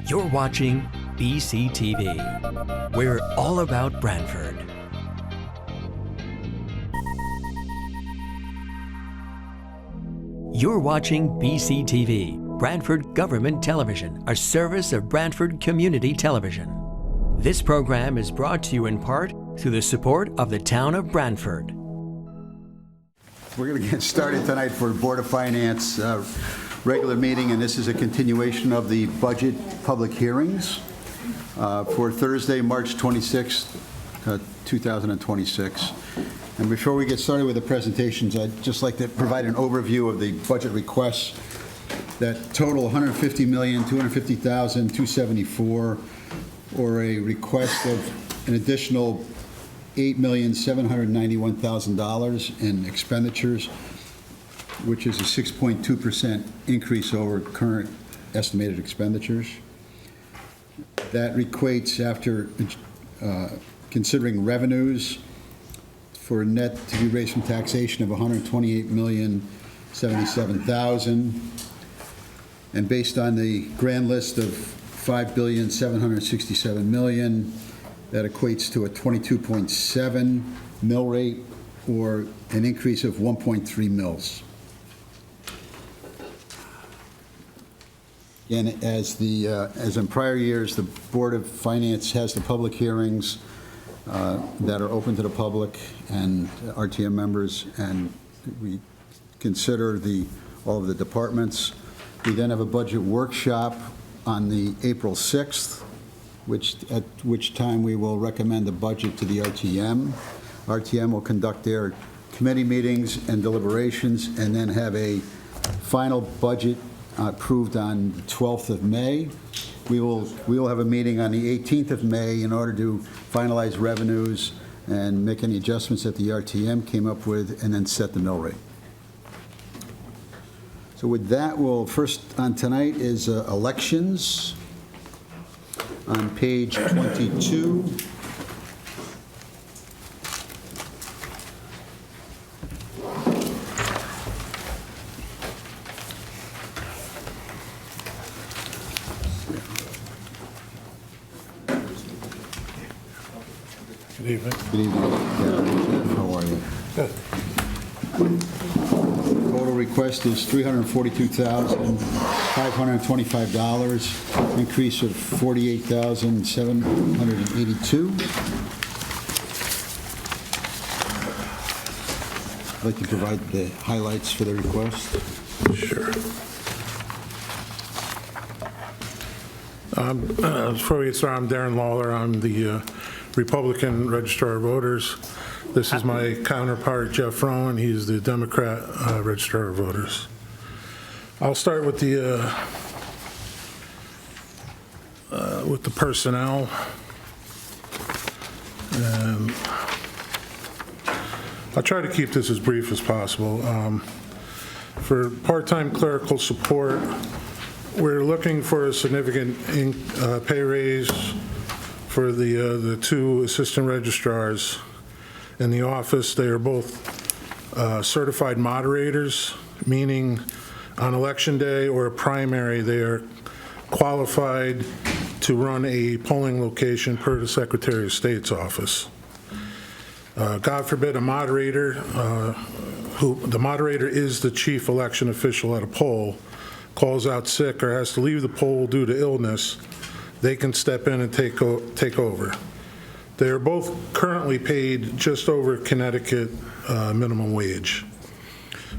You're watching BCTV. We're all about Branford. You're watching BCTV, Branford Government Television, a service of Branford Community Television. This program is brought to you in part through the support of the town of Branford. We're going to get started tonight for Board of Finance regular meeting, and this is a continuation of the budget public hearings for Thursday, March 26th, 2026. And before we get started with the presentations, I'd just like to provide an overview of the budget requests that total $150,250,274, or a request of an additional $8,791,000 in expenditures, which is a 6.2% increase over current estimated expenditures. That equates, after considering revenues, for a net to be raised from taxation of $128,077,000, and based on the grand list of $5,767,000,000, that equates to a 22.7 mill rate, or an increase of 1.3 mils. And as in prior years, the Board of Finance has the public hearings that are open to the public and RTM members, and we consider all of the departments. We then have a budget workshop on the April 6th, at which time we will recommend the budget to the RTM. RTM will conduct their committee meetings and deliberations, and then have a final budget approved on the 12th of May. We will have a meeting on the 18th of May in order to finalize revenues and make any adjustments that the RTM came up with, and then set the mill rate. So with that, first on tonight is elections. On page 22. Good evening. Good evening. How are you? Good. Total request is $342,525, increase of $48,782. I'd like to provide the highlights for the request. Sure. Before we get started, I'm Darren Lawler. I'm the Republican Registrar of Voters. This is my counterpart, Jeff Rowan. He's the Democrat Registrar of Voters. I'll start with the personnel. And I'll try to keep this as brief as possible. For part-time clerical support, we're looking for a significant pay raise for the two assistant registrars in the office. They are both certified moderators, meaning on election day or a primary, they are qualified to run a polling location per the Secretary of State's office. God forbid a moderator, the moderator is the chief election official at a poll, calls out sick or has to leave the poll due to illness, they can step in and take over. They are both currently paid just over Connecticut minimum wage.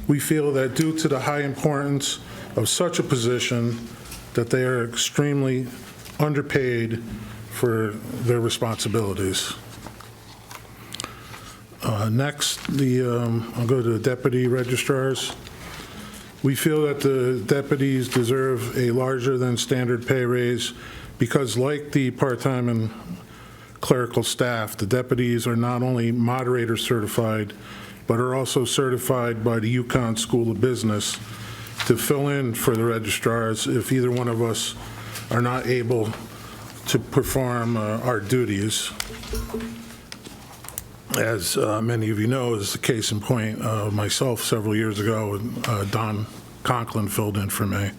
We feel that due to the high importance of such a position, that they are extremely underpaid for their responsibilities. Next, I'll go to the deputy registrars. We feel that the deputies deserve a larger than standard pay raise because, like the part-time and clerical staff, the deputies are not only moderator certified, but are also certified by the UConn School of Business to fill in for the registrars if either one of us are not able to perform our duties. As many of you know, is the case in point, myself several years ago, Don Conklin filled in for me.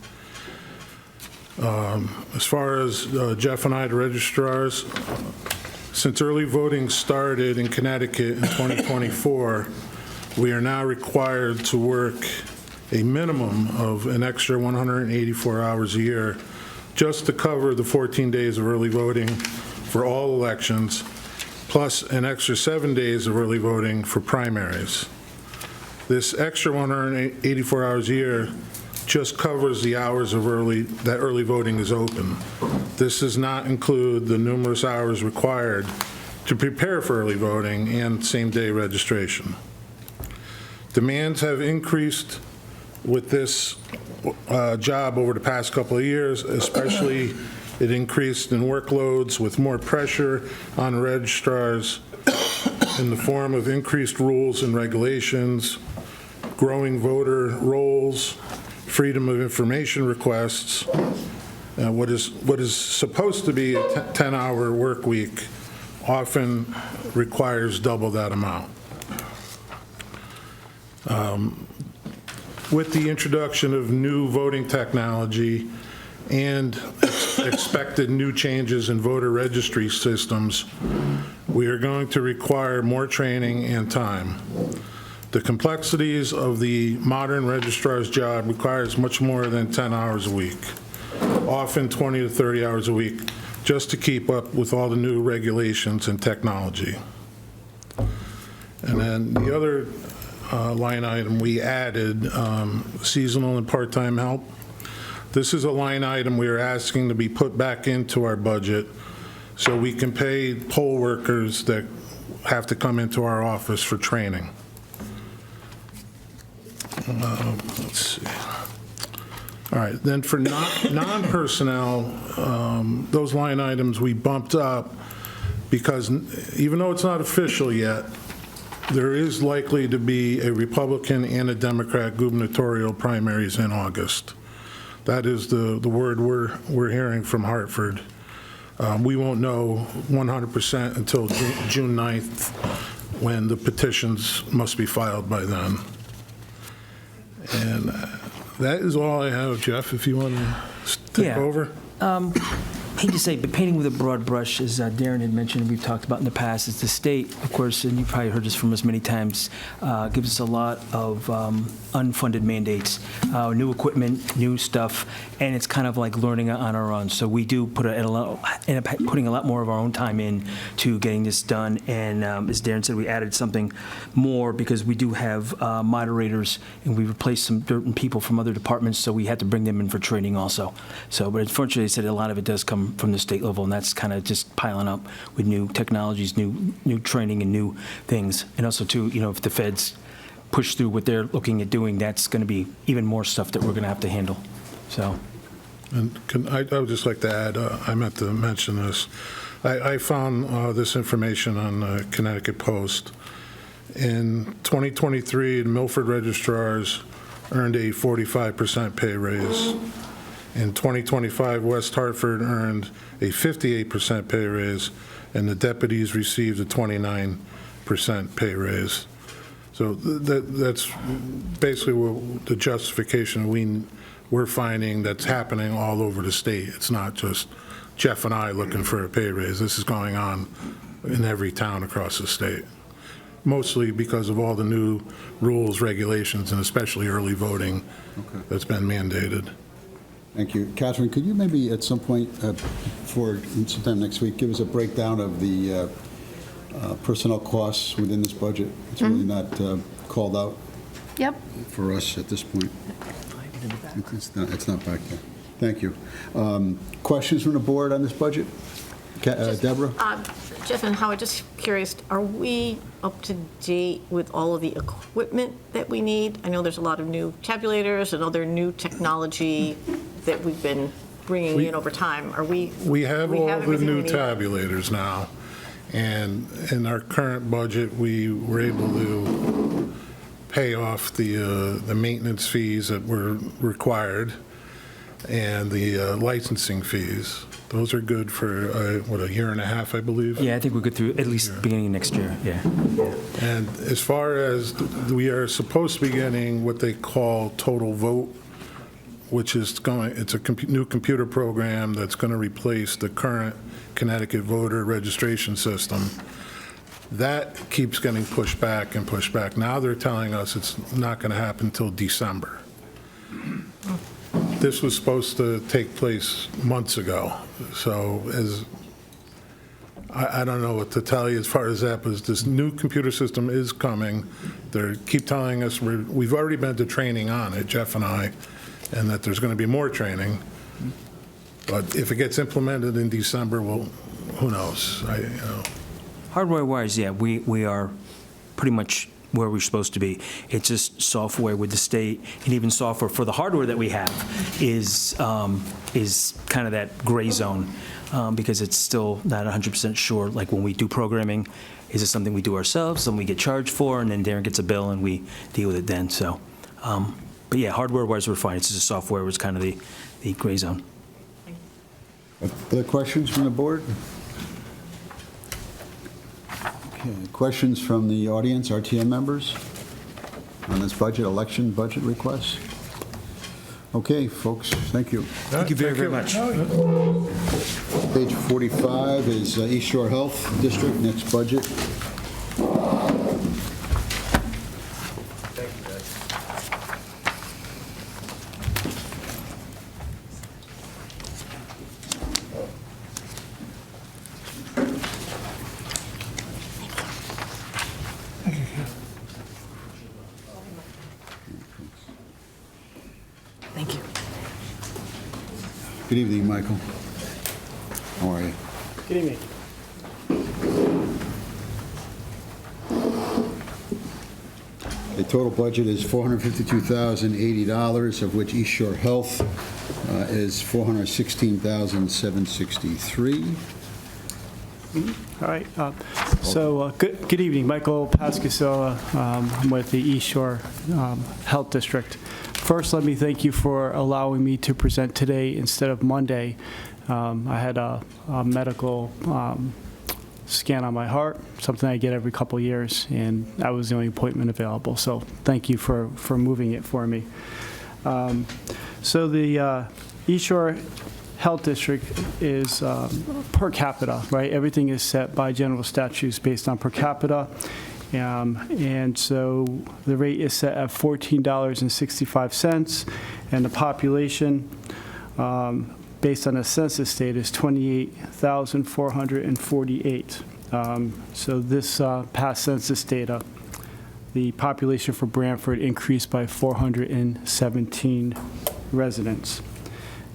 As far as Jeff and I, the registrars, since early voting started in Connecticut in 2024, we are now required to work a minimum of an extra 184 hours a year just to cover the 14 days of early voting for all elections, plus an extra 7 days of early voting for primaries. This extra 184 hours a year just covers the hours of that early voting is open. This does not include the numerous hours required to prepare for early voting and same-day registration. Demands have increased with this job over the past couple of years, especially it increased in workloads with more pressure on registrars in the form of increased rules and regulations, growing voter rolls, freedom of information requests. What is supposed to be a 10-hour work week often requires double that amount. With the introduction of new voting technology and expected new changes in voter registry systems, we are going to require more training and time. The complexities of the modern registrar's job requires much more than 10 hours a week, often 20 to 30 hours a week, just to keep up with all the new regulations and technology. And then the other line item we added, seasonal and part-time help. This is a line item we are asking to be put back into our budget so we can pay poll workers that have to come into our office for training. Let's see. All right, then for non-personnel, those line items we bumped up because even though it's not official yet, there is likely to be a Republican and a Democrat gubernatorial primaries in August. That is the word we're hearing from Hartford. We won't know 100% until June 9th, when the petitions must be filed by then. And that is all I have, Jeff, if you want to take over. I hate to say, but painting with a broad brush, as Darren had mentioned, we've talked about in the past, is the state, of course, and you've probably heard this from us many times, gives us a lot of unfunded mandates, new equipment, new stuff, and it's kind of like learning on our own. So we do end up putting a lot more of our own time in to getting this done. And as Darren said, we added something more because we do have moderators, and we replaced some certain people from other departments, so we had to bring them in for training also. So, but unfortunately, I said a lot of it does come from the state level, and that's kind of just piling up with new technologies, new training, and new things. And also, too, if the feds push through what they're looking at doing, that's going to be even more stuff that we're going to have to handle. So. And I would just like to add, I meant to mention this. I found this information on the Connecticut Post. In 2023, the Milford registrars earned a 45% pay raise. In 2025, West Hartford earned a 58% pay raise, and the deputies received a 29% pay raise. So that's basically what the justification we're finding that's happening all over the state. It's not just Jeff and I looking for a pay raise. This is going on in every town across the state, mostly because of all the new rules, regulations, and especially early voting that's been mandated. Thank you. Catherine, could you maybe at some point, sometime next week, give us a breakdown of the personnel costs within this budget? It's really not called out for us at this point. It's not back there. Thank you. Questions from the board on this budget? Deborah? Jeff and Howard, just curious, are we up to date with all of the equipment that we need? I know there's a lot of new tabulators and other new technology that we've been bringing in over time. We have all the everything new we need? tabulators now, and in our current budget, we were able to pay off the maintenance fees that were required and the licensing fees. Those are good for, a year and a half, I believe? Yeah, I think we're good through at least beginning of next year, yeah. And as far as, we are supposed to be getting what they call total vote which is it's a new computer program that's going to replace the current Connecticut voter registration system. That keeps getting pushed back and pushed back. Now they're telling us it's not going to happen until December. This was supposed to take place months ago. So I don't know what to tell you as far as that, but this new computer system is coming. They keep telling us we've already been to training on it, Jeff and I, and that there's going to be more training. But if it gets implemented in December, well, who knows? Hardware-wise, yeah, we are pretty much where we're supposed to be. It's just software with the state, and even software for the hardware that we have is kind of that gray zone, because it's still not 100% sure. Like when we do programming, is it something we do ourselves, something we get charged for, and then Darren gets a bill and we deal with it then. So, but yeah, hardware-wise, we're fine. It's just software was kind of the gray zone. Other questions from the board? Okay, questions from the audience, RTM members, on this election budget request? Okay, folks, thank you. Thank you very, very much. Page 45 is East Shore Health District, next budget. Thank you. Good evening, Michael. How are you? Good evening. The total budget is $452,080, of which East Shore Health is $416,763. All right. Good evening. Michael Pascasilla. I'm with the East Shore Health District. First, let me thank you for allowing me to present today instead of Monday. I had a medical scan on my heart, something I get every couple years, and that was the only appointment available. So thank you for moving it for me. So the East Shore Health District is per capita, right? Everything is set by general statutes based on per capita. And so the rate is set at $14.65, and the population, based on the census data, is 28,448. So this past census data, the population for Branford increased by 417 residents.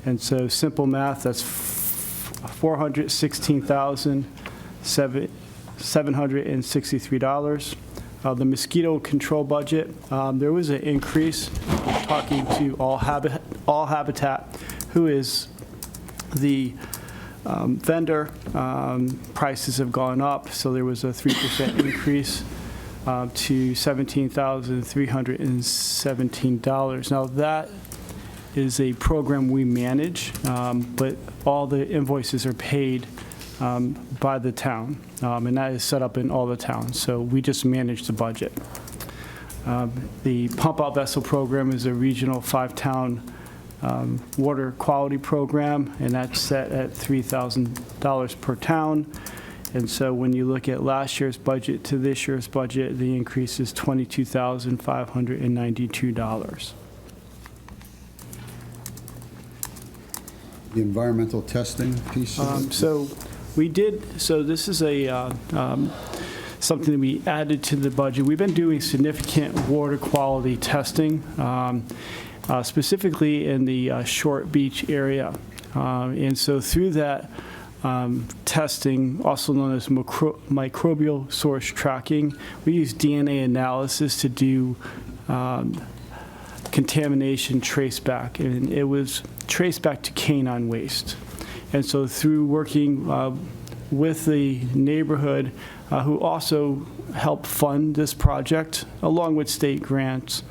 And so simple math, that's $416,763. The mosquito control budget, there was an increase. Talking to All Habitat, who is the vendor, prices have gone up, so there was a 3% increase to $17,317. Now that is a program we manage, but all the invoices are paid by the town, and that is set up in all the towns, so we just manage the budget. The Pump Out Vessel Program is a regional 5-town water quality program, and that's set at $3,000 per town. And so when you look at last year's budget to this year's budget, the increase is $22,592. The environmental testing piece of it? So this is a something that we added to the budget. We've been doing significant water quality testing, specifically in the Short Beach area. And so through that testing, also known as microbial source tracking, we use DNA analysis to do contamination traceback, and it was traced back to canine waste. And so through working with the neighborhood, who also helped fund this project, along with state grants,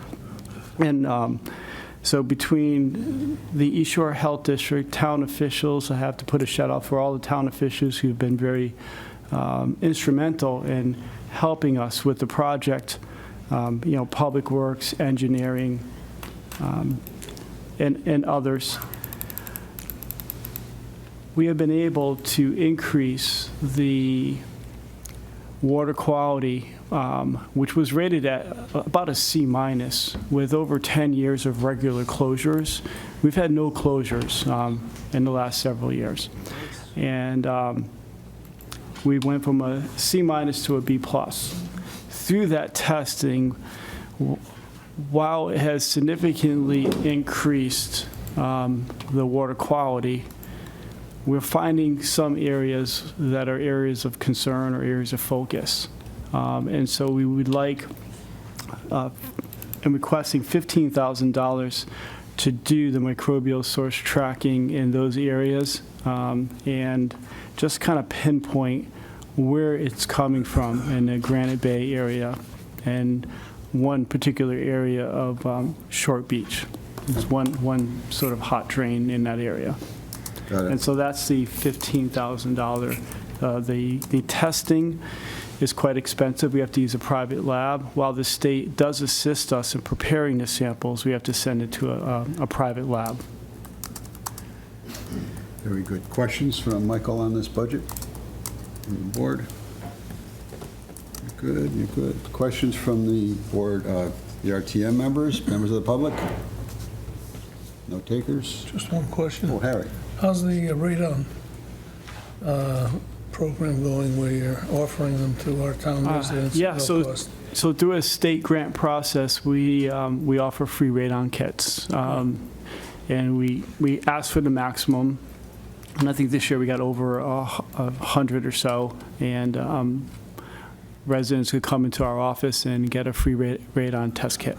and so between the East Shore Health District, town officials, I have to put a shout out for all the town officials who've been very instrumental in helping us with the project, Public Works, engineering, and others, we have been able to increase the water quality, which was rated at about a C- with over 10 years of regular closures. We've had no closures in the last several years. And we went from a C- to a B+. Through that testing, while it has significantly increased the water quality, we're finding some areas that are areas of concern or areas of focus. And so we would like, and requesting $15,000 to do the microbial source tracking in those areas, and just kind of pinpoint where it's coming from in the Granite Bay area and one particular area of Short Beach. There's one sort of hot drain in that area. Got And it. so that's the $15,000. The testing is quite expensive. We have to use a private lab. While the state does assist us in preparing the samples, we have to send it to a private lab. Very good. Questions from Michael on this budget? From the board? You're good, you're good. Questions from the board, the RTM members of the public? No takers? Just one question. Oh, Harry. How's the radon program going where you're offering them to our town residents? Yeah, at no so cost? through a state grant process, we offer free radon kits. And we ask for the maximum. And I think this year we got over 100 or so. And residents could come into our office and get a free radon test kit.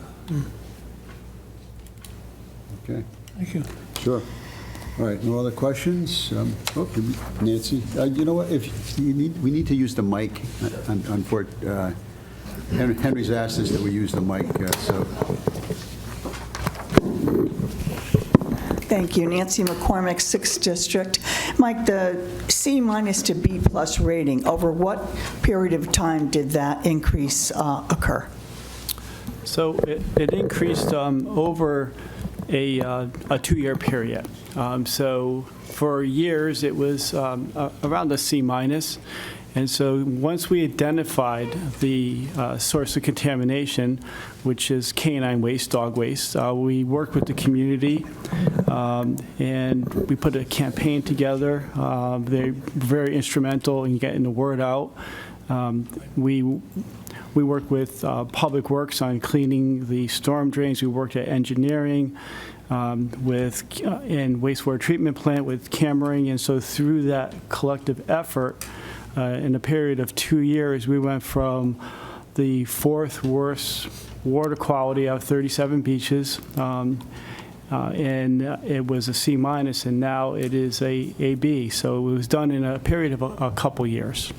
Okay, Thank you. sure. All right, no other questions? Nancy, you know what, if you need, we need to use the mic. Henry's asked us that we use the mic, so. Thank you. Nancy McCormick, 6th District. Mike, the C- to B+ rating, over what period of time did that increase occur? So it increased over a 2-year period. So for years, it was around a C-. And so once we identified the source of contamination, which is canine waste, dog waste, we worked with the community, and we put a campaign together. They're very instrumental in getting the word out. We worked with Public Works on cleaning the storm drains. We worked at engineering and wastewater treatment plant with cammering. And so through that collective effort, in a period of 2 years, we went from the 4th worst water quality out of 37 beaches, and it was a C-, and now it is a B. So it was done in a period of a couple years,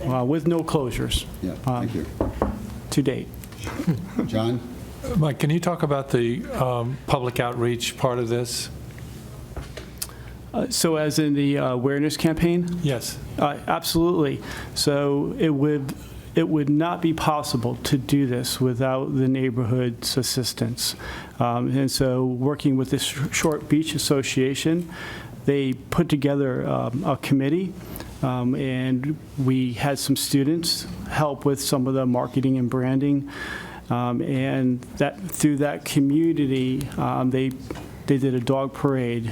with no closures. Yeah, thank you. To date. John? Mike, can you talk about the public outreach part of this? So as in the awareness campaign? Yes. Absolutely. So it would not be possible to do this without the neighborhood's assistance. And so working with the Short Beach Association, they put together a committee, and we had some students help with some of the marketing and branding. And that through that community, they did a dog parade.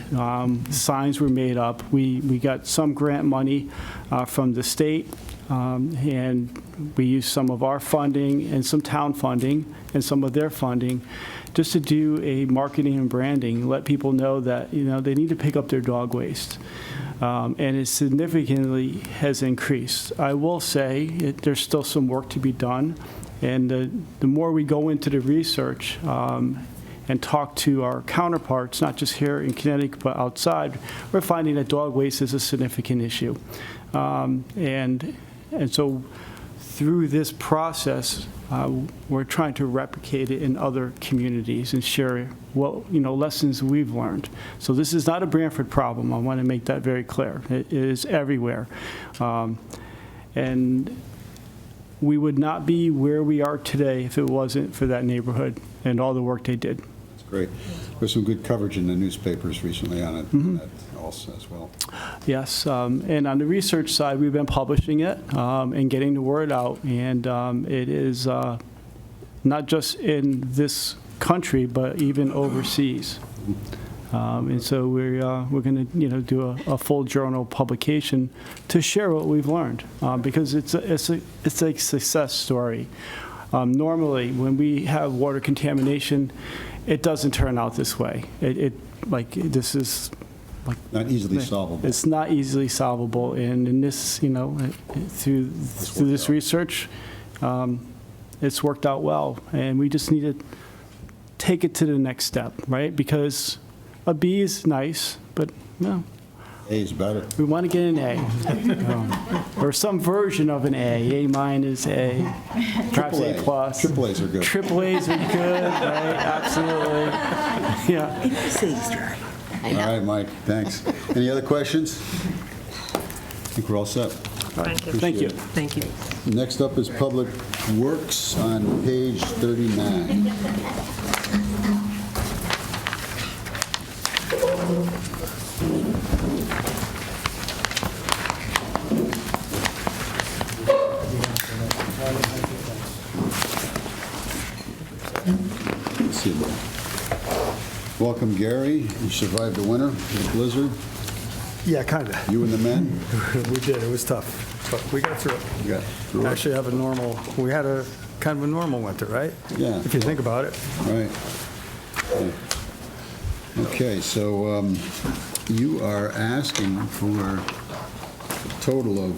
Signs were made up. We got some grant money from the state, and we used some of our funding and some town funding and some of their funding just to do a marketing and branding, let people know that they need to pick up their dog waste. And it significantly has increased. I will say there's still some work to be done, and the more we go into the research and talk to our counterparts, not just here in Connecticut, but outside, we're finding that dog waste is a significant issue. And so through this process, we're trying to replicate it in other communities and share lessons we've learned. So this is not a Branford problem. I want to make that very clear. It is everywhere. And we would not be where we are today if it wasn't for that neighborhood and all the work they did. That's Great. There's some good coverage in the newspapers recently on it that also as well. Yes, and on the research side, we've been publishing it and getting the word out, and it is not just in this country, but even overseas. And so we're going to do a full journal publication to share what we've learned, because it's a success story. Normally, when we have water contamination, it doesn't turn out this way. This is like Not easily solvable. It's not easily solvable, and in this, through this research, it's worked out well, and we just need to take it to the next step, right? Because a B is nice, but no, A is better. we want to get an A, or some version of an A. A minus, A, perhaps A plus. Triple A's are good. Triple A's are good, right? Absolutely. Yeah. All right, Mike, thanks. Any other questions? I think we're all set. Thank you. Thank you. Thank you. Next up is Public Works on page 39. Let's see there. Welcome, Gary. You survived the winter, the blizzard, Yeah, kind of. you and the men. We did. It was tough, but we got through it. You got through it. Actually, we had a kind of a normal winter, right? Yeah. If you think about it. Right. Okay, so you are asking for a total of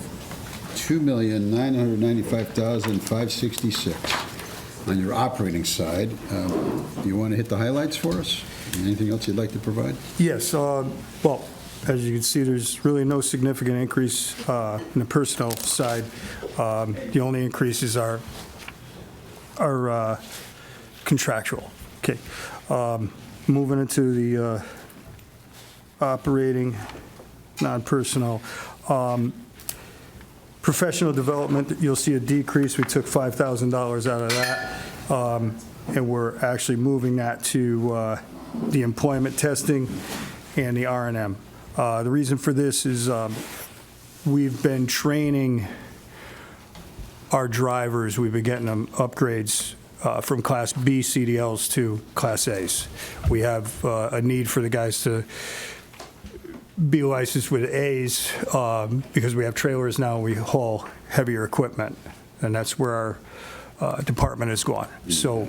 $2,995,566 on your operating side. Do you want to hit the highlights for us? Anything else you'd like to provide? Yes. Well, as you can see, there's really no significant increase in the personnel side. The only increases are contractual. Okay. Moving into the operating, non-personnel. Professional development, you'll see a decrease. We took $5,000 out of that, and we're actually moving that to the employment testing and the R&M. The reason for this is we've been training our drivers. We've been getting them upgrades from Class B CDLs to Class A's. We have a need for the guys to be licensed with A's because we have trailers now, we haul heavier equipment, and that's where our department has gone. So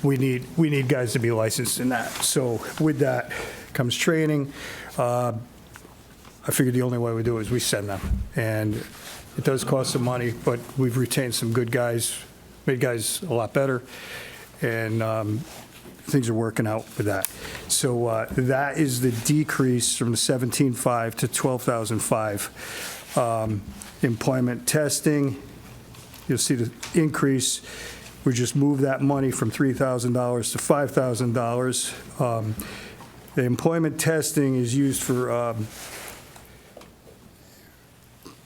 we need guys to be licensed in that. So with that comes training. I figured the only way we do it is we send them, and it does cost some money, but we've retained some good guys, made guys a lot better, and things are working out with that. So that is the decrease from the 17.5 to 12,005. Employment testing, you'll see the increase. We just moved that money from $3,000 to $5,000. The employment testing is used for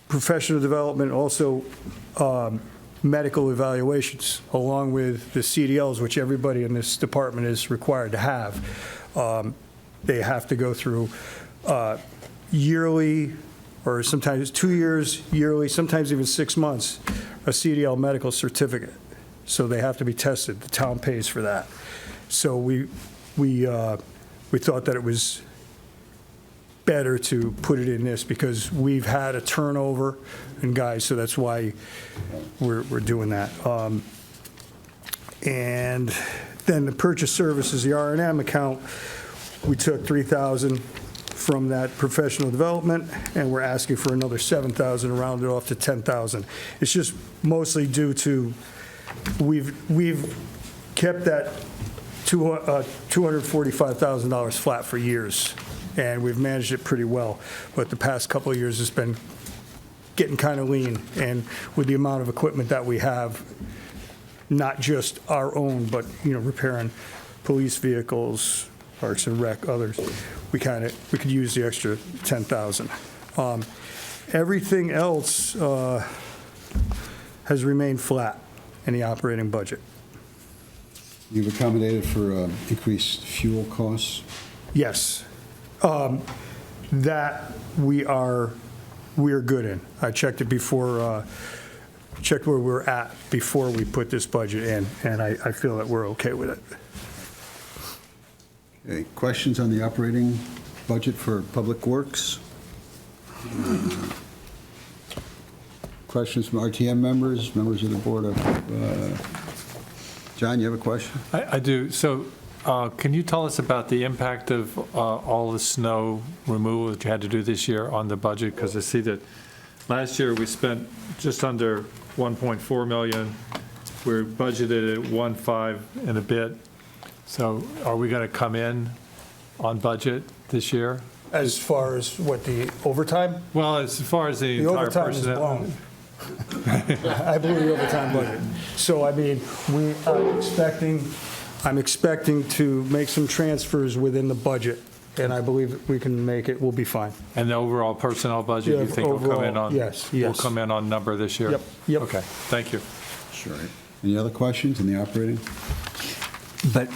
professional development, also medical evaluations, along with the CDLs, which everybody in this department is required to have. They have to go through yearly, or sometimes 2 years, yearly, sometimes even 6 months, a CDL medical certificate. So they have to be tested. The town pays for that. So we thought that it was better to put it in this because we've had a turnover in guys, so that's why we're doing that. And then the purchase services, the R&M account, we took $3,000 from that professional development, and we're asking for another $7,000 to round it off to $10,000. It's just mostly due to we've kept that $245,000 flat for years, and we've managed it pretty well. But the past couple of years, it's been getting kind of lean, and with the amount of equipment that we have, not just our own, but repairing police vehicles, Parks and Rec, others, we could use the extra $10,000. Everything else has remained flat in the operating budget. You've accommodated for increased fuel costs? Yes. That we are good in. I checked it before, checked where we were at before we put this budget in, and I feel that we're okay with it. Okay, questions on the operating budget for Public Works? Questions from RTM members of the Board of, John, you have a question? I do. So can you tell us about the impact of all the snow removal that you had to do this year on the budget? Because I see that last year we spent just under 1.4 million. We're budgeted at 1.5 and a bit. So are we going to come in on budget this year? As far as what, the overtime? Well, as far as the entire overtime is personnel. blown. I blew the overtime budget. So, I mean, I'm expecting to make some transfers within the budget, and I believe we can make it, we'll be fine. And the overall personnel budget, Yeah, you think will come in overall, on? yes. Will come in on number this year? Yep. Okay, thank you. Sure. Any other questions on the operating? But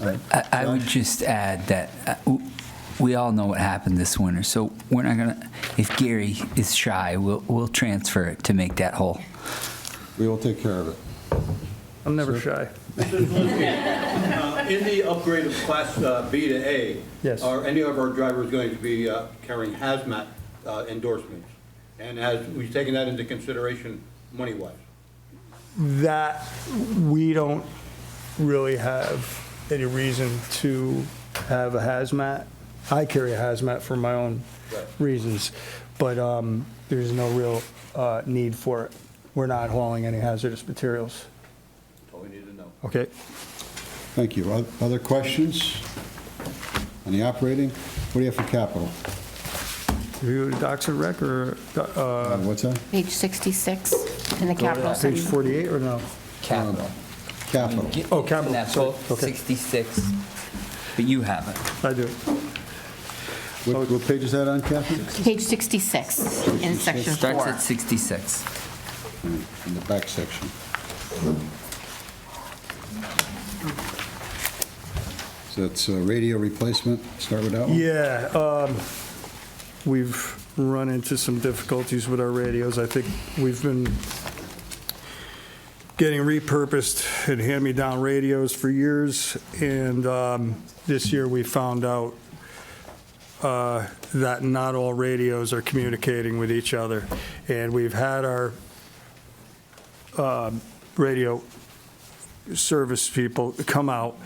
Right. I would just add that we all know what happened this winter, so we're not gonna, if Gary is shy, we'll transfer it to make that whole. We will take care of it. I'm never shy. In the upgrade of Class B to A, Yes. are any of our drivers going to be carrying hazmat endorsements? And has we taken that into consideration money-wise? That, we don't really have any reason to have a hazmat. I carry a hazmat for my own reasons, but there's no real need for it. We're not hauling any hazardous materials. That's all we need to know. Okay? Thank you. Other questions on the operating? What do you have for capital? Review the docs of rec or What's that? Page 66 in the capital page section. 48 or no? Capital. Capital. Oh, capital. That's Sorry. all, Okay. 66, but you have it. I do. What page is that on, Kathy? Page 66 in section 4. Starts at 66. In the back section. So that's radio replacement. Start with that one? Yeah, we've run into some difficulties with our radios. I think we've been getting repurposed and hand-me-down radios for years, and this year we found out that not all radios are communicating with each other. And we've had our radio service people come out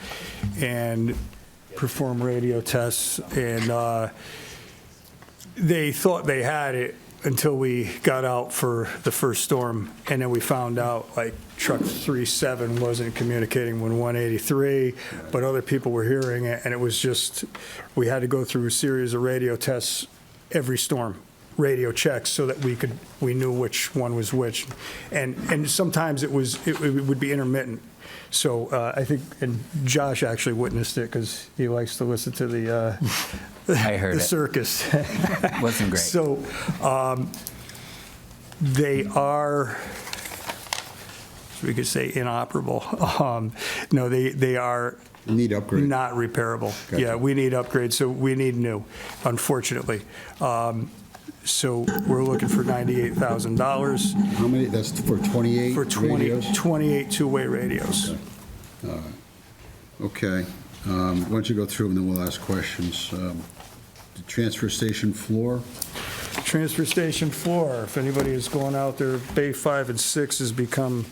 and perform radio tests, and they thought they had it until we got out for the first storm, and then we found out, like, truck 37 wasn't communicating with 183, but other people were hearing it, and it was just, we had to go through a series of radio tests every storm, radio checks, so that we knew which one was which. And sometimes it would be intermittent. So I think, and Josh actually witnessed it because he likes to listen to the I heard the it. circus. Wasn't great. So they are, we could say, inoperable. No, they are Need upgrade. not repairable. Gotcha. Yeah, we need upgrades, so we need new, unfortunately. So we're looking for $98,000 How many? That's for 28 for radios? 28 two-way radios. Okay. Why don't you go through and then we'll ask questions. The transfer station floor? Transfer station floor, if anybody is going out there, Bay 5 and 6 has become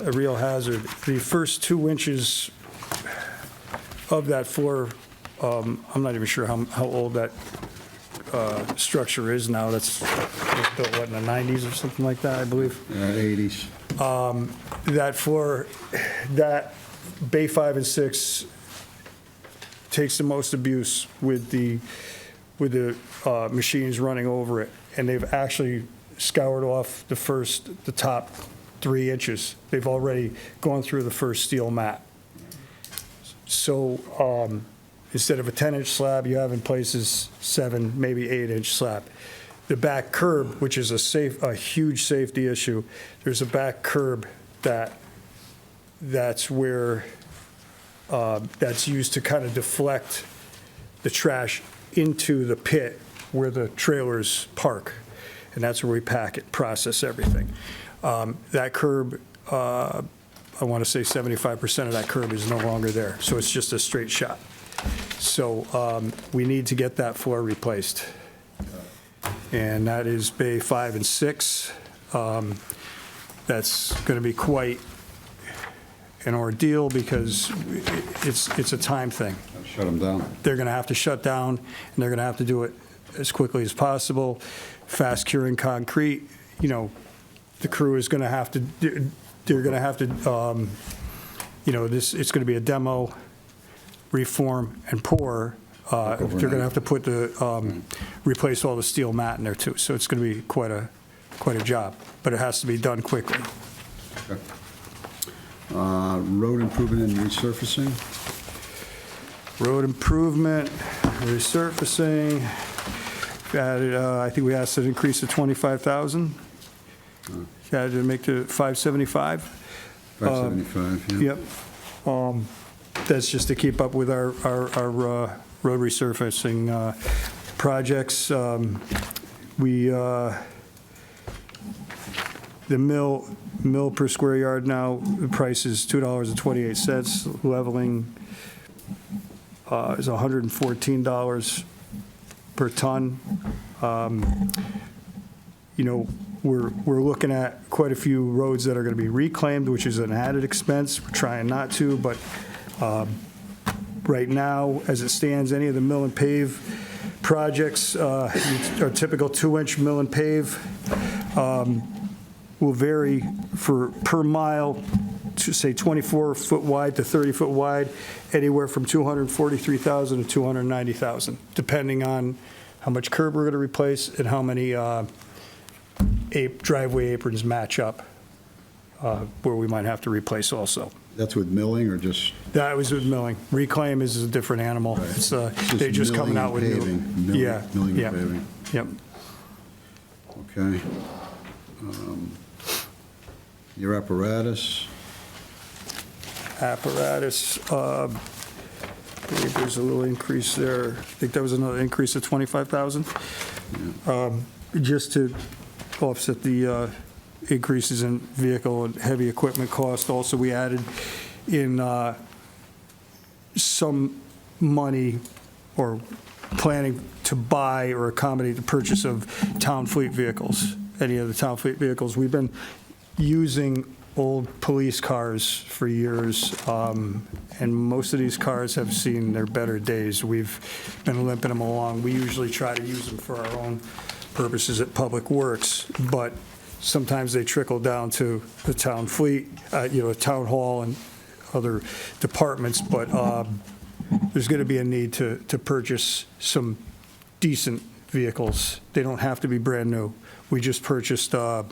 a real hazard. The first 2 inches of that floor, I'm not even sure how old that structure is now. That's built, what, in the 90s or something like that, I believe. 80s. That floor, that Bay 5 and 6 takes the most abuse with the machines running over it, and they've actually scoured off the top 3 inches. They've already gone through the first steel mat. So instead of a 10-inch slab, you have in places 7, maybe 8-inch slab. The back curb, which is a huge safety issue, there's a back curb that's where that's used to kind of deflect the trash into the pit where the trailers park. And that's where we pack it, process everything. That curb, I want to say 75% of that curb is no longer there, so it's just a straight shot. So we need to get that floor replaced. And that is Bay 5 and 6. That's going to be quite an ordeal because it's a time thing. Shut them down. They're going to have to shut down, and they're going to have to do it as quickly as possible. Fast curing concrete, you know, the crew is going to have to, they're going to have to, you know, it's going to be a demo, reform, and pour. They're going to have to put the, replace all the steel mat in there too. So it's going to be quite a job, but it has to be done quickly. Okay. Road improvement and resurfacing. Road improvement, resurfacing, added, I think we asked an increase of 25,000. Added to make to 575. 575, yeah. Yep. That's just to keep up with our road resurfacing projects. The mill per square yard now, the price is $2.28. Leveling is $114 per ton. You know, we're looking at quite a few roads that are going to be reclaimed, which is an added expense. We're trying not to, but right now, as it stands, any of the mill and pave projects, our typical 2-inch mill and pave, will vary per mile to say 24-foot wide to 30-foot wide, anywhere from $243,000 to $290,000, depending on how much curb we're going to replace and how many driveway aprons match up, where we might have to replace also. That's with milling or just? That was with milling. Reclaim is a different animal. Right. It's they're just coming out with milling milling and paving. Yep. Okay. Your apparatus. I believe there's a little increase there. I think that was another increase of 25,000. Just to offset the increases in vehicle and heavy equipment cost. Also, we added in some money or planning to buy or accommodate the purchase of town fleet vehicles. Any of the town fleet vehicles. We've been using old police cars for years, and most of these cars have seen their better days. We've been limping them along. We usually try to use them for our own purposes at Public Works, but sometimes they trickle down to the town fleet, you know, town hall and other departments, but there's going to be a need to purchase some decent vehicles. They don't have to be brand new. We just purchased, I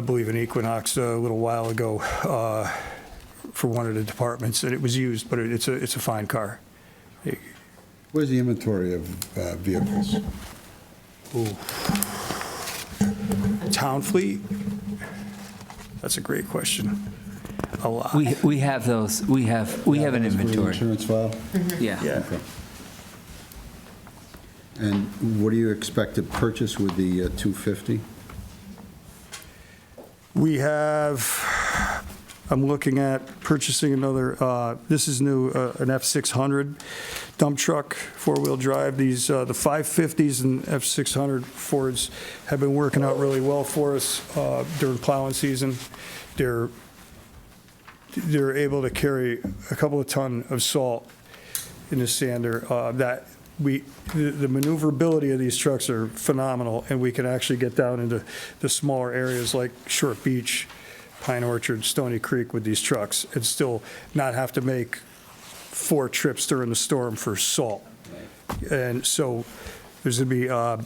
believe, an Equinox a little while ago for one of the departments, and it was used, but it's a fine car. Where's the inventory of vehicles? Ooh. Town fleet? That's a great question. A lot. We have those. We have an inventory. Insurance file? Yeah. Okay. And what do you expect to purchase with the 250? We have, I'm looking at purchasing another, this is new, an F600 dump truck, four-wheel drive. These, the 550s and F600 Fords have been working out really well for us during plowing season. They're able to carry a couple of ton of salt in the sander. The maneuverability of these trucks are phenomenal, and we can actually get down into the smaller areas like Short Beach, Pine Orchard, Stony Creek with these trucks, and still not have to make 4 trips during the storm for salt. And so there's going to be, we're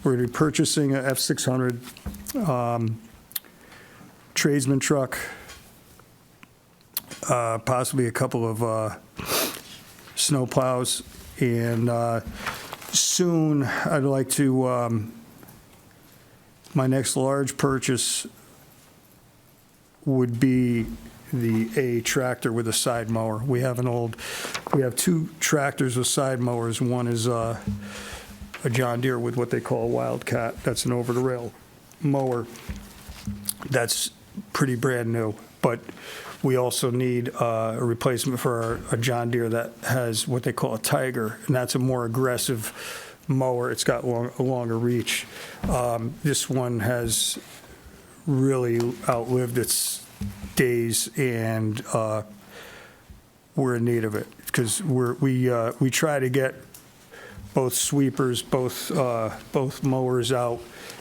going to be purchasing a F600 tradesman truck, possibly a couple of snow plows. And soon, I'd like to, my next large purchase would be the A tractor with a side mower. We have two tractors with side mowers. One is a John Deere with what they call a Wildcat. That's an over-the-rail mower. That's pretty brand new, but we also need a replacement for a John Deere that has what they call a Tiger, and that's a more aggressive mower. It's got a longer reach. This one has really outlived its days, and we're in need of it because we try to get both sweepers, both mowers out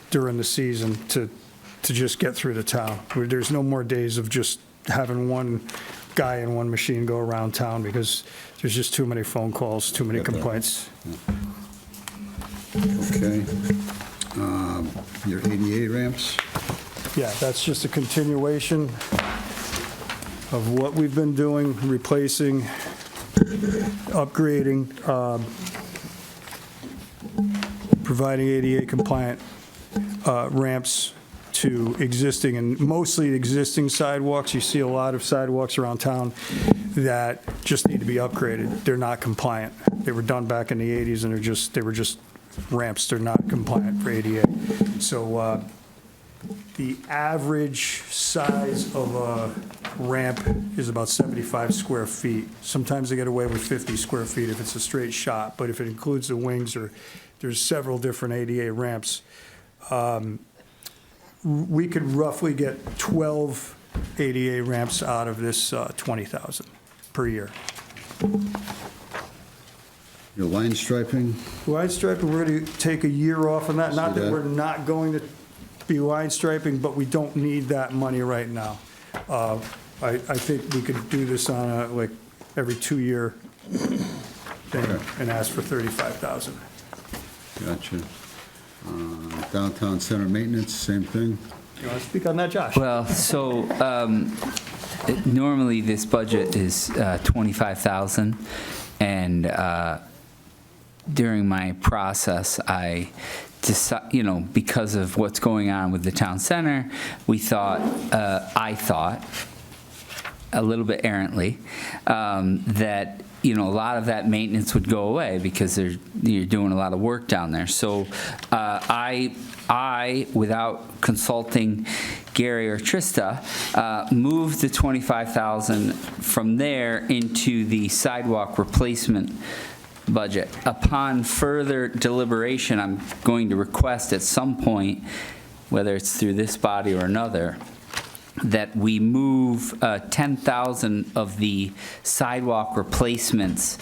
during the season to just get through the town. There's no more days of just having one guy and one machine go around town because there's just too many phone calls, too many complaints. Okay. Your ADA ramps? Yeah, that's just a continuation of what we've been doing, replacing, upgrading, providing ADA compliant ramps to existing and mostly existing sidewalks. You see a lot of sidewalks around town that just need to be upgraded. They're not compliant. They were done back in the 80s and they were just ramps. They're not compliant for ADA. So the average size of a ramp is about 75 square feet. Sometimes they get away with 50 square feet if it's a straight shot, but if it includes the wings, there's several different ADA ramps. We could roughly get 12 ADA ramps out of this 20,000 per year. Your line striping? Line striping, we're going to take a year off on that. Not See that that? we're not going to be line striping, but we don't need that money right now. I think we could do this on a, like, every 2-year thing and ask for 35,000. Gotcha. Downtown center maintenance, same thing? You want to speak on that, Josh? Well, so normally this budget is 25,000, and during my process, I decided, because of what's going on with the town center, I thought, a little bit errantly, that a lot of that maintenance would go away because you're doing a lot of work down there. So I, without consulting Gary or Trista, moved the 25,000 from there into the sidewalk replacement budget. Upon further deliberation, I'm going to request at some point, whether it's through this body or another, that we move 10,000 of the sidewalk replacements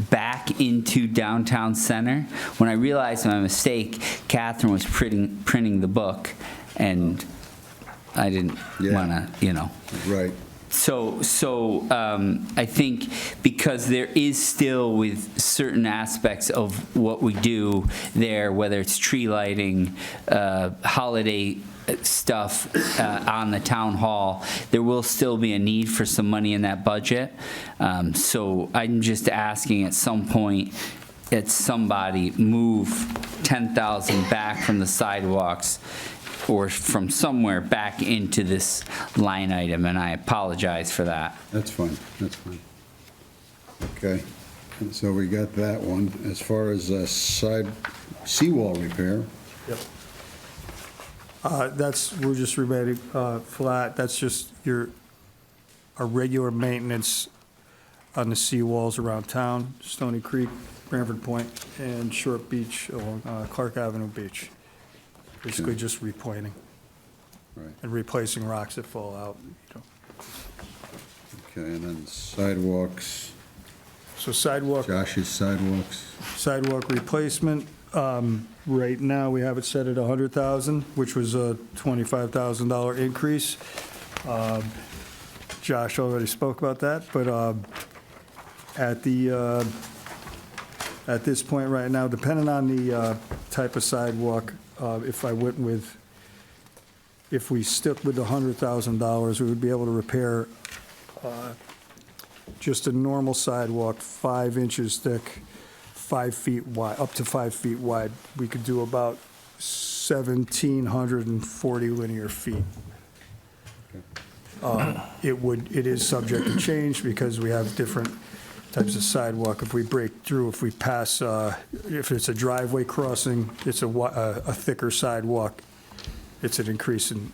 back into downtown center. When I realized my mistake, Catherine was printing the book, and I didn't want to, Right. So I think because there is still with certain aspects of what we do there, whether it's tree lighting, holiday stuff on the town hall, there will still be a need for some money in that budget. So I'm just asking at some point that somebody move 10,000 back from the sidewalks or from somewhere back into this line item, and I apologize for that. That's fine, that's fine. Okay, and so we got that one. As far as seawall repair, Yep. We're just remaining flat. That's just our regular maintenance on the seawalls around town, Stony Creek, Branford Point, and Short Beach along Clark Avenue Beach. Basically just repointing right, and replacing rocks that fall out. okay, and then sidewalks, So sidewalk Josh's sidewalks, Sidewalk replacement, right now, we have it set at 100,000, which was a $25,000 increase. Josh already spoke about that, but at this point right now, depending on the type of sidewalk, if we stick with the $100,000, we would be able to repair just a normal sidewalk, 5 inches thick, 5 feet wide, up to 5 feet wide. We could do about 1,740 linear feet. It is subject to change because we have different types of sidewalk. If we break through, if we pass, if it's a driveway crossing, it's a thicker sidewalk. It's an increase in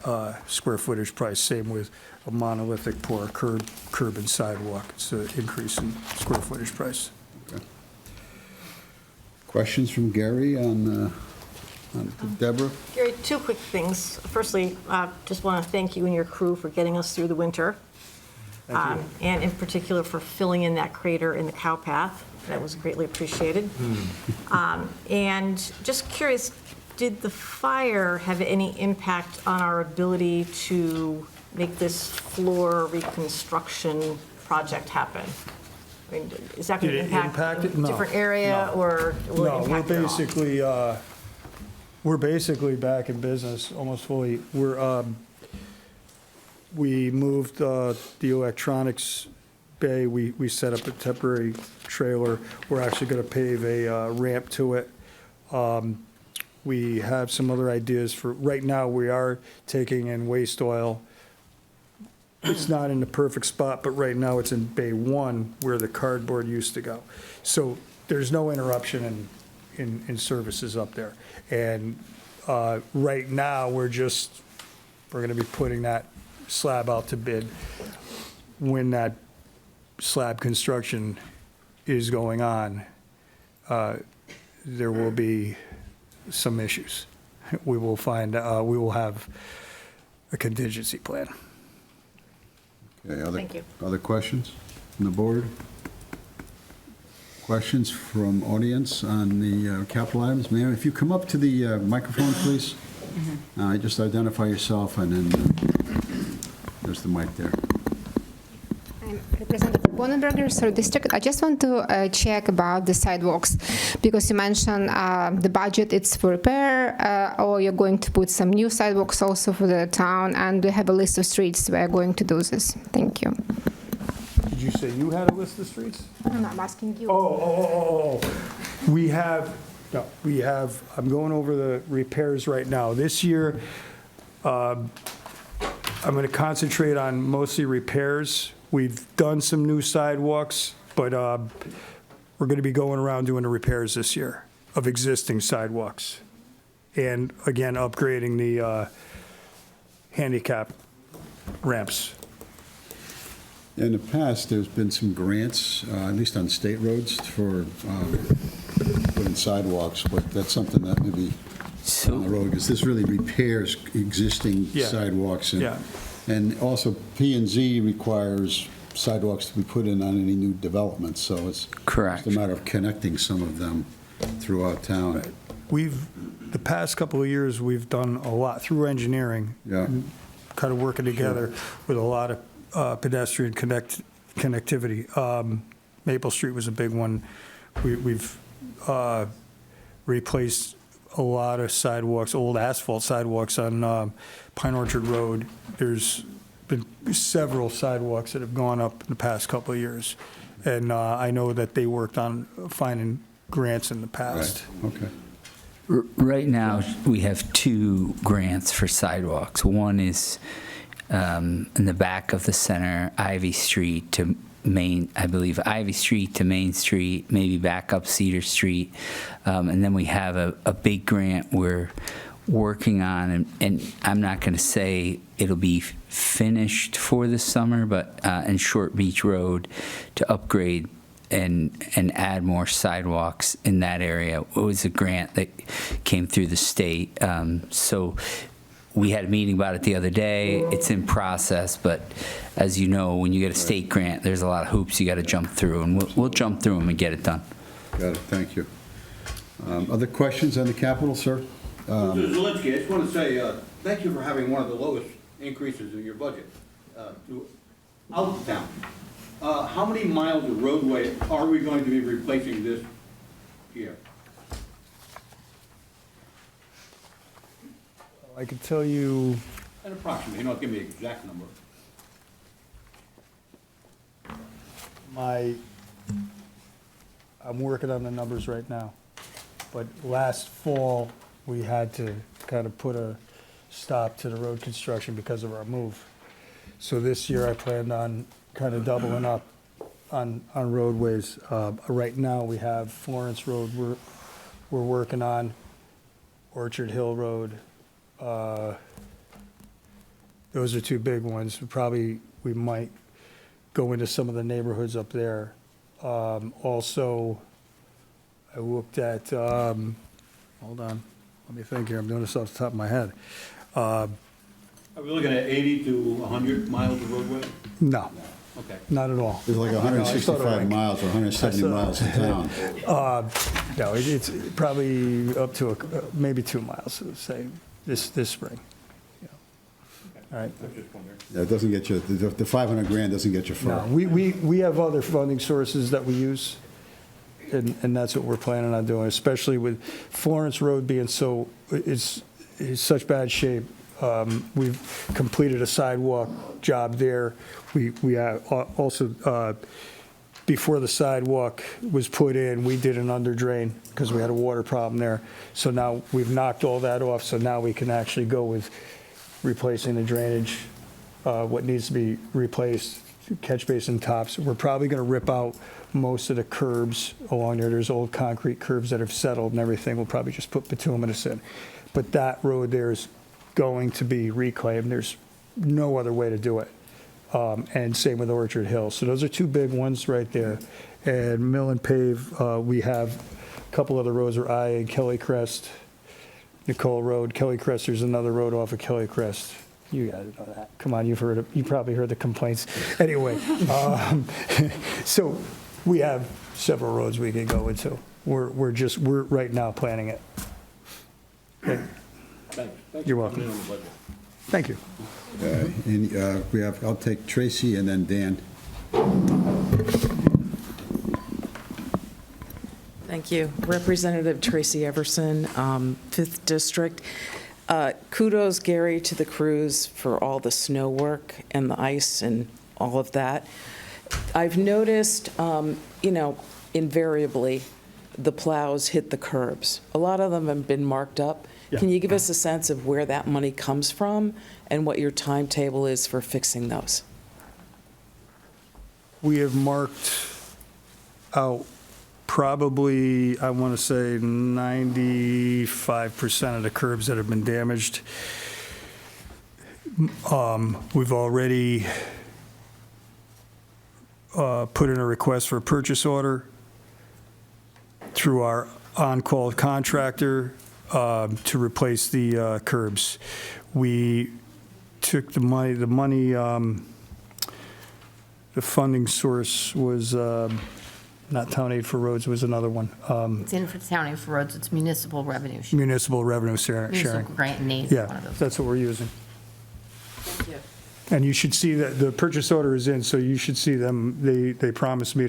square footage price. Same with a monolithic pour curb and sidewalk. It's an increase in square footage price. Questions from Gary on Deborah? Gary, two quick things. Firstly, just want to thank you and your crew for getting us through the winter. And in particular for filling in that crater in the cow path. That was greatly appreciated. And just curious, did the fire have any impact on our ability to make this floor reconstruction project happen? I mean, is that going to impact a different area, or will it impact it all? We're basically back in business almost fully. We moved the electronics bay. We set up a temporary trailer. We're actually going to pave a ramp to it. We have some other ideas for, right now, we are taking in waste oil. It's not in the perfect spot, but right now it's in Bay 1 where the cardboard used to go. So there's no interruption in services up there. And right now, we're going to be putting that slab out to bid. When that slab construction is going on, there will be some issues. We will have a contingency plan. Okay, Thank you. Other questions from the board? Questions from audience on the capital items? Ma'am, if you come up to the microphone, please. Just identify yourself, and then there's the mic there. I'm Representative Bonenberger, Third District. I just want to check about the sidewalks, because you mentioned the budget it's for repair, or you're going to put some new sidewalks also for the town, and we have a list of streets where we're going to do this. Thank you. Did you say you had a list of streets? No, I'm asking you. We have, I'm going over the repairs right now. This year, I'm going to concentrate on mostly repairs. We've done some new sidewalks, but we're going to be going around doing the repairs this year of existing sidewalks. And again, upgrading the handicap ramps. In the past, there's been some grants, at least on state roads, for putting sidewalks, but that's something that maybe on the road, because this really repairs existing sidewalks. And also, P&Z requires sidewalks to be put in on any new developments, so it's Correct. just a matter of connecting some of them throughout town. The past couple of years, we've done a lot through engineering, kind of working together with a lot of pedestrian connectivity. Maple Street was a big one. We've replaced a lot of sidewalks, old asphalt sidewalks on Pine Orchard Road. There's been several sidewalks that have gone up in the past couple of years. And I know that they worked on finding grants in the past. Right. Okay. Right now, we have 2 grants for sidewalks. One is in the back of the center, Ivy Street to Main, I believe Ivy Street to Main Street, maybe back up Cedar Street. And then we have a big grant we're working on, and I'm not going to say it'll be finished for this summer, but in Short Beach Road to upgrade and add more sidewalks in that area. It was a grant that came through the state. So we had a meeting about it the other day. It's in process, but as you know, when you get a state grant, there's a lot of hoops you got to jump through, and we'll jump through them and get it done. Got it. Thank you. Other questions on the capital, sir? Mr. Zelinski, I just want to say thank you for having one of the lowest increases in your budget out of town. How many miles of roadway are we going to be replacing this year? I can tell you. An approximate, you don't give me an exact number. I'm working on the numbers right now, but last fall, we had to kind of put a stop to the road construction because of our move. So this year I planned on kind of doubling up on roadways. Right now, we have Florence Road we're working on, Orchard Hill Road. Those are two big ones. We might go into some of the neighborhoods up there. Also, I looked at, hold on, let me think here, I'm doing this off the top of my head. Are we looking at 80 to 100 miles of roadway? No, Okay. not at all. There's like No, I saw the 165 rank. miles or 170 miles in town. No, it's probably up to maybe 2 miles, say, this spring. Yeah. All right. Yeah, it doesn't get you, the 500 grand doesn't get you No, far. we have other funding sources that we use, and that's what we're planning on doing, especially with Florence Road being it's such bad shape. We've completed a sidewalk job there. We also, before the sidewalk was put in, we did an under drain because we had a water problem there. So now we've knocked all that off, so now we can actually go with replacing the drainage, what needs to be replaced, catch basin tops. We're probably going to rip out most of the curbs along there. There's old concrete curbs that have settled and everything. We'll probably just put bituminous in. But that road there is going to be reclaimed. There's no other way to do it. And same with Orchard Hill. So those are two big ones right there. And Mill and Pave, we have a couple other roads are and Kelly Crest, Nicole Road. Kelly Crest, there's another road off of Kelly Crest. You guys know that. Come on, you probably heard the complaints. Anyway, so we have several roads we can go into. We're right now planning it. Okay. Thanks. You're welcome. For coming in on the budget. Thank you. And I'll take Tracy and then Dan. Thank you. Representative Tracy Everson, 5th District. Kudos, Gary, to the crews for all the snow work and the ice and all of that. I've noticed, invariably, the plows hit the curbs. A lot of them have been marked up. Yeah. Can you give us a sense of where that money comes from and what your timetable is for fixing those? We have marked out probably, I want to say, 95% of the curbs that have been damaged. We've already put in a request for a purchase order through our on-call contractor to replace the curbs. We took the money, the funding source was not Town Aid for Roads, was another one. It's in for Town Aid for Roads, it's municipal revenue. Municipal revenue sharing. Municipal grant and aid is one Yeah, of those. that's what we're using. Thank you. And you should see that the purchase order is in, so you should see them. They promised me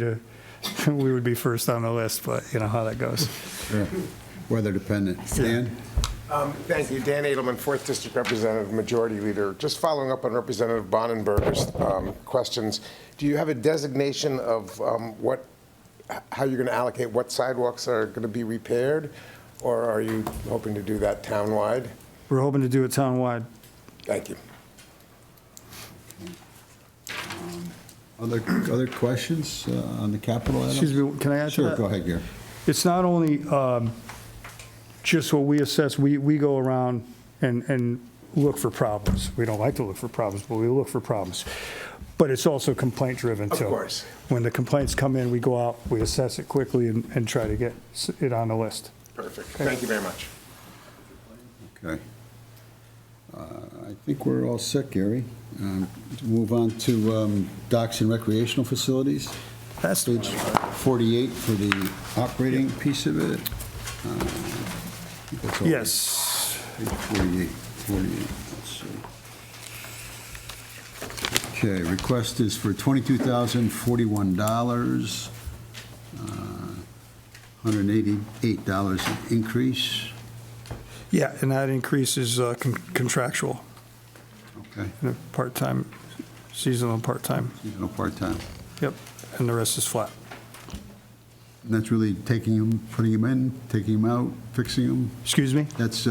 we would be first on the list, but you know how that goes. Sure. Weather dependent. Dan? Thank you. Dan Edelman, 4th District Representative, Majority Leader. Just following up on Representative Bonenberger's questions, do you have a designation of how you're going to allocate what sidewalks are going to be repaired, or are you hoping to do that townwide? We're hoping to do it townwide. Thank you. Other questions on the capital items? Excuse me, can I add to that? Sure, go ahead, Gary. It's not only just what we assess, we go around and look for problems. We don't like to look for problems, but we look for problems. But it's also complaint driven too. Of course. When the complaints come in, we go out, we assess it quickly and try to get it on the list. Perfect. Thank you very much. Okay. I think we're all set, Gary. Move on to docks and recreational facilities. That's Page 48 for the operating piece of it. I think that's all. Yes. Page 48, let's see. Okay, request is for $22,041, $188 increase. Yeah, and that increase is contractual. Okay, Part-time, seasonal part-time. seasonal part-time. Yep, and the rest is flat. And that's really taking them, putting them in, taking them out, fixing them? Excuse me? That's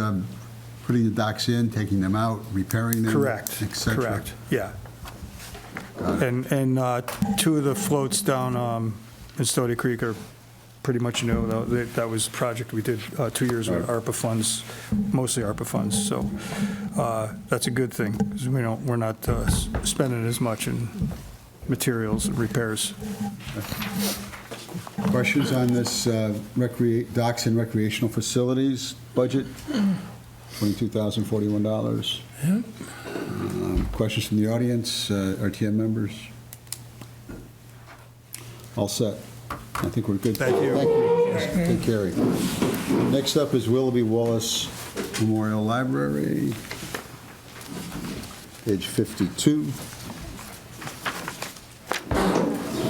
putting the docks in, taking them out, repairing them? Correct, et cetera. correct, yeah. And two of the floats down in Stony Creek are pretty much new. That was a project we did 2 years with ARPA funds, mostly ARPA funds. So that's a good thing, because we're not spending as much in materials and repairs. Questions on this docks and recreational facilities budget? $22,041. Questions from the audience, RTM members? All set. I think we're good. Thank you. Thank you. Take care. Next up is Willoughby Wallace Memorial Library, page 52.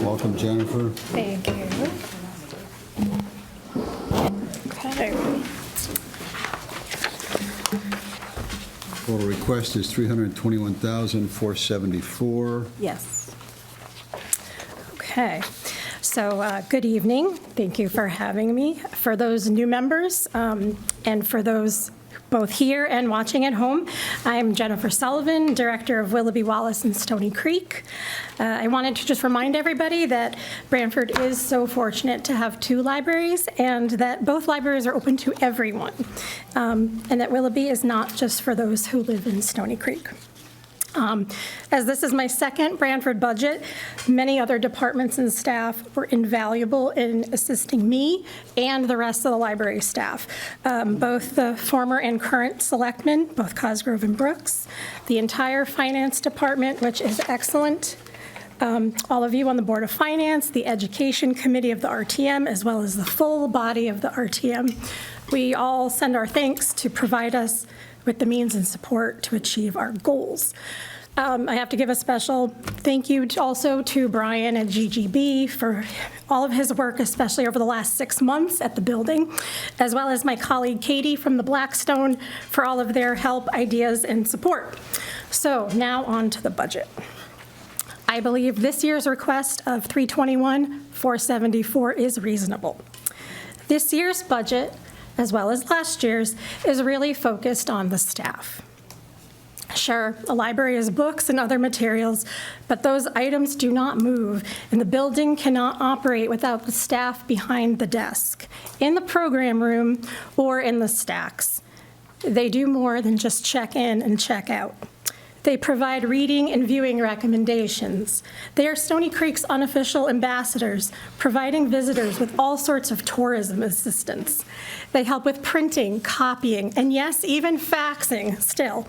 Welcome, Jennifer. Thank you. Okay. Total request is $321,474. Yes. Okay. So good evening. Thank you for having me. For those new members and for those both here and watching at home, I'm Jennifer Sullivan, Director of Willoughby Wallace and Stony Creek. I wanted to just remind everybody that Branford is so fortunate to have 2 libraries and that both libraries are open to everyone, and that Willoughby is not just for those who live in Stony Creek. As this is my second Branford budget, many other departments and staff were invaluable in assisting me and the rest of the library staff, both the former and current selectmen, both Cosgrove and Brooks, the entire finance department, which is excellent, all of you on the Board of Finance, the Education Committee of the RTM, as well as the full body of the RTM. We all send our thanks to provide us with the means and support to achieve our goals. I have to give a special thank you also to Brian at GGB for all of his work, especially over the last 6 months at the building, as well as my colleague Katie from the Blackstone for all of their help, ideas, and support. So now on to the budget. I believe this year's request of $321,474 is reasonable. This year's budget, as well as last year's, is really focused on the staff. Sure, a library has books and other materials, but those items do not move, and the building cannot operate without the staff behind the desk, in the program room, or in the stacks. They do more than just check in and check out. They provide reading and viewing recommendations. They are Stony Creek's unofficial ambassadors, providing visitors with all sorts of tourism assistance. They help with printing, copying, and yes, even faxing still.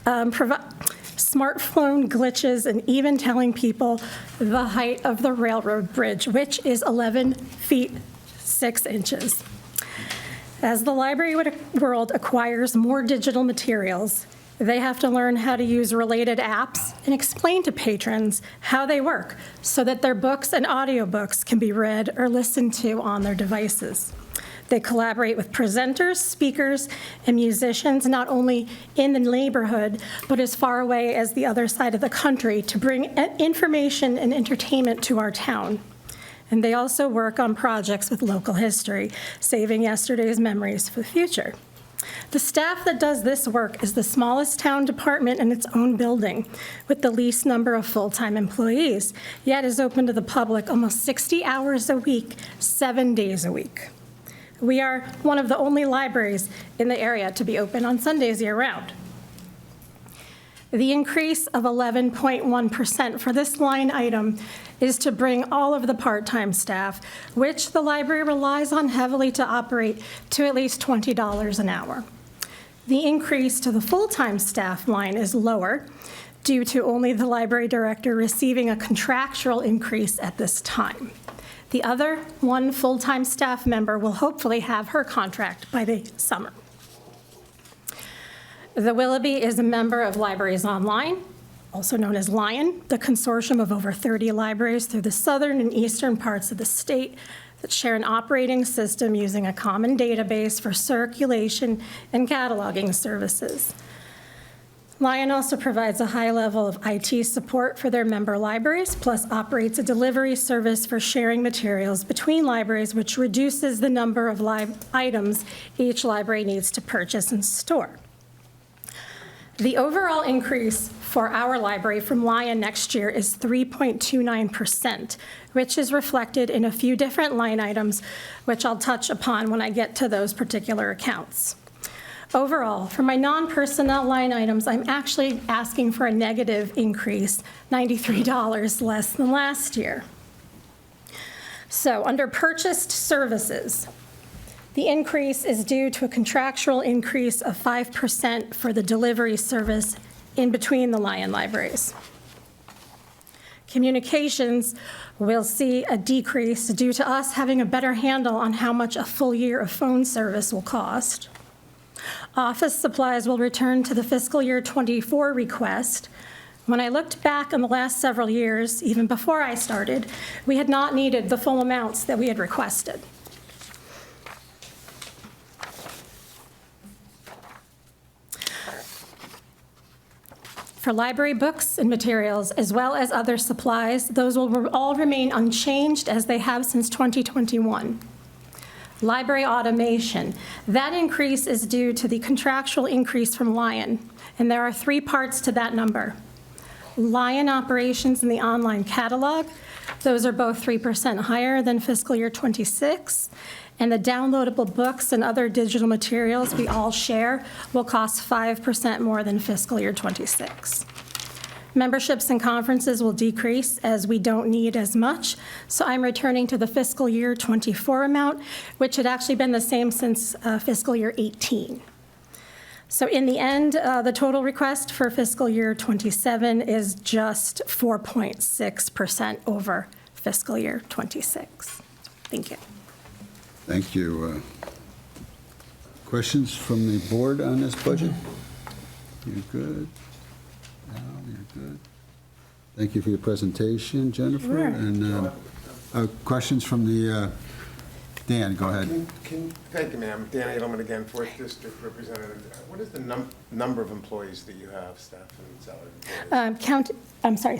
Smartphone glitches, and even telling people the height of the railroad bridge, which is 11 feet 6 inches. As the library world acquires more digital materials, they have to learn how to use related apps and explain to patrons how they work so that their books and audiobooks can be read or listened to on their devices. They collaborate with presenters, speakers, and musicians not only in the neighborhood, but as far away as the other side of the country to bring information and entertainment to our town. And they also work on projects with local history, saving yesterday's memories for the future. The staff that does this work is the smallest town department in its own building, with the least number of full-time employees, yet is open to the public almost 60 hours a week, 7 days a week. We are one of the only libraries in the area to be open on Sundays year-round. The increase of 11.1% for this line item is to bring all of the part-time staff, which the library relies on heavily to operate, to at least $20 an hour. The increase to the full-time staff line is lower due to only the library director receiving a contractual increase at this time. The other one full-time staff member will hopefully have her contract by the summer. The Willoughby is a member of Libraries Online, also known as LION, the consortium of over 30 libraries through the southern and eastern parts of the state that share an operating system using a common database for circulation and cataloging services. LION also provides a high level of IT support for their member libraries, plus operates a delivery service for sharing materials between libraries, which reduces the number of items each library needs to purchase and store. The overall increase for our library from Lion next year is 3.29%, which is reflected in a few different line items, which I'll touch upon when I get to those particular accounts. Overall, for my non-personnel line items, I'm actually asking for a negative increase, $93 less than last year. So under purchased services, the increase is due to a contractual increase of 5% for the delivery service in between the Lion libraries. Communications will see a decrease due to us having a better handle on how much a full year of phone service will cost. Office supplies will return to the fiscal year '24 request. When I looked back on the last several years, even before I started, we had not needed the full amounts that we had requested. For library books and materials, as well as other supplies, those will all remain unchanged as they have since 2021. Library automation, that increase is due to the contractual increase from Lion, and there are 3 parts to that number. Lion operations in the online catalog, those are both 3% higher than fiscal year '26, and the downloadable books and other digital materials we all share will cost 5% more than fiscal year '26. Memberships and conferences will decrease as we don't need as much, so I'm returning to the fiscal year '24 amount, which had actually been the same since fiscal year '18. So in the end, the total request for fiscal year '27 is just 4.6% over fiscal year '26. Thank you. Thank you. Questions from the board on this budget? You're good. Al, you're good. Thank you for your presentation, Jennifer. Sure. And questions from the, Dan, go ahead. Thank you, ma'am. Dan Edelman again, 4th District Representative. What is the number of employees that you have, staff and salaried?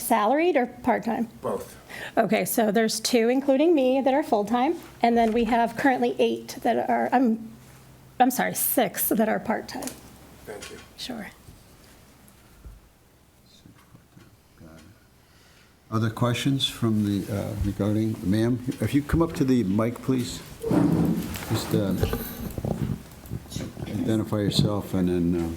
Salaried or part-time? Both. Okay, so there's 2, including me, that are full-time, and then we have currently 8 that are, 6 that are part-time. Thank you. Sure. Other questions from the, regarding, ma'am, if you come up to the mic, please. Just identify yourself and then.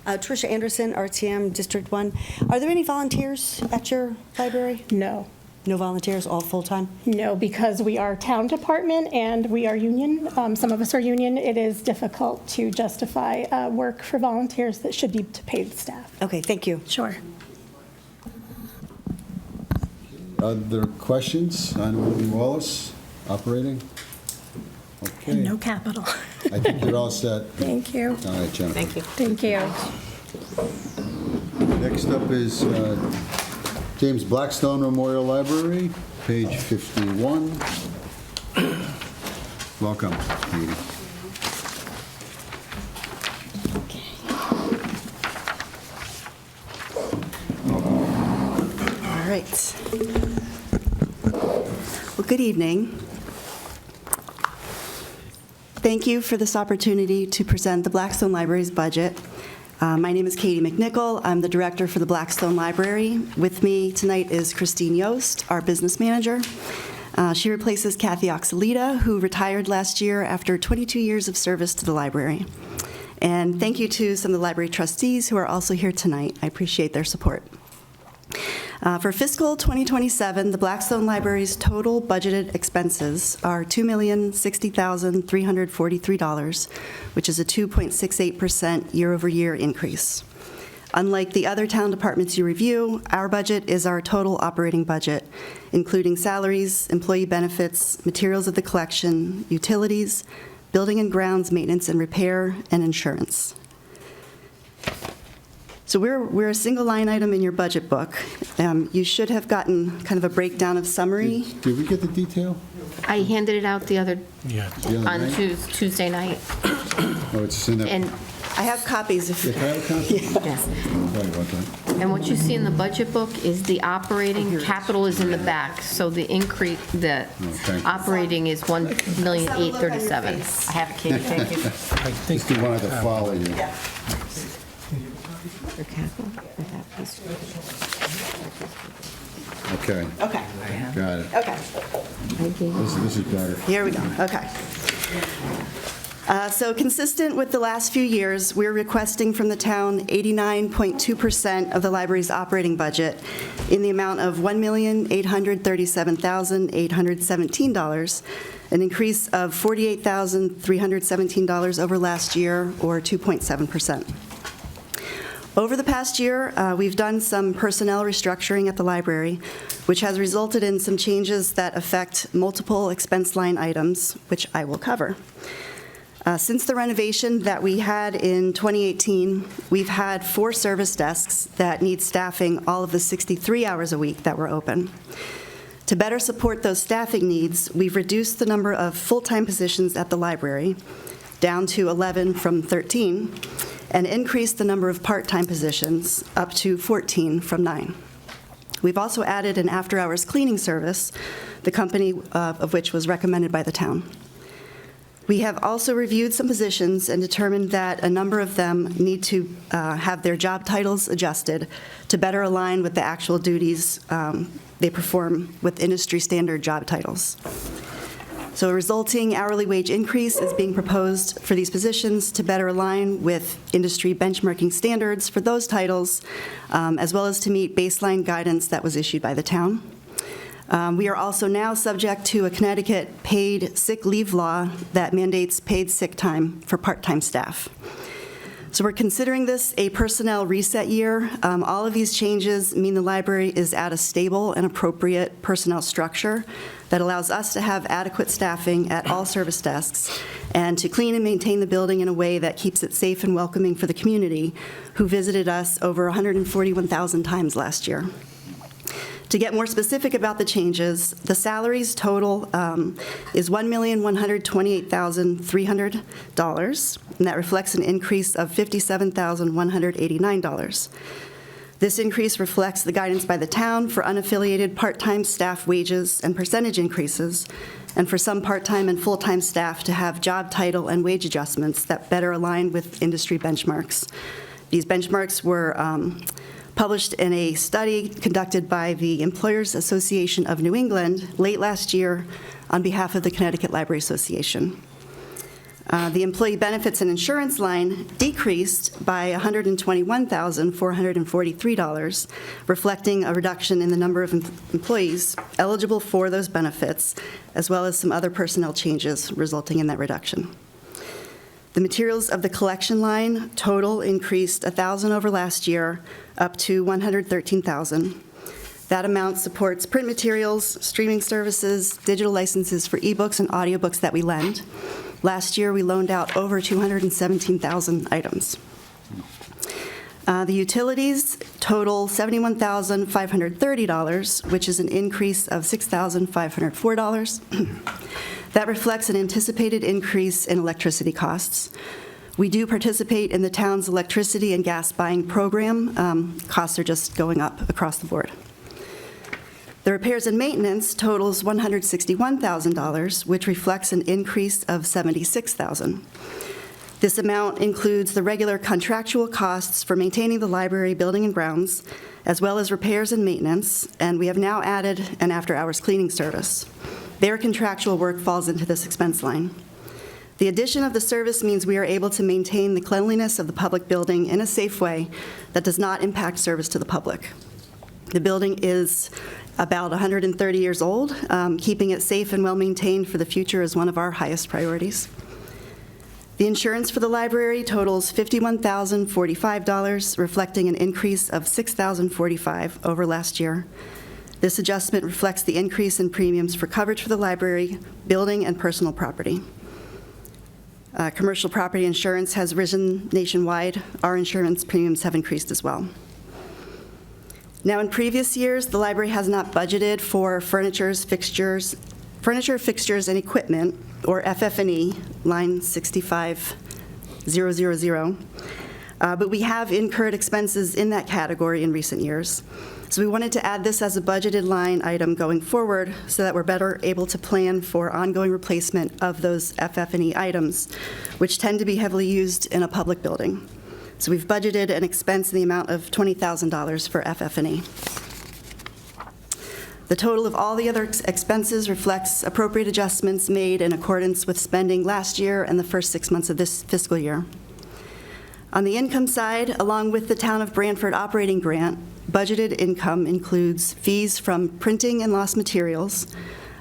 Tricia Anderson, RTM District 1. Are there any volunteers at your library? No. No volunteers, all full-time? No, because we are town department and we are union. Some of us are union. It is difficult to justify work for volunteers that should be to paid staff. Okay, thank you. Sure. Other questions on Willie Wallace operating? Okay. And no capital. I think you're all set. Thank you. All right, Jennifer. Thank you. Thank you. Next up is James Blackstone Memorial Library, page 51. Welcome, Katie. All right. Well, good evening. Thank you for this opportunity to present the Blackstone Library's budget. My name is Katie McNichol. I'm the director for the Blackstone Library. With me tonight is Christine Yost, our business manager. She replaces Kathy Oxalita, who retired last year after 22 years of service to the library. And thank you to some of the library trustees who are also here tonight. I appreciate their support. For fiscal 2027, the Blackstone Library's total budgeted expenses are $2,060,343, which is a 2.68% year-over-year increase. Unlike the other town departments you review, our budget is our total operating budget, including salaries, employee benefits, materials of the collection, utilities, building and grounds maintenance and repair, and insurance. So we're a single line item in your budget book. You should have gotten kind of a breakdown of summary. Did we get the detail? I handed it out the other on night? Tuesday night. Oh, it's in that. And I have copies if you have a copy? yes. Sorry about that. And what you see in the budget book is the operating, capital is in the back, so the increase, the thank you. operating is $1,837,000. I have it, Katie, thank you. I think we wanted to follow you. For capital, for that piece. Okay. Okay. Got it. Okay. This is better. Here we go. Okay. So consistent with the last few years, we're requesting from the town 89.2% of the library's operating budget in the amount of $1,837,817, an increase of $48,317 over last year, or 2.7%. Over the past year, we've done some personnel restructuring at the library, which has resulted in some changes that affect multiple expense line items, which I will cover. Since the renovation that we had in 2018, we've had 4 service desks that need staffing all of the 63 hours a week that were open. To better support those staffing needs, we've reduced the number of full-time positions at the library down to 11 from 13, and increased the number of part-time positions up to 14 from 9. We've also added an after-hours cleaning service, the company of which was recommended by the town. We have also reviewed some positions and determined that a number of them need to have their job titles adjusted to better align with the actual duties they perform with industry standard job titles. So a resulting hourly wage increase is being proposed for these positions to better align with industry benchmarking standards for those titles, as well as to meet baseline guidance that was issued by the town. We are also now subject to a Connecticut paid sick leave law that mandates paid sick time for part-time staff. So we're considering this a personnel reset year. All of these changes mean the library is at a stable and appropriate personnel structure that allows us to have adequate staffing at all service desks and to clean and maintain the building in a way that keeps it safe and welcoming for the community, who visited us over 141,000 times last year. To get more specific about the changes, the salaries total is $1,128,300, and that reflects an increase of $57,189. This increase reflects the guidance by the town for unaffiliated part-time staff wages and percentage increases, and for some part-time and full-time staff to have job title and wage adjustments that better align with industry benchmarks. These benchmarks were published in a study conducted by the Employers Association of New England late last year on behalf of the Connecticut Library Association. The employee benefits and insurance line decreased by $121,443, reflecting a reduction in the number of employees eligible for those benefits, as well as some other personnel changes resulting in that reduction. The materials of the collection line total increased $1,000 over last year, up to $113,000. That amount supports print materials, streaming services, digital licenses for ebooks and audiobooks that we lend. Last year, we loaned out over 217,000 items. The utilities total $71,530, which is an increase of $6,504. That reflects an anticipated increase in electricity costs. We do participate in the town's electricity and gas buying program. Costs are just going up across the board. The repairs and maintenance totals $161,000, which reflects an increase of $76,000. This amount includes the regular contractual costs for maintaining the library building and grounds, as well as repairs and maintenance, and we have now added an after-hours cleaning service. Their contractual work falls into this expense line. The addition of the service means we are able to maintain the cleanliness of the public building in a safe way that does not impact service to the public. The building is about 130 years old. Keeping it safe and well-maintained for the future is one of our highest priorities. The insurance for the library totals $51,045, reflecting an increase of $6,045 over last year. This adjustment reflects the increase in premiums for coverage for the library, building, and personal property. Commercial property insurance has risen nationwide. Our insurance premiums have increased as well. Now, in previous years, the library has not budgeted for furniture, fixtures, and equipment, or FF&E, line 65000, but we have incurred expenses in that category in recent years. So we wanted to add this as a budgeted line item going forward so that we're better able to plan for ongoing replacement of those FF&E items, which tend to be heavily used in a public building. So we've budgeted an expense in the amount of $20,000 for FF&E. The total of all the other expenses reflects appropriate adjustments made in accordance with spending last year and the first 6 months of this fiscal year. On the income side, along with the Town of Branford operating grant, budgeted income includes fees from printing and lost materials,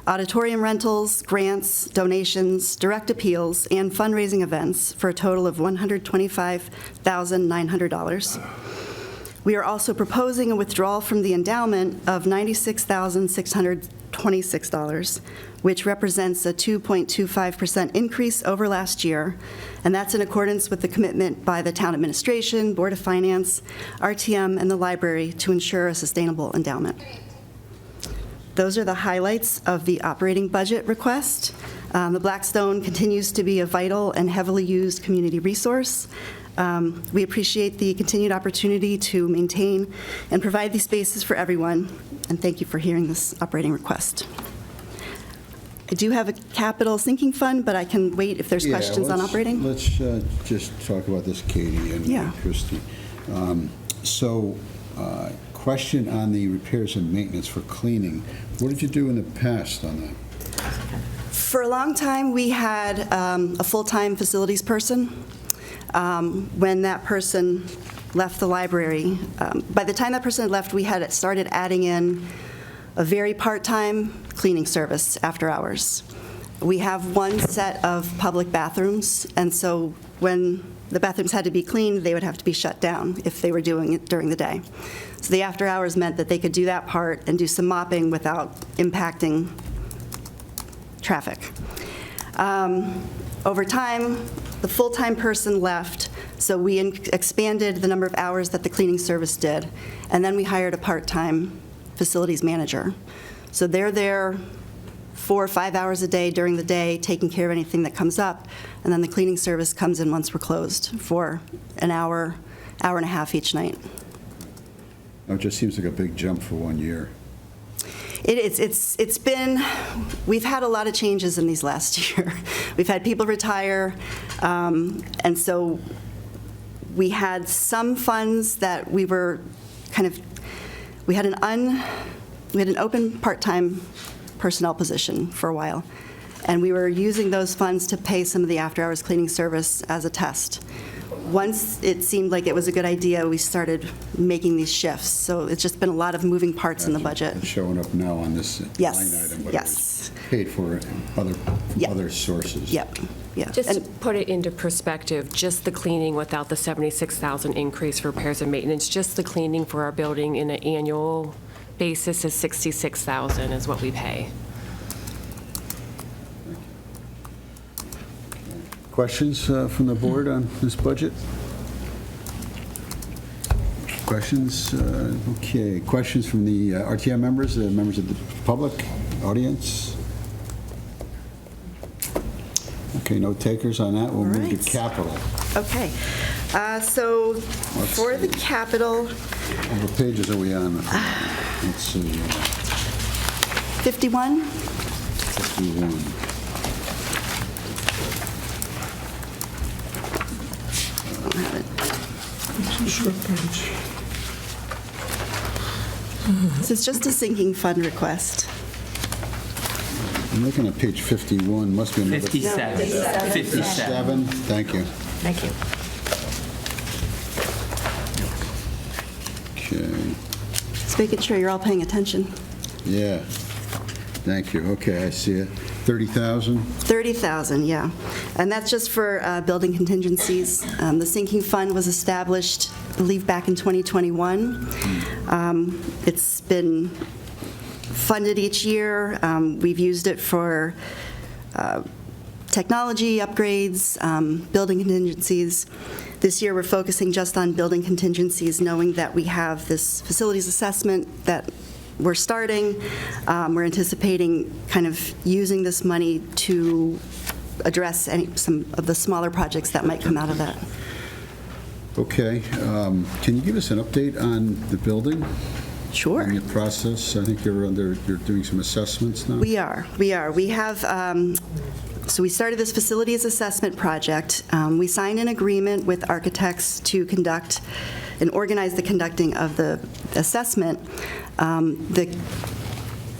auditorium rentals, grants, donations, direct appeals, and fundraising events for a total of $125,900. We are also proposing a withdrawal from the endowment of $96,626, which represents a 2.25% increase over last year, and that's in accordance with the commitment by the Town Administration, Board of Finance, RTM, and the library to ensure a sustainable endowment. Those are the highlights of the operating budget request. The Blackstone continues to be a vital and heavily used community resource. We appreciate the continued opportunity to maintain and provide these spaces for everyone, and thank you for hearing this operating request. I do have a capital sinking fund, but I can wait if there's questions on operating. Let's just talk about this, Katie and Christie. Question on the repairs and maintenance for cleaning. What did you do in the past on that? For a long time, we had a full-time facilities person. When that person left the library, by the time that person had left, we had started adding in a very part-time cleaning service after hours. We have one set of public bathrooms, and so when the bathrooms had to be cleaned, they would have to be shut down if they were doing it during the day. So the after hours meant that they could do that part and do some mopping without impacting traffic. Over time, the full-time person left, so we expanded the number of hours that the cleaning service did, and then we hired a part-time facilities manager. So they're there 4 or 5 hours a day during the day, taking care of anything that comes up, and then the cleaning service comes in once we're closed for an hour, hour and a half each night. It just seems like a big jump for 1 year. It's been, we've had a lot of changes in these last year. We've had people retire, and so we had some funds that we were we had an open part-time personnel position for a while, and we were using those funds to pay some of the after-hours cleaning service as a test. Once it seemed like it was a good idea, we started making these shifts. So it's just been a lot of moving parts in the budget. It's showing up now on this line item, but it was paid for from other sources. Just to put it into perspective, just the cleaning without the $76,000 increase for repairs and maintenance, just the cleaning for our building in an annual basis is $66,000 is what we pay. Questions from the board on this budget? Questions? Okay. Questions from the RTM members, members of the public, audience? Okay, no takers on that. We'll move to capital. Okay. So for the capital. What pages are we on? Let's see. 51? 51. This is just a sinking fund request. I'm looking at page 51. Must be another 57. 57. Thank you. Thank you. Okay. Just making sure you're all paying attention. Yeah. Thank you. Okay, I see it. 30,000? 30,000, yeah. And that's just for building contingencies. The sinking fund was established, I believe, back in 2021. It's been funded each year. We've used it for technology upgrades, building contingencies. This year, we're focusing just on building contingencies, knowing that we have this facilities assessment that we're starting. We're anticipating kind of using this money to address some of the smaller projects that might come out of that. Okay. Can you give us an update on the building? Sure. And the process? I think you're doing some assessments now? We are. We have So we started this facilities assessment project. We signed an agreement with architects to conduct and organize the conducting of the assessment. The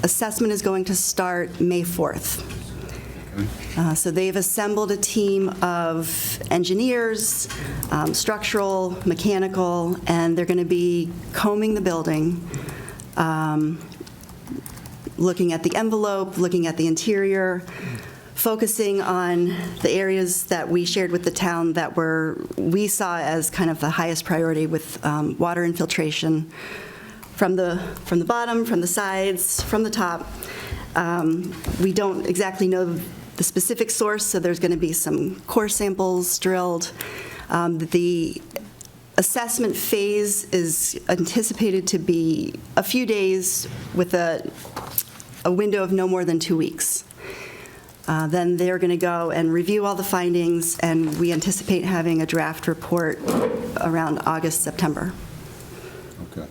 assessment is going to start May 4th. So they've assembled a team of engineers, structural, mechanical, and they're going to be combing the building, looking at the envelope, looking at the interior, focusing on the areas that we shared with the town that we saw as kind of the highest priority with water infiltration from the bottom, from the sides, from the top. We don't exactly know the specific source, so there's going to be some core samples drilled. The assessment phase is anticipated to be a few days with a window of no more than 2 weeks. Then they're going to go and review all the findings, and we anticipate having a draft report around August, September. Okay.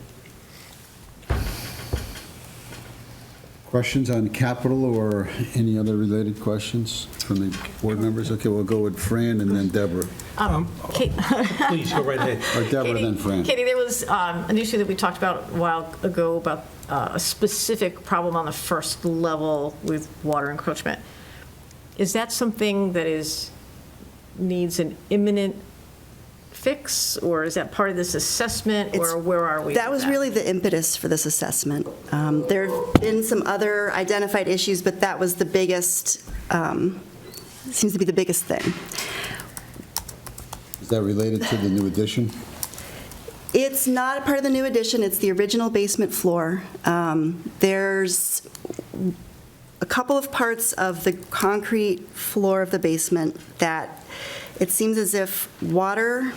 Questions on capital or any other related questions from the board members? Okay, we'll go with Fran and then Deborah. Please, go right ahead. Or Deborah, then Fran. Katie, there was an issue that we talked about a while ago about a specific problem on the first level with water encroachment. Is that something that needs an imminent fix, or is that part of this assessment, or where are we? That was really the impetus for this assessment. There have been some other identified issues, but that was the biggest, seems to be the biggest thing. Is that related to the new addition? It's not a part of the new addition. It's the original basement floor. There's a couple of parts of the concrete floor of the basement that it seems as if water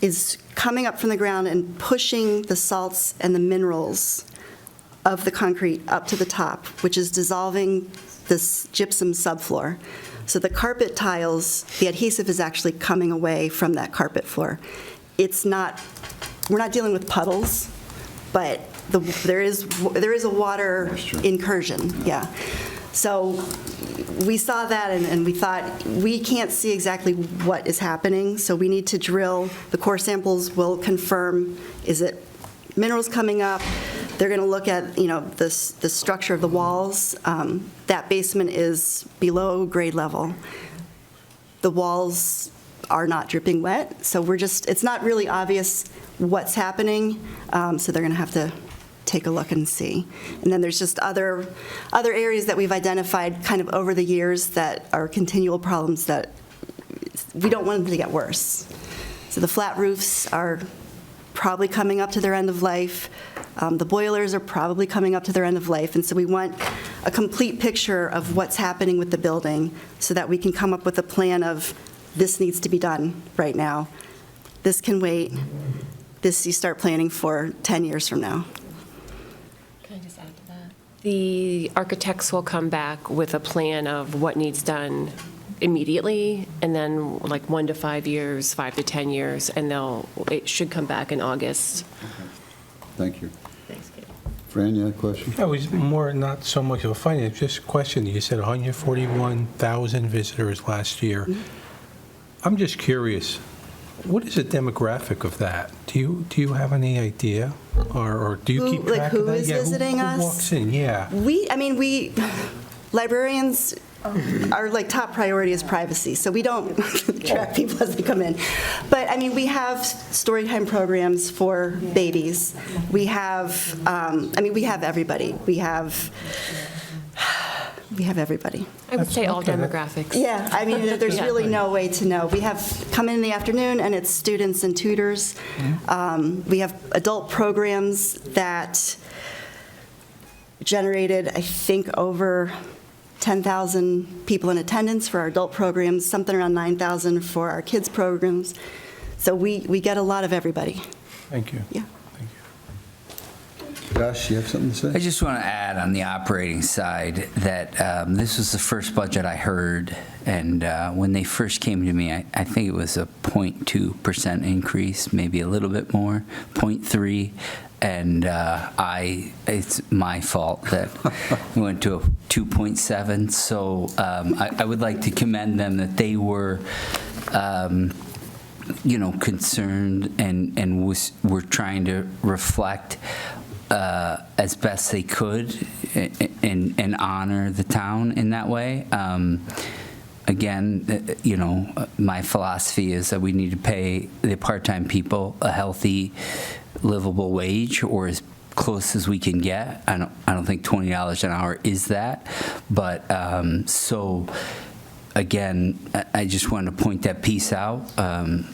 is coming up from the ground and pushing the salts and the minerals of the concrete up to the top, which is dissolving this gypsum subfloor. So the carpet tiles, the adhesive is actually coming away from that carpet floor. It's not, we're not dealing with puddles, but there is a water incursion, yeah. So we saw that and we thought, we can't see exactly what is happening, so we need to drill. The core samples will confirm, is it minerals coming up? They're going to look at, the structure of the walls. That basement is below grade level. The walls are not dripping wet, so it's not really obvious what's happening, so they're going to have to take a look and see. And then there's just other areas that we've identified kind of over the years that are continual problems that we don't want them to get worse. So the flat roofs are probably coming up to their end of life. The boilers are probably coming up to their end of life. And so we want a complete picture of what's happening with the building so that we can come up with a plan of this needs to be done right now. This can wait. This you start planning for 10 years from now. Can I just add to that? The architects will come back with a plan of what needs done immediately, and then like 1 to 5 years, 5 to 10 years, and it should come back in August. Okay. Thank you. Thanks, Kate. Fran, you had a question? Yeah, it was more not so much of a finance, just a question. You said 141,000 visitors last year. Mm-hmm. I'm just curious, what is the demographic of that? Do you have any idea? Or do you keep track of that? Who is visiting us? Who walks in, yeah. Librarians, our top priority is privacy, so we don't track people as they come in. But we have story time programs for babies. We have, we have everybody. We have everybody. I would say all demographics. Yeah, there's really no way to know. We have come in the afternoon, and it's students and tutors. We have adult programs that generated, I think, over 10,000 people in attendance for our adult programs, something around 9,000 for our kids' programs. So we get a lot of everybody. Thank you. Yeah. Thank Josh, you have something to say? I just want to add on the operating side that this was the first budget I heard, and when they first came to me, I think it was a 0.2% increase, maybe a little bit more, 0.3%, and it's my fault that we went to a 2.7%. So I would like to commend them that they were concerned and were trying to reflect as best they could and honor the town in that way. Again, my philosophy is that we need to pay the part-time people a healthy, livable wage, or as close as we can get. I don't think $20 an hour is that, but so again, I just wanted to point that piece out, and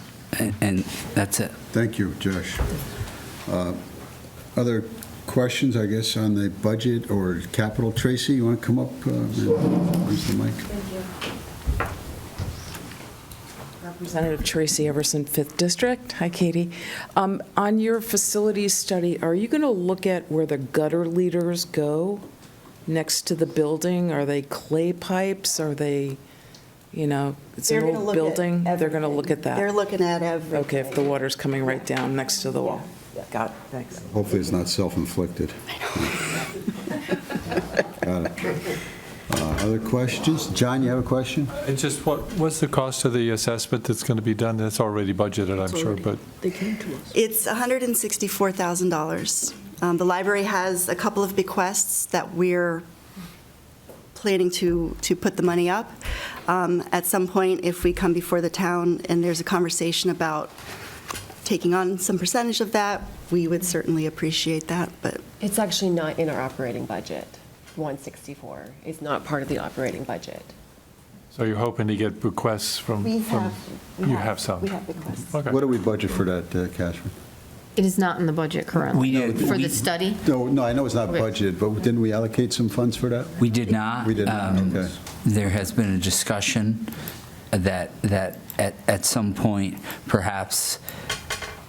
that's it. Thank you, Josh. Other questions, I guess, on the budget or capital? Tracy, you want to come up? Where's the mic? Thank you. Representative Tracy Everson, 5th District. Hi, Katie. On your facilities study, are you going to look at where the gutter leaders go next to the building? Are they clay pipes? Are they, it's an old building? They're going to look at that? They're looking at everything. Okay, if the water's coming right down next to the wall. Got it, thanks. Hopefully it's not self-inflicted. Got it. Other questions? John, you have a question? And just what's the cost of the assessment that's going to be done? That's already budgeted, I'm sure, but. They came to us. It's $164,000. The library has a couple of bequests that we're planning to put the money up. At some point, if we come before the town and there's a conversation about taking on some percentage of that, we would certainly appreciate that, but. It's actually not in our operating budget. 164 is not part of the operating budget. So you're hoping to get requests from? We have some? We have bequests. Okay. What do we budget for that, Catherine? It is not in the budget currently. For the study? No, I know it's not Okay. budgeted, but didn't we allocate some funds for that? We did not. We did not, okay. There has been a discussion that at some point, perhaps,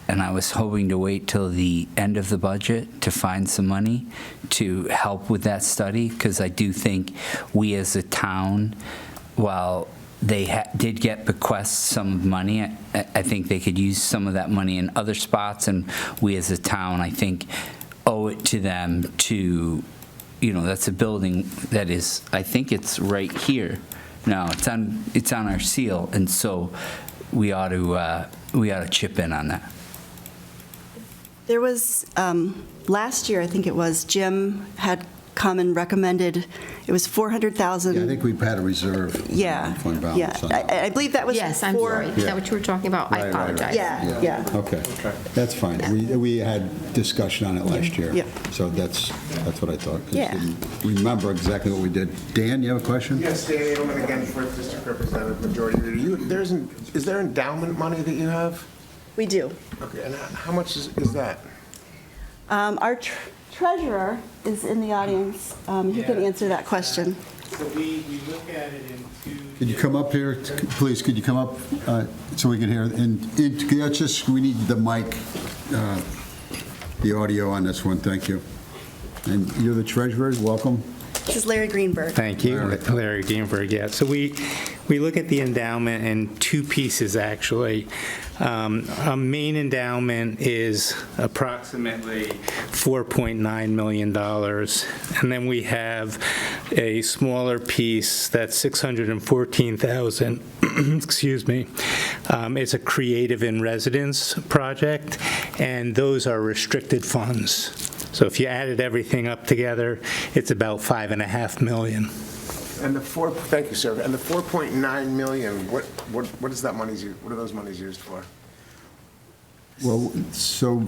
and I was hoping to wait till the end of the budget to find some money to help with that study, because I do think we as a town, while they did get bequests some money, I think they could use some of that money in other spots, and we as a town, I think, owe it to them to, that's a building that is, I think it's right here. No, it's on our seal, and so we ought to chip in on that. There was, last year, I think it was, Jim had come and recommended, it was $400,000. Yeah, I think we've had a reserve. Yeah, Fund balance yeah. on that. I believe that was Yes, I'm sorry. Is that what you were talking about? I Right. apologize. Yeah. Okay, that's fine. We had discussion on it last year. Yeah. So that's what I thought. 'Cause Yeah. didn't remember exactly what we did. Dan, you have a question? Yes, Dan Edelman again, 4th District Representative, Majority Leader. Is there endowment money that you have? We do. Okay, and how much is that? Our treasurer is in the audience. He can answer that question. So we look at it in two. Could you come up here, please? Could you come up so we can hear? And we need the mic, the audio on this one. Thank you. And you're the treasurer. Welcome. This is Larry Greenberg. Thank you, Larry Greenberg. Yeah, so we look at the endowment in two pieces, actually. A main endowment is approximately $4.9 million, and then we have a smaller piece that's $614,000. Excuse me. It's a creative in residence project, and those are restricted funds. So if you added everything up together, it's about $5.5 million. And thank you, sir. And the $4.9 million, what is that money? What are those monies used for? Well, so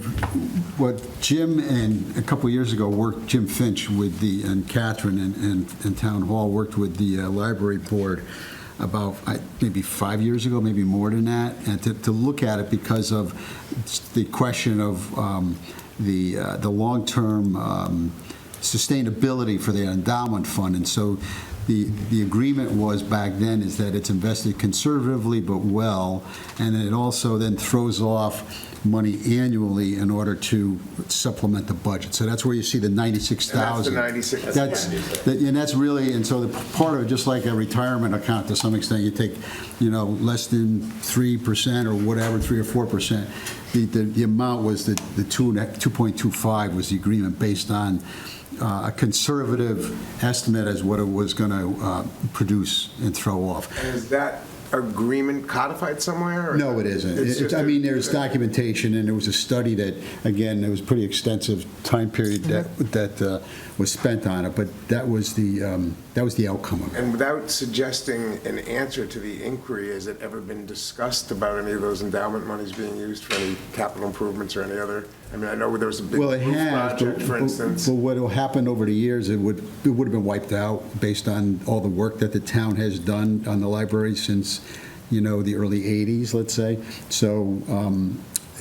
what Jim and a couple of years ago worked, Jim Finch and Catherine and Town Hall worked with the library board about maybe 5 years ago, maybe more than that, and to look at it because of the question of the long-term sustainability for the endowment fund. And so the agreement was back then is that it's invested conservatively but well, and it also then throws off money annually in order to supplement the budget. So that's where you see the 96,000. And that's the 96. And that's really, and so the part of it, just like a retirement account to some extent, you take, less than 3% or whatever, 3 or 4%. The amount was the 2.25 was the agreement based on a conservative estimate as what it was going to produce and throw off. And is that agreement codified somewhere? Or No, it isn't. There's documentation, and there was a study that, again, there was a pretty extensive time period that was spent on it, but that was the outcome of it. And without suggesting an answer to the inquiry, has it ever been discussed about any of those endowment monies being used for any capital improvements or any other? I mean, I know there was a big roof project, for instance. But what will happen over the years, it would have been wiped out based on all the work that the town has done on the library since, the early 80s, let's say. So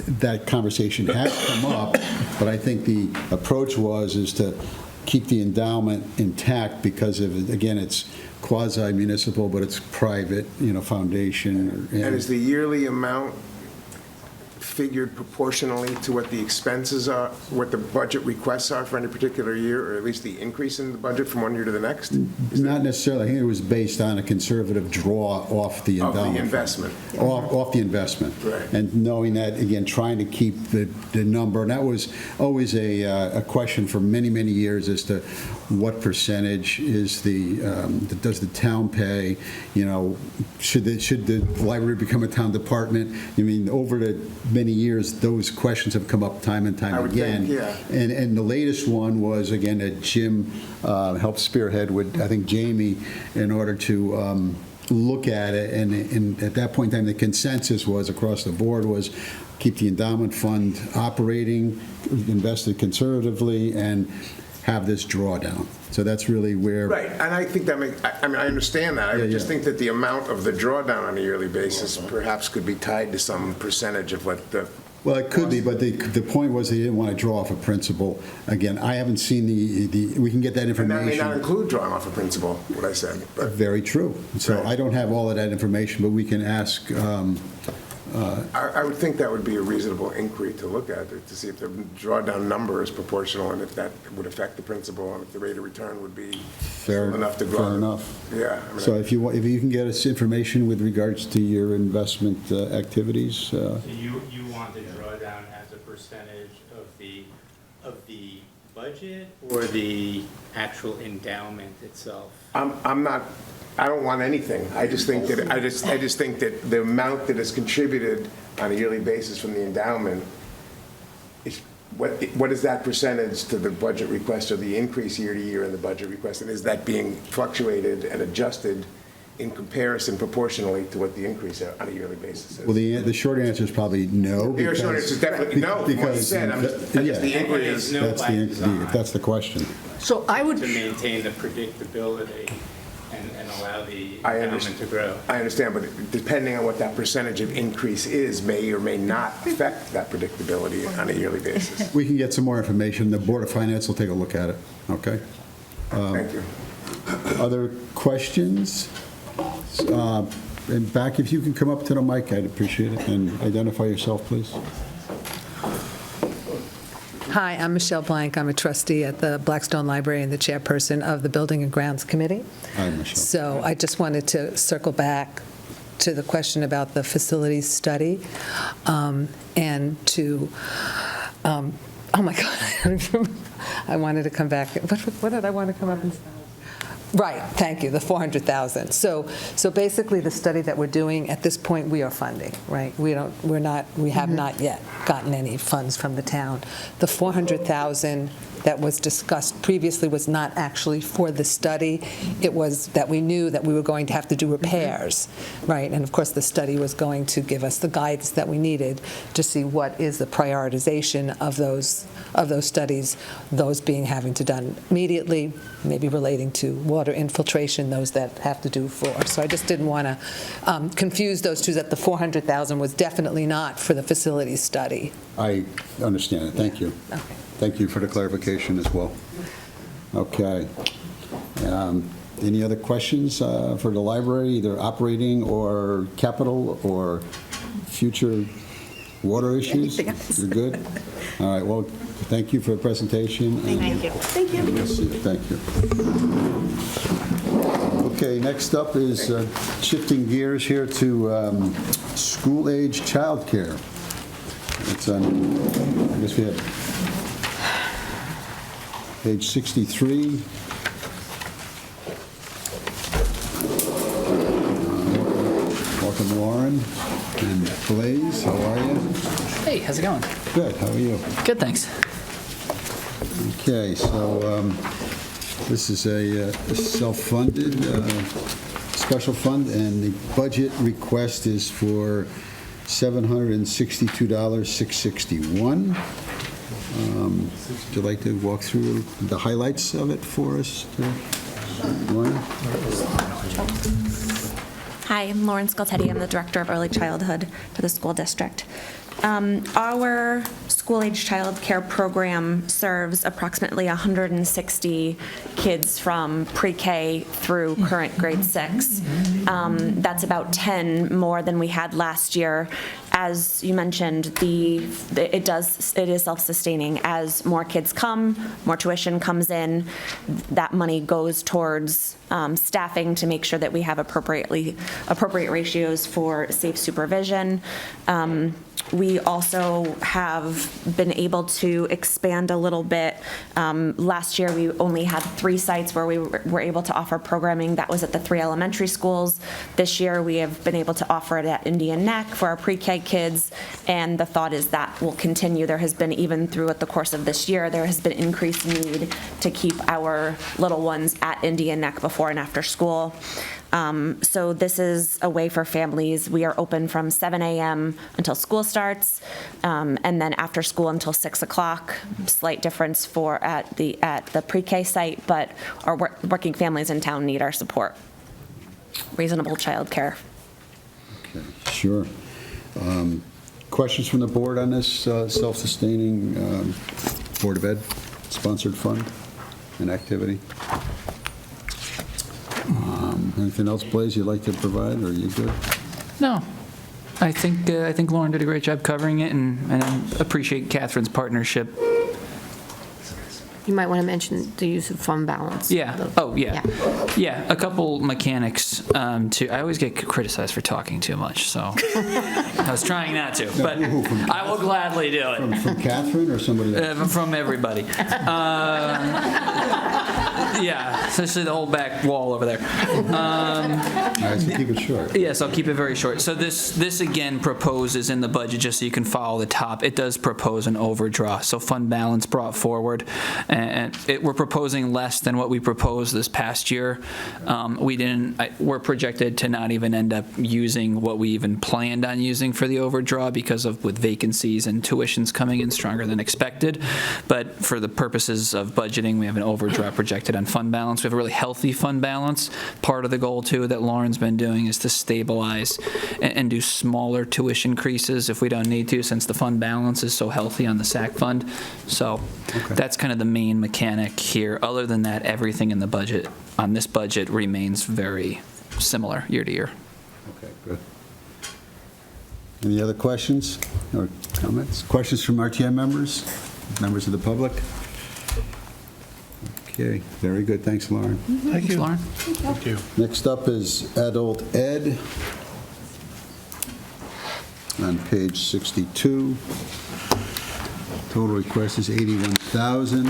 that conversation has come up, but I think the approach is to keep the endowment intact because of, again, it's quasi-municipal, but it's private, foundation. And is the yearly amount figured proportionally to what the expenses are, what the budget requests are for any particular year, or at least the increase in the budget from one year to the next? Not necessarily. I think it was based on a conservative draw off the endowment. Of the investment. Off the investment. Right. And knowing that, again, trying to keep the number. And that was always a question for many, many years as to what percentage is does the town pay? Should the library become a town department? I mean, over the many years, those questions have come up time and time again. Think, yeah. And the latest one was, again, that Jim helped spearhead with, I think, Jamie, in order to look at it. And at that point in time, the consensus was across the board was keep the endowment fund operating, invested conservatively, and have this drawdown. So that's really where... Right, and I think that I understand that. I just think that the amount of the drawdown on a yearly basis perhaps could be tied to some percentage of what the... Well, it could be, but the point was they didn't want to draw off a principal. Again, I haven't seen we can get that information. And that may not include drawing off a principal, what I said. But. Very true. So right. I don't have all of that information, but we can ask... I would think that would be a reasonable inquiry to look at, to see if the drawdown number is proportional and if that would affect the principal and if the rate of return would be enough to grow. Fair enough. Yeah. I mean, so if you can get us information with regards to your investment activities. So you want the drawdown as a percentage of the budget or the actual endowment itself? I don't want anything. I just think that I just think that the amount that is contributed on a yearly basis from the endowment is what is that percentage to the budget request or the increase year to year in the budget request, and is that being fluctuated and adjusted in comparison proportionally to what the increase on a yearly basis is? Well, the short answer is probably no. The short answer is definitely no. From what you said, the inquiry is that's the question. So I would to maintain the predictability. And allow the endowment to grow. I understand, but depending on what that percentage of increase is, may or may not affect that predictability on a yearly basis. We can get some more information. The Board of Finance will take a look at it. Okay? Thank you. Other questions? And back, if you can come up to the mic, I'd appreciate it. And identify yourself, please. Hi, I'm Michelle Blank. I'm a trustee at the Blackstone Library and the chairperson of the Building and Grounds Committee. Hi, Michelle. So I just wanted to circle back to the question about the facilities study and to, oh my God, I wanted to come back. What did I want to come up and say? Right, thank you, the 400,000. So basically the study that we're doing at this point, we are funding, right? We have not yet gotten any funds from the town. The 400,000 that was discussed previously was not actually for the study. It was that we knew that we were going to have to do repairs, right? And of course, the study was going to give us the guidance that we needed to see what is the prioritization of those studies, those being having to done immediately, maybe relating to water infiltration, those that have to do floor. So I just didn't want to confuse those two, that the 400,000 was definitely not for the facilities study. I understand it. Thank you. Okay. Thank you for the clarification as well. Okay. Any other questions for the library, either operating or capital or future water issues? You're good? All right, well, thank you for the presentation. Thank you. Thank you. We'll see you. Thank you. Okay, next up is shifting gears here to school-age childcare. It's on, I guess we have page 63. Welcome, Lauren and Blaze. How are you? Hey, how's it going? Good. How are you? Good, thanks. Okay, so this is a self-funded special fund, and the budget request is for $762,661. Would you like to walk through the highlights of it for us, Lauren? Hi, I'm Lauren Scoltetti. I'm the Director of Early Childhood for the school district. Our school-age child care program serves approximately 160 kids from pre-K through current grade 6. That's about 10 more than we had last year. As you mentioned, it is self-sustaining. As more kids come, more tuition comes in, that money goes towards staffing to make sure that we have appropriate ratios for safe supervision. We also have been able to expand a little bit. Last year, we only had 3 sites where we were able to offer programming. That was at the 3 elementary schools. This year, we have been able to offer it at Indian Neck for our pre-K kids, and the thought is that will continue. There has been, even throughout the course of this year, there has been increased need to keep our little ones at Indian Neck before and after school. So this is a way for families. We are open from 7 a.m. until school starts, and then after school until 6 o'clock. Slight difference at the pre-K site, but our working families in town need our support. Reasonable childcare. Okay, sure. Questions from the board on this self-sustaining Board of Ed sponsored fund and activity? Anything else, Blaze, you'd like to provide, or are you good? No, I think Lauren did a great job covering it, and I appreciate Catherine's partnership. You might want to mention the use of fund balance. Yeah. Oh, yeah. Yeah, a couple mechanics too. I always get criticized for talking too much, so I was trying not to, but I will gladly do it. From Catherine or somebody else? From everybody. Yeah, especially the whole back wall over there. All right, so keep it short. Yes, I'll keep it very short. So this again proposes in the budget, just so you can follow the top, it does propose an overdraw. So fund balance brought forward, and we're proposing less than what we proposed this past year. We're projected to not even end up using what we even planned on using for the overdraw because of with vacancies and tuitions coming in stronger than expected. But for the purposes of budgeting, we have an overdraw projected on fund balance. We have a really healthy fund balance. Part of the goal, too, that Lauren's been doing is to stabilize and do smaller tuition increases if we don't need to, since the fund balance is so healthy on the SAC fund. So that's kind of the main mechanic here. Other than that, everything in the budget, on this budget, remains very similar year to year. Okay, good. Any other questions or comments? Questions from RTM members of the public? Okay, very good. Thanks, Lauren. Thank you, Lauren. Thank you. Next up is Adult Ed on page 62. Total request is $81,000.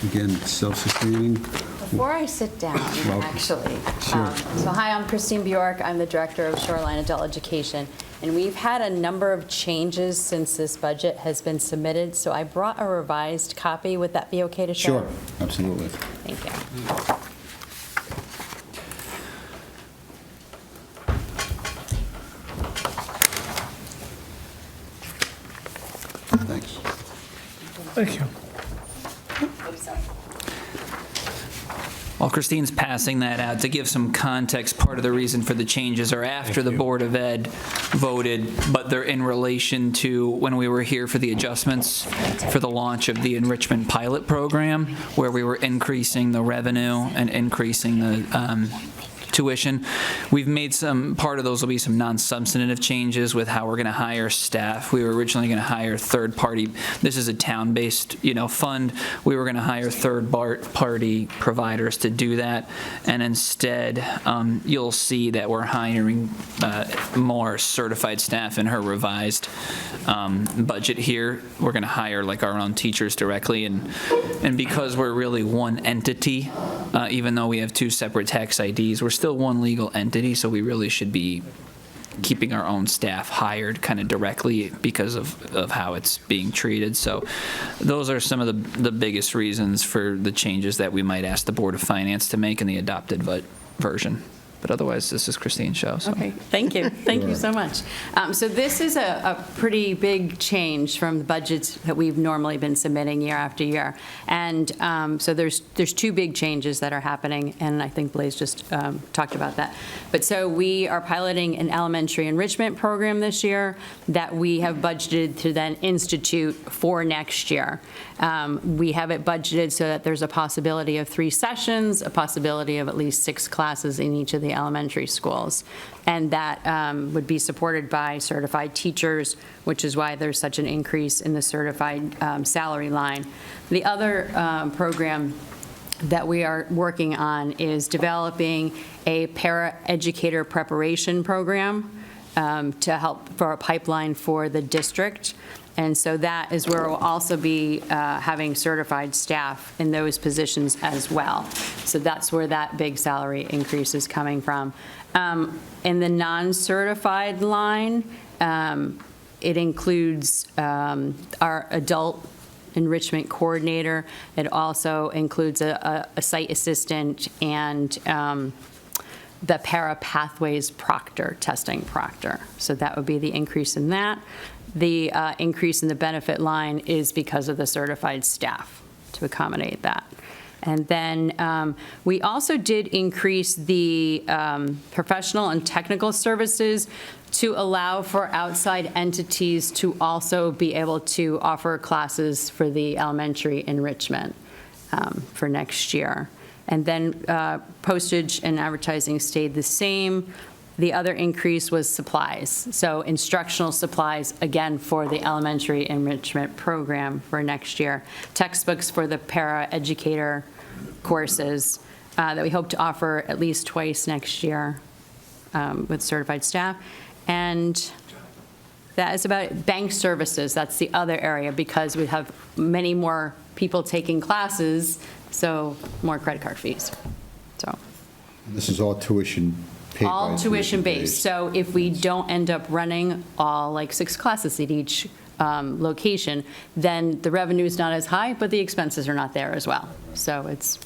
Again, self-sustaining. Before I sit down, actually, Sure. so hi, I'm Christine Bjork. I'm the Director of Shoreline Adult Education, and we've had a number of changes since this budget has been submitted, so I brought a revised copy. Would that be okay to share? Sure, absolutely. Thank you. Thanks. Thank you. While Christine's passing that out, to give some context, part of the reason for the changes are after the Board of Ed voted, but they're in relation to when we were here for the adjustments for the launch of the enrichment pilot program, where we were increasing the revenue and increasing the tuition. We've made part of those will be some non-substantive changes with how we're going to hire staff. We were originally going to hire third-party, this is a town-based, fund. We were going to hire third-party providers to do that, and instead, you'll see that we're hiring more certified staff in her revised budget here. We're going to hire like our own teachers directly, and because we're really one entity, even though we have two separate tax IDs, we're still one legal entity, so we really should be keeping our own staff hired kind of directly because of how it's being treated. So those are some of the biggest reasons for the changes that we might ask the Board of Finance to make in the adopted version. But otherwise, this is Christine's show. So. Okay, thank you. Thank you so much. So this is a pretty big change from the budgets that we've normally been submitting year after year. And so there's two big changes that are happening, and I think Blaise just talked about that. But so we are piloting an elementary enrichment program this year that we have budgeted to then institute for next year. We have it budgeted so that there's a possibility of 3 sessions, a possibility of at least 6 classes in each of the elementary schools. And that would be supported by certified teachers, which is why there's such an increase in the certified salary line. The other program that we are working on is developing a para-educator preparation program to help for a pipeline for the district. And so that is where we'll also be having certified staff in those positions as well. So that's where that big salary increase is coming from. In the non-certified line, it includes our adult enrichment coordinator. It also includes a site assistant and the para pathways proctor, testing proctor. So that would be the increase in that. The increase in the benefit line is because of the certified staff to accommodate that. And then we also did increase the professional and technical services to allow for outside entities to also be able to offer classes for the elementary enrichment for next year. And then postage and advertising stayed the same. The other increase was supplies. So instructional supplies, again, for the elementary enrichment program for next year. Textbooks for the para-educator courses that we hope to offer at least twice next year with certified staff. And that is about it. Bank services, that's the other area, because we have many more people taking classes, so more credit card fees. So This is all tuition paid by all tuition-based. So if we don't end up running all like 6 classes at each location, then the revenue is not as high, but the expenses are not there as well. So it's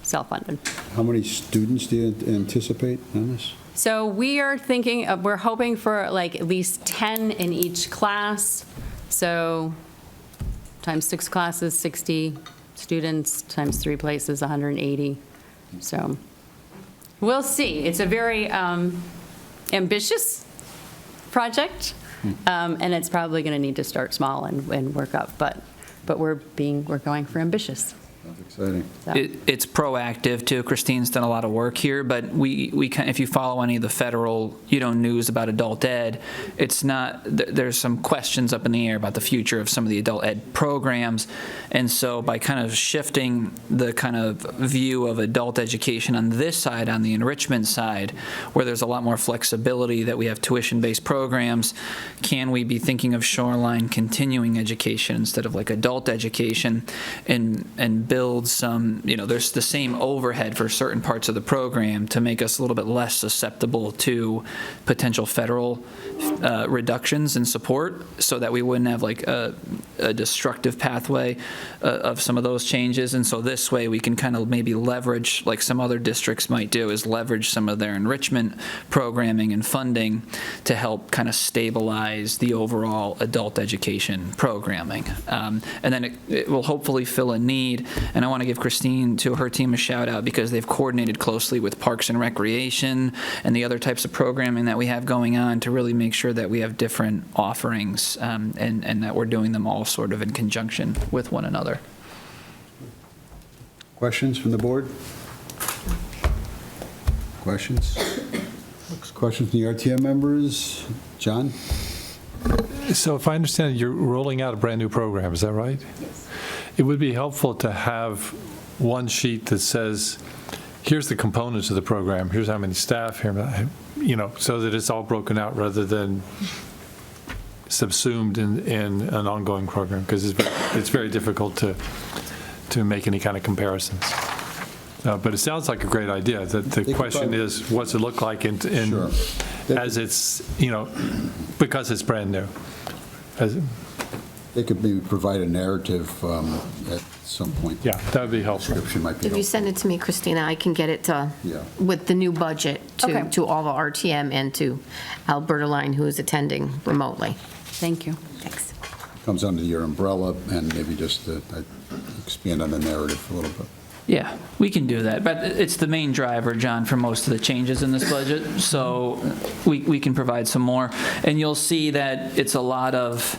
self-funded. How many students do you anticipate on this? So we are thinking, we're hoping for like at least 10 in each class. So times 6 classes, 60 students, times 3 places, 180. So we'll see. It's a very ambitious project, and it's probably going to need to start small and work up. But we're going for ambitious. That's exciting. So. It's proactive too. Christine's done a lot of work here, but we can, if you follow any of the federal news about adult ed, it's not. There's some questions up in the air about the future of some of the adult ed programs, and so by kind of shifting the kind of view of adult education on this side, on the enrichment side, where there's a lot more flexibility that we have tuition-based programs, can we be thinking of Shoreline continuing education instead of like adult education, and build some, there's the same overhead for certain parts of the program to make us a little bit less susceptible to potential federal reductions in support, so that we wouldn't have like a destructive pathway of some of those changes. And so this way we can kind of maybe leverage, like some other districts might do, is leverage some of their enrichment programming and funding to help kind of stabilize the overall adult education programming. And then it will hopefully fill a need. And I want to give Christine to her team a shout out because they've coordinated closely with Parks and Recreation and the other types of programming that we have going on to really make sure that we have different offerings and that we're doing them all sort of in conjunction with one another. Questions from the board? Questions? Questions from the RTM members? John? So if I understand, you're rolling out a brand-new program, is that right? Yes. It would be helpful to have one sheet that says, here's the components of the program, here's how many staff, here, so that it's all broken out rather than subsumed in an ongoing program, because it's very difficult to make any kind of comparisons. But it sounds like a great idea. The question is, what's it look like Sure. as it's, because it's brand new? They could maybe provide a narrative at some point. Yeah, that would be helpful. Description might be If you send it to me, Christina, I can get it with the new budget to all the RTM and to Alberta Line, who is attending remotely. Thank you. Thanks. Comes under your umbrella, and maybe just expand on the narrative a little bit. Yeah, we can do that, but it's the main driver, John, for most of the changes in this budget, so we can provide some more. And you'll see that it's a lot of,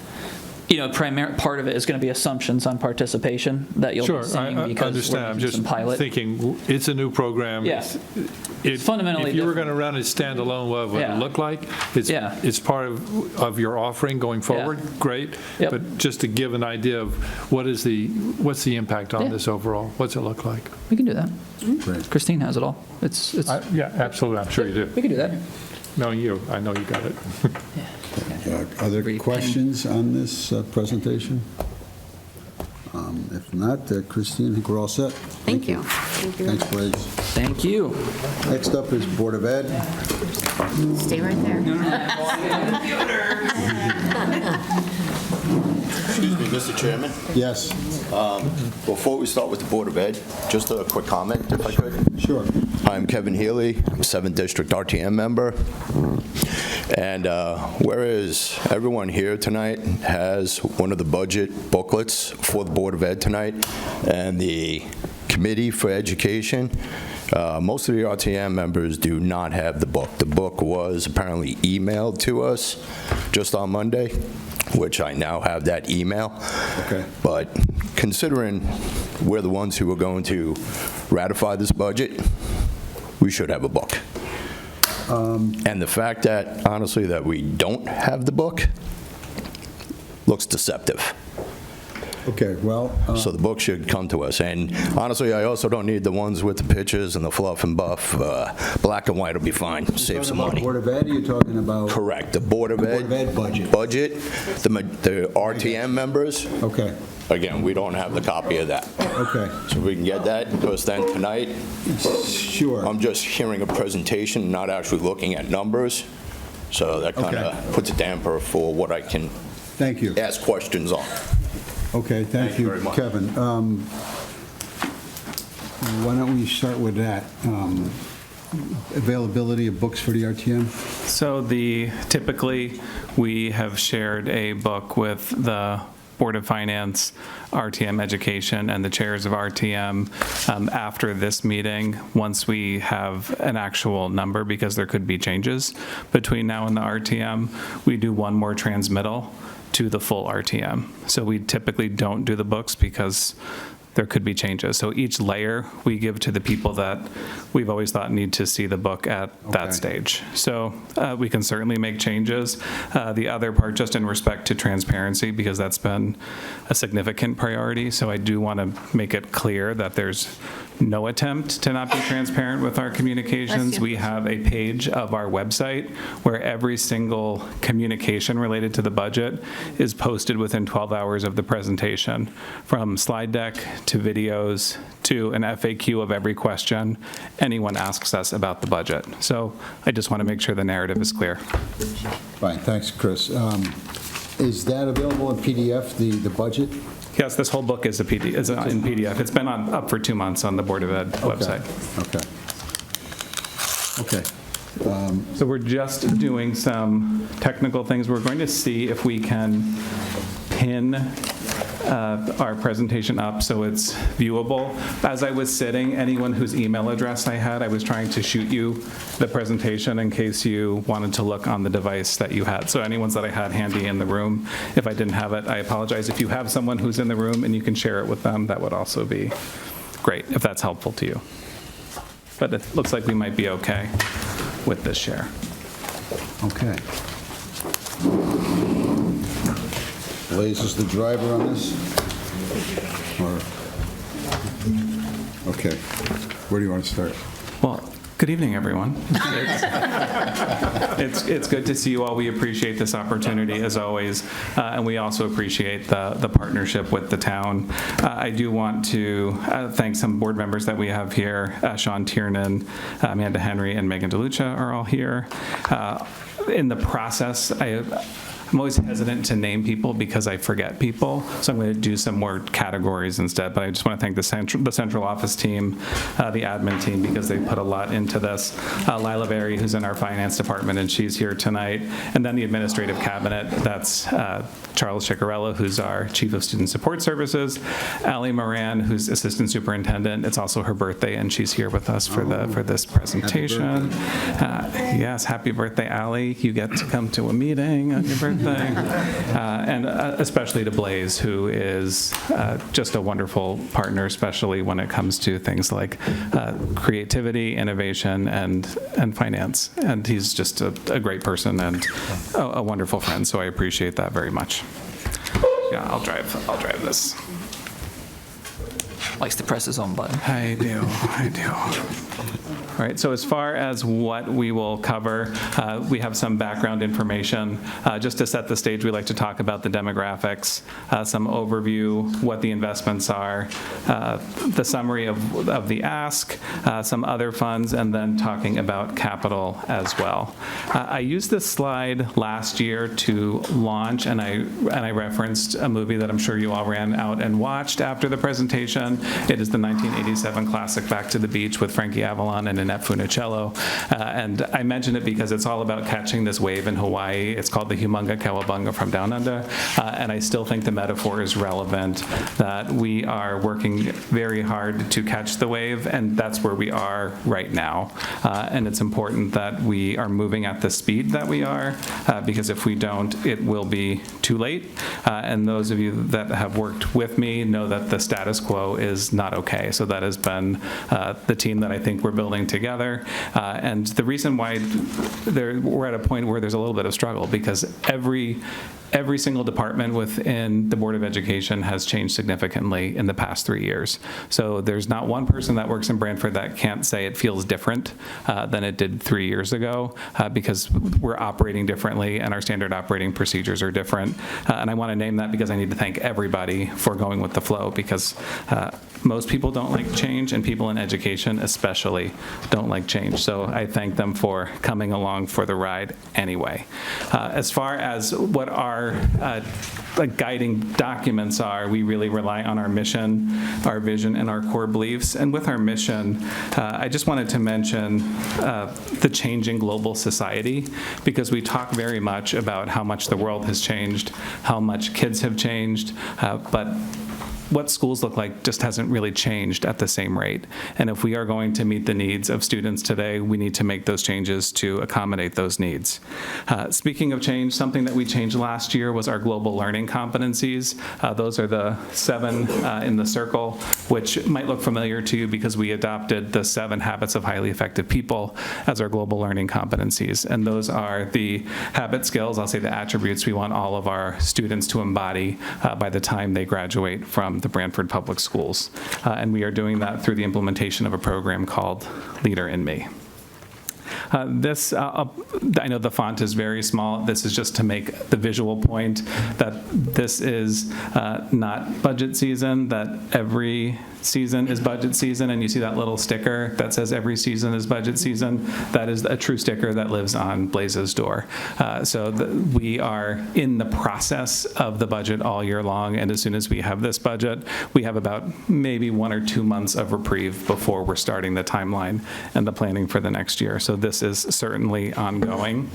part of it is going to be assumptions on participation that you'll be seeing I because understand. we're I'm doing just some pilot. thinking it's a new program. Yeah. It's fundamentally If you were different. going to run it standalone, what would Yeah. it look like? It's part of your offering going forward, great. Yep. But just to give an idea of what's the impact on this overall? What's it look like? We can do that. Great. Christine has it all. It's Yeah, absolutely. I'm sure you do. we can do that. Knowing you, I know you got it. Other questions on this presentation? If not, Christine, I think we're all set. Thank you. Thanks, Blaze. Thank you. Next up is Board of Ed. Stay right there. Excuse me, Mr. Chairman. Yes. Before we start with the Board of Ed, just a quick comment, if I could. Sure. I'm Kevin Healy. I'm a 7th District RTM member. And whereas everyone here tonight has one of the budget booklets for the Board of Ed tonight and the Committee for Education, most of the RTM members do not have the book. The book was apparently emailed to us just on Monday, which I now have that email. Okay. But considering we're the ones who are going to ratify this budget, we should have a book. And the fact that, honestly, that we don't have the book looks deceptive. Okay, well. So the book should come to us. And honestly, I also don't need the ones with the pictures and the fluff and buff. Black and white will be fine. Save some money. Board of Ed, you're talking about? Correct. The Board of Ed. budget. The RTM members. Okay. Again, we don't have the copy of that. Okay. So we can get that to us then tonight. Sure. I'm just hearing a presentation, not actually looking at numbers. So that kind of puts a damper for what I can Thank you. ask questions on. Okay, thank you, very much. Kevin. Why don't we start with that? Availability of books for the RTM? So typically, we have shared a book with the Board of Finance, RTM Education, and the chairs of RTM after this meeting, once we have an actual number, because there could be changes between now and the RTM, we do one more transmittal to the full RTM. So we typically don't do the books because there could be changes. So each layer we give to the people that we've always thought need to see the book at that stage. So we can certainly make changes. The other part, just in respect to transparency, because that's been a significant priority. So I do want to make it clear that there's no attempt to not be transparent with our communications. We have a page of our website where every single communication related to the budget is posted within 12 hours of the presentation, from slide deck to videos to an FAQ of every question anyone asks us about the budget. So I just want to make sure the narrative is clear. Fine, thanks, Chris. Is that available in PDF, the budget? Yes, this whole book is in PDF. It's been up for 2 months on the Board of Ed website. Okay. So we're just doing some technical things. We're going to see if we can pin our presentation up so it's viewable. As I was sitting, anyone whose email address I had, I was trying to shoot you the presentation in case you wanted to look on the device that you had. So anyone's that I had handy in the room, if I didn't have it, I apologize. If you have someone who's in the room and you can share it with them, that would also be great, if that's helpful to you. But it looks like we might be okay with this share. Okay. Blaze is the driver on this? Or, okay. Where do you want to start? Well, good evening, everyone. It's good to see you all. We appreciate this opportunity, as always, and we also appreciate the partnership with the town. I do want to thank some board members that we have here. Sean Tiernan, Amanda Henry, and Megan DeLucia are all here. In the process, I'm always hesitant to name people because I forget people, so I'm going to do some more categories instead. But I just want to thank the central office team, the admin team, because they put a lot into this. Lila Berry, who's in our finance department, and she's here tonight. And then the administrative cabinet, that's Charles Chicarella, who's our chief of student support services. Allie Moran, who's assistant superintendent. It's also her birthday, and she's here with us for this presentation. Yes, happy birthday, Allie. You get to come to a meeting on your birthday. And especially to Blaze, who is just a wonderful partner, especially when it comes to things like creativity, innovation, and finance. And he's just a great person and a wonderful friend, so I appreciate that very much. Yeah, I'll drive this. Likes to press his own button. I do. All right, so as far as what we will cover, we have some background information. Just to set the stage, we like to talk about the demographics, some overview, what the investments are, the summary of the ask, some other funds, and then talking about capital as well. I used this slide last year to launch, and I referenced a movie that I'm sure you all ran out and watched after the presentation. It is the 1987 classic Back to the Beach with Frankie Avalon and Annette Funicello. And I mention it because it's all about catching this wave in Hawaii. It's called the Humunga Cowabunga from Down Under. And I still think the metaphor is relevant, that we are working very hard to catch the wave, and that's where we are right now. And it's important that we are moving at the speed that we are, because if we don't, it will be too late. And those of you that have worked with me know that the status quo is not okay. So that has been the team that I think we're building together. And the reason why we're at a point where there's a little bit of struggle, because every single department within the Board of Education has changed significantly in the past 3 years. So there's not one person that works in Branford that can't say it feels different than it did 3 years ago, because we're operating differently and our standard operating procedures are different. And I want to name that because I need to thank everybody for going with the flow, because most people don't like change, and people in education especially don't like change. So I thank them for coming along for the ride anyway. As far as what our guiding documents are, we really rely on our mission, our vision, and our core beliefs. And with our mission, I just wanted to mention the changing global society, because we talk very much about how much the world has changed, how much kids have changed, but what schools look like just hasn't really changed at the same rate. And if we are going to meet the needs of students today, we need to make those changes to accommodate those needs. Speaking of change, something that we changed last year was our global learning competencies. Those are the 7 in the circle, which might look familiar to you because we adopted the 7 habits of highly effective people as our global learning competencies. And those are the habit skills, I'll say the attributes we want all of our students to embody by the time they graduate from the Branford Public Schools. And we are doing that through the implementation of a program called Leader in Me. This, I know the font is very small. This is just to make the visual point that this is not budget season, that every season is budget season, and you see that little sticker that says every season is budget season. That is a true sticker that lives on Blaze's door. So we are in the process of the budget all year long, and as soon as we have this budget, we have about maybe 1 or 2 months of reprieve before we're starting the timeline and the planning for the next year. So this this is certainly ongoing.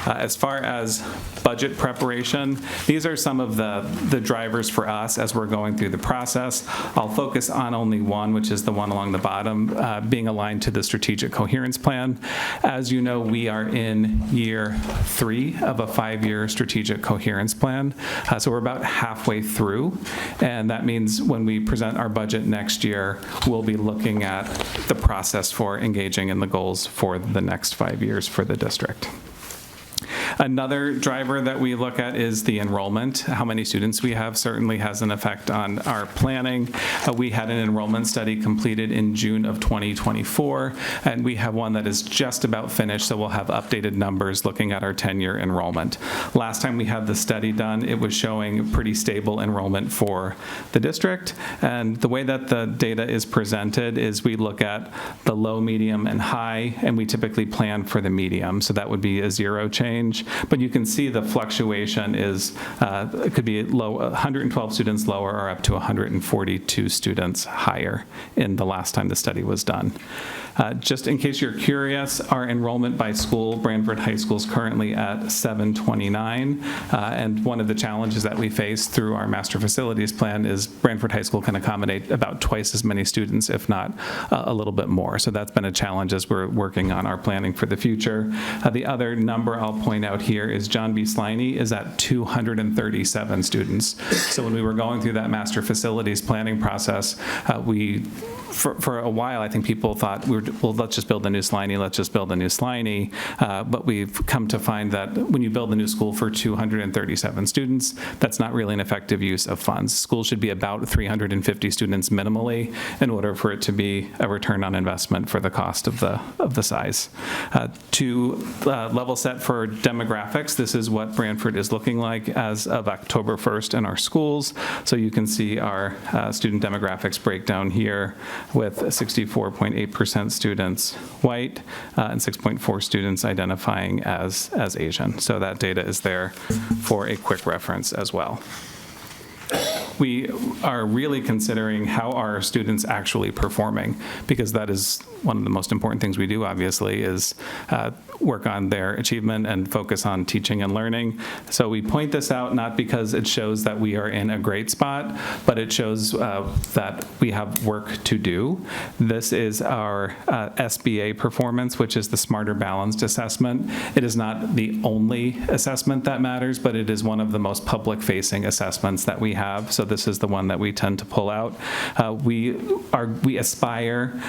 As far as budget preparation, these are some of the drivers for us as we're going through the process. I'll focus on only one, which is the one along the bottom, being aligned to the strategic coherence plan. As you know, we are in year 3 of a 5-year strategic coherence plan. So we're about halfway through, and that means when we present our budget next year, we'll be looking at the process for engaging in the goals for the next 5 years for the district. Another driver that we look at is the enrollment. How many students we have certainly has an effect on our planning. We had an enrollment study completed in June of 2024, and we have one that is just about finished, so we'll have updated numbers looking at our 10-year enrollment. Last time we had the study done, it was showing pretty stable enrollment for the district, and the way that the data is presented is we look at the low, medium, and high, and we typically plan for the medium, so that would be a 0 change. But you can see the fluctuation is, it could be low, 112 students lower or up to 142 students higher in the last time the study was done. Just in case you're curious, our enrollment by school, Branford High School is currently at 729, and one of the challenges that we face through our master facilities plan is Branford High School can accommodate about twice as many students, if not a little bit more. So that's been a challenge as we're working on our planning for the future. The other number I'll point out here is John B. Sliney is at 237 students. So when we were going through that master facilities planning process, for a while, I think people thought, well, let's just build a new Sliney, let's just build a new Sliney. But we've come to find that when you build a new school for 237 students, that's not really an effective use of funds. Schools should be about 350 students minimally in order for it to be a return on investment for the cost of the size. To level set for demographics, this is what Branford is looking like as of October 1st in our schools. So you can see our student demographics breakdown here, with 64.8% students white and 6.4 students identifying as Asian. So that data is there for a quick reference as well. We are really considering how are students actually performing, because that is one of the most important things we do, obviously, is work on their achievement and focus on teaching and learning. So we point this out not because it shows that we are in a great spot, but it shows that we have work to do. This is our SBA performance, which is the Smarter Balanced Assessment. It is not the only assessment that matters, but it is one of the most public-facing assessments that we have. So this is the one that we tend to pull out. We aspire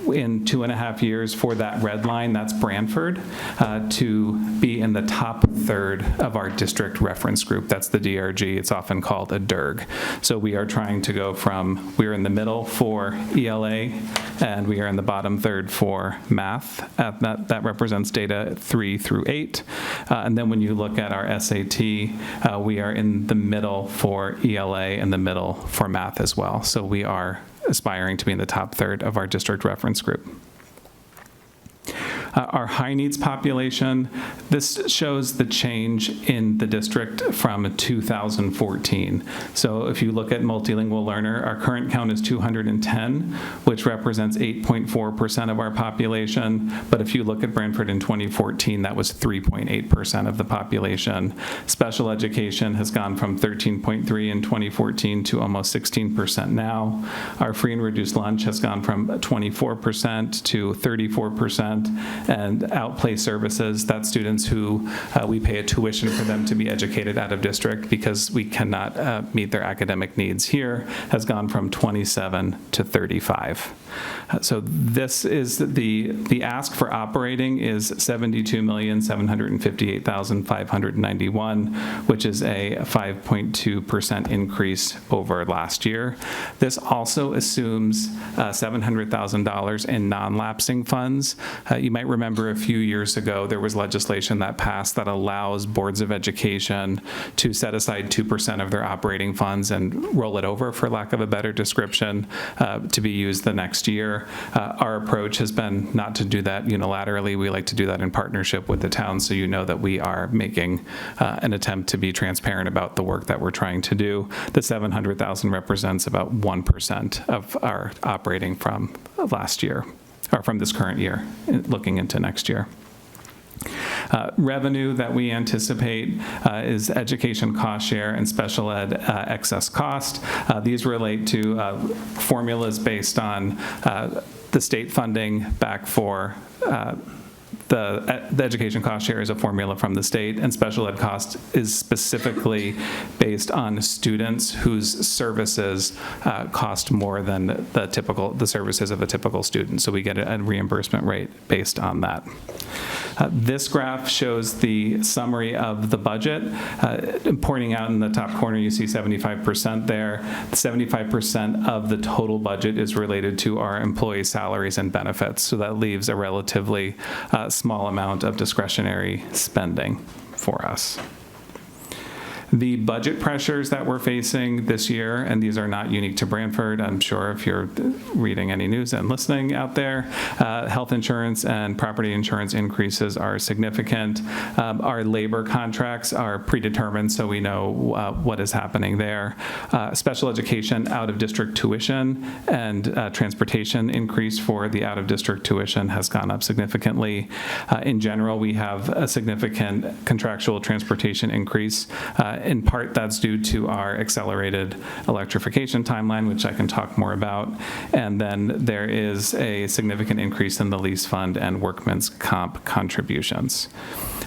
in 2.5 years for that red line, that's Branford, to be in the top third of our district reference group. That's the DRG. It's often called a DIRG. So we are trying to go from, we're in the middle for ELA, and we are in the bottom third for math. That represents data 3 through 8. And then when you look at our SAT, we are in the middle for ELA and the middle for math as well. So we are aspiring to be in the top third of our district reference group. Our high needs population, this shows the change in the district from 2014. So if you look at multilingual learner, our current count is 210, which represents 8.4% of our population. But if you look at Branford in 2014, that was 3.8% of the population. Special education has gone from 13.3 in 2014 to almost 16% now. Our free and reduced lunch has gone from 24% to 34%. And outplay services, that's students who we pay a tuition for them to be educated out of district because we cannot meet their academic needs here, has gone from 27 to 35. So this is the ask for operating is $72,758,591, which is a 5.2% increase over last year. This also assumes $700,000 in non-lapsing funds. You might remember a few years ago there was legislation that passed that allows boards of education to set aside 2% of their operating funds and roll it over, for lack of a better description, to be used the next year. Our approach has been not to do that unilaterally. We like to do that in partnership with the town, so you know that we are making an attempt to be transparent about the work that we're trying to do. The $700,000 represents about 1% of our operating from last year. or from this current year, looking into next year. Revenue that we anticipate is education cost share and special ed excess cost. These relate to formulas based on the state funding back for the education cost share is a formula from the state, and special ed cost is specifically based on students whose services cost more than the services of a typical student. So we get a reimbursement rate based on that. This graph shows the summary of the budget. Pointing out in the top corner, you see 75% there. 75% of the total budget is related to our employee salaries and benefits. So that leaves a relatively small amount of discretionary spending for us. The budget pressures that we're facing this year, and these are not unique to Branford, I'm sure if you're reading any news and listening out there, health insurance and property insurance increases are significant. Our labor contracts are predetermined, so we know what is happening there. Special education out-of-district tuition and transportation increase for the out-of-district tuition has gone up significantly. In general, we have a significant contractual transportation increase. In part, that's due to our accelerated electrification timeline, which I can talk more about. And then there is a significant increase in the lease fund and workman's comp contributions.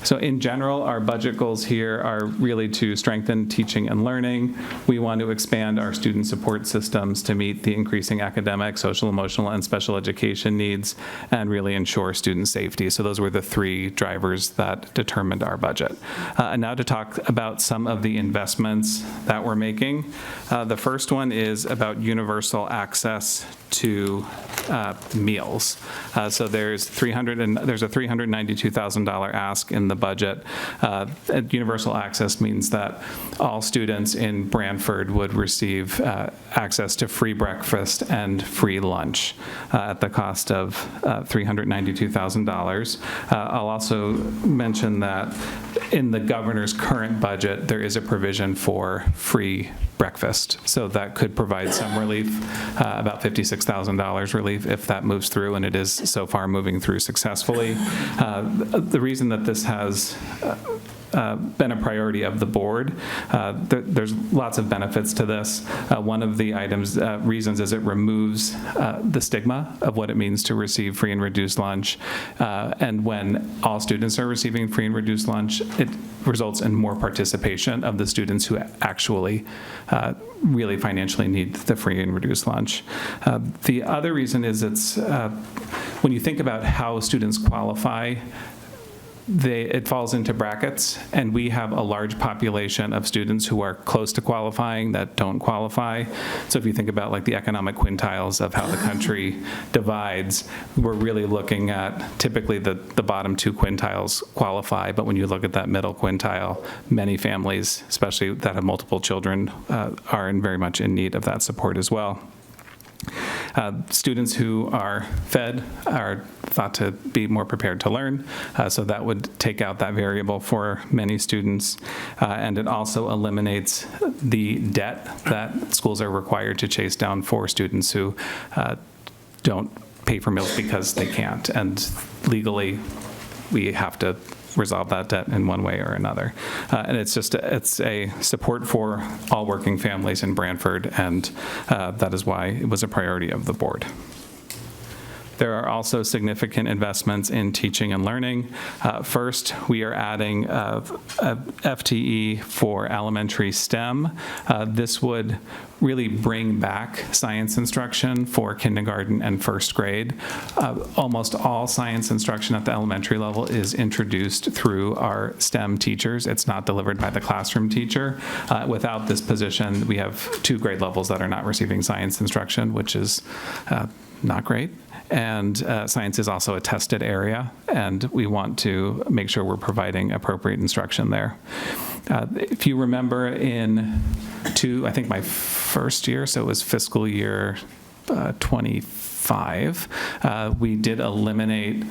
So in general, our budget goals here are really to strengthen teaching and learning. We want to expand our student support systems to meet the increasing academic, social, emotional, and special education needs, and really ensure student safety. So those were the three drivers that determined our budget. And now to talk about some of the investments that we're making. The first one is about universal access to meals. So there's a $392,000 ask in the budget. Universal access means that all students in Branford would receive access to free breakfast and free lunch at the cost of $392,000. I'll also mention that in the governor's current budget, there is a provision for free breakfast. So that could provide some relief, about $56,000 relief if that moves through, and it is so far moving through successfully. The reason that this has been a priority of the board. There's lots of benefits to this. One of the reasons is it removes the stigma of what it means to receive free and reduced lunch. And when all students are receiving free and reduced lunch, it results in more participation of the students who actually really financially need the free and reduced lunch. The other reason is when you think about how students qualify, it falls into brackets, and we have a large population of students who are close to qualifying that don't qualify. So if you think about like the economic quintiles of how the country divides, we're really looking at typically the bottom two quintiles qualify, but when you look at that middle quintile, many families, especially that have multiple children, are very much in need of that support as well. Students who are fed are thought to be more prepared to learn, so that would take out that variable for many students, and it also eliminates the debt that schools are required to chase down for students who don't pay for meals because they can't, and legally we have to resolve that debt in one way or another. And it's a support for all working families in Branford, and that is why it was a priority of the board. There are also significant investments in teaching and learning. First, we are adding a FTE for elementary STEM. This would really bring back science instruction for kindergarten and first grade. Almost all science instruction at the elementary level is introduced through our STEM teachers. It's not delivered by the classroom teacher. Without this position, we have 2 grade levels that are not receiving science instruction, which is not great. And science is also a tested area, and we want to make sure we're providing appropriate instruction there. If you remember I think my first year, so it was fiscal year 23, 5. We did eliminate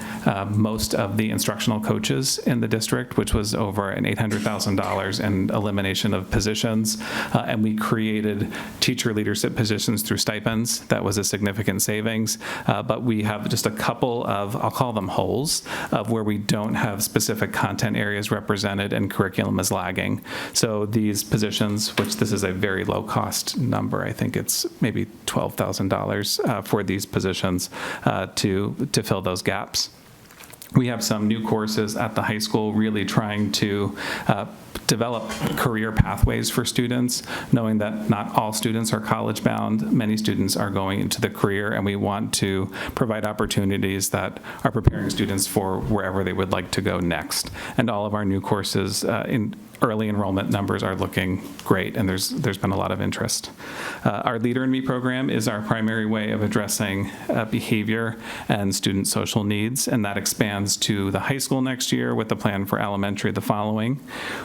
most of the instructional coaches in the district, which was over an $800,000 in elimination of positions, and we created teacher leadership positions through stipends. That was a significant savings, but we have just a couple of, I'll call them holes, of where we don't have specific content areas represented and curriculum is lagging. So these positions, which this is a very low cost number, I think it's maybe $12,000 for these positions to fill those gaps. We have some new courses at the high school really trying to develop career pathways for students, knowing that not all students are college bound. Many students are going into the career, and we want to provide opportunities that are preparing students for wherever they would like to go next. And all of our new courses in early enrollment numbers are looking great, and there's been a lot of interest. Our Leader in Me program is our primary way of addressing behavior and student social needs, and that expands to the high school next year with the plan for elementary the following.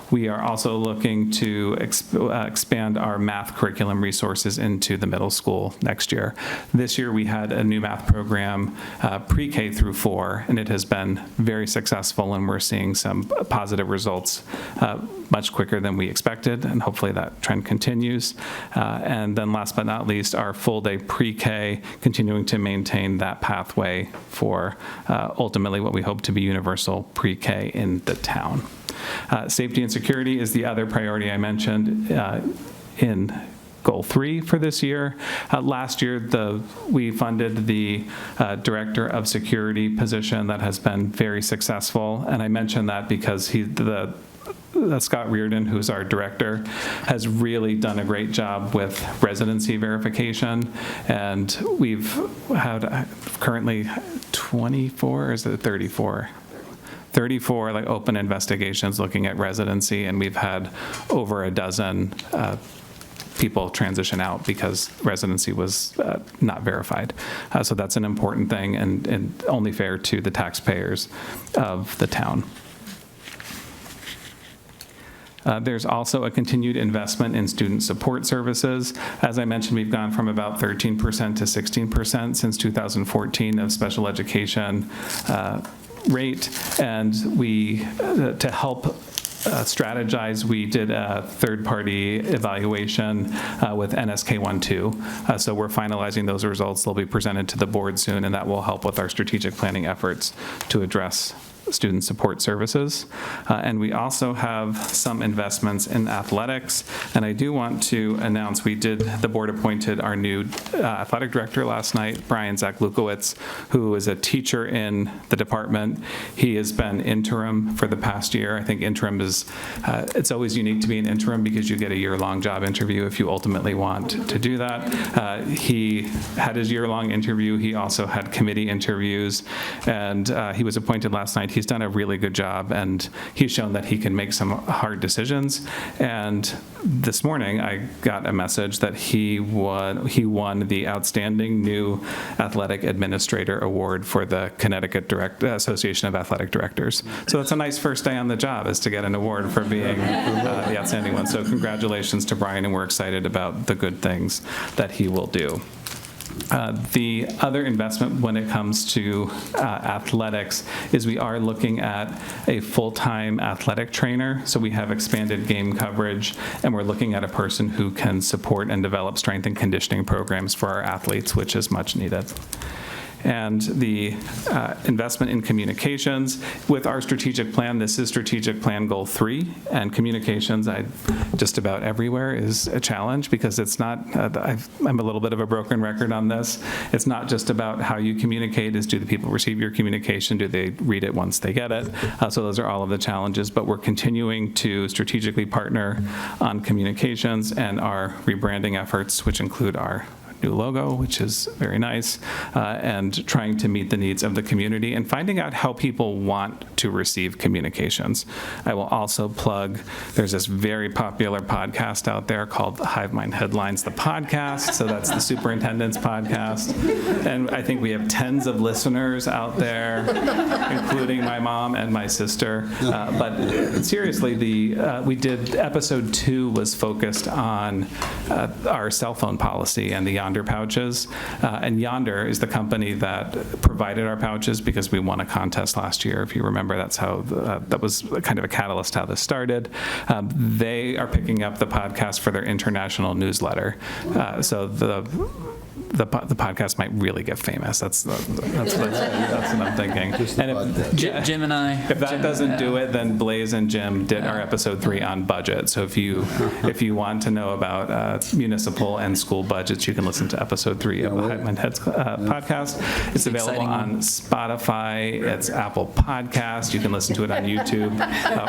We are also looking to expand our math curriculum resources into the middle school next year. This year we had a new math program pre-K through 4, and it has been very successful, and we're seeing some positive results much quicker than we expected, and hopefully that trend continues. And then last but not least, our full-day pre-K, continuing to maintain that pathway for ultimately what we hope to be universal pre-K in the town. Safety and security is the other priority I mentioned in Goal 3 for this year. Last year, we funded the Director of Security position that has been very successful, and I mention that because Scott Reardon, who's our director, has really done a great job with residency verification, and we've had currently 24, or is it 34? 34 like open investigations looking at residency, and we've had over a dozen people transition out because residency was not verified. So that's an important thing and only fair to the taxpayers of the town. There's also a continued investment in student support services. As I mentioned, we've gone from about 13% to 16% since 2014 of special education rate, and we, to help strategize, we did a third-party evaluation with NSK 1-2. So we're finalizing those results. They'll be presented to the board soon, and that will help with our strategic planning efforts to address student support services. And we also have some investments in athletics. And I do want to announce the board appointed our new athletic director last night, Brian Zach Lukowitz, who is a teacher in the department. He has been interim for the past year. I think interim is, it's always unique to be an interim because you get a year-long job interview if you ultimately want to do that. He had his year-long interview. He also had committee interviews, and he was appointed last night. He's done a really good job, and he's shown that he can make some hard decisions. And this morning, I got a message that he won the Outstanding New Athletic Administrator Award for the Connecticut Association of Athletic Directors. So that's a nice first day on the job, is to get an award for being the outstanding one. So congratulations to Brian, and we're excited about the good things that he will do. The other investment when it comes to athletics is we are looking at a full-time athletic trainer. So we have expanded game coverage, and we're looking at a person who can support and develop strength and conditioning programs for our athletes, which is much needed. And the investment in communications. With our strategic plan, this is strategic plan goal 3, and communications just about everywhere is a challenge because it's not, I'm a little bit of a broken record on this. It's not just about how you communicate, is do the people receive your communication, do they read it once they get it? So those are all of the challenges, but we're continuing to strategically partner on communications and our rebranding efforts, which include our new logo, which is very nice, and trying to meet the needs of the community and finding out how people want to receive communications. I will also plug, there's this very popular podcast out there called Hive Mind Headlines, the podcast. So that's the superintendent's podcast. And I think we have tens of listeners out there, including my mom and my sister. But seriously, we did, episode 2 was focused on our cell phone policy and the Yonder pouches. And Yonder is the company that provided our pouches because we won a contest last year. If you remember, that's how that was kind of a catalyst how this started. They are picking up the podcast for their international newsletter. So the podcast might really get famous. That's what I'm thinking. And Jim and I. If that doesn't do it, then Blaze and Jim did our episode 3 on budget. So if you want to know about municipal and school budgets, you can listen to episode 3 of the Heitman Heads podcast. It's available on Spotify. It's Apple Podcast. You can listen to it on YouTube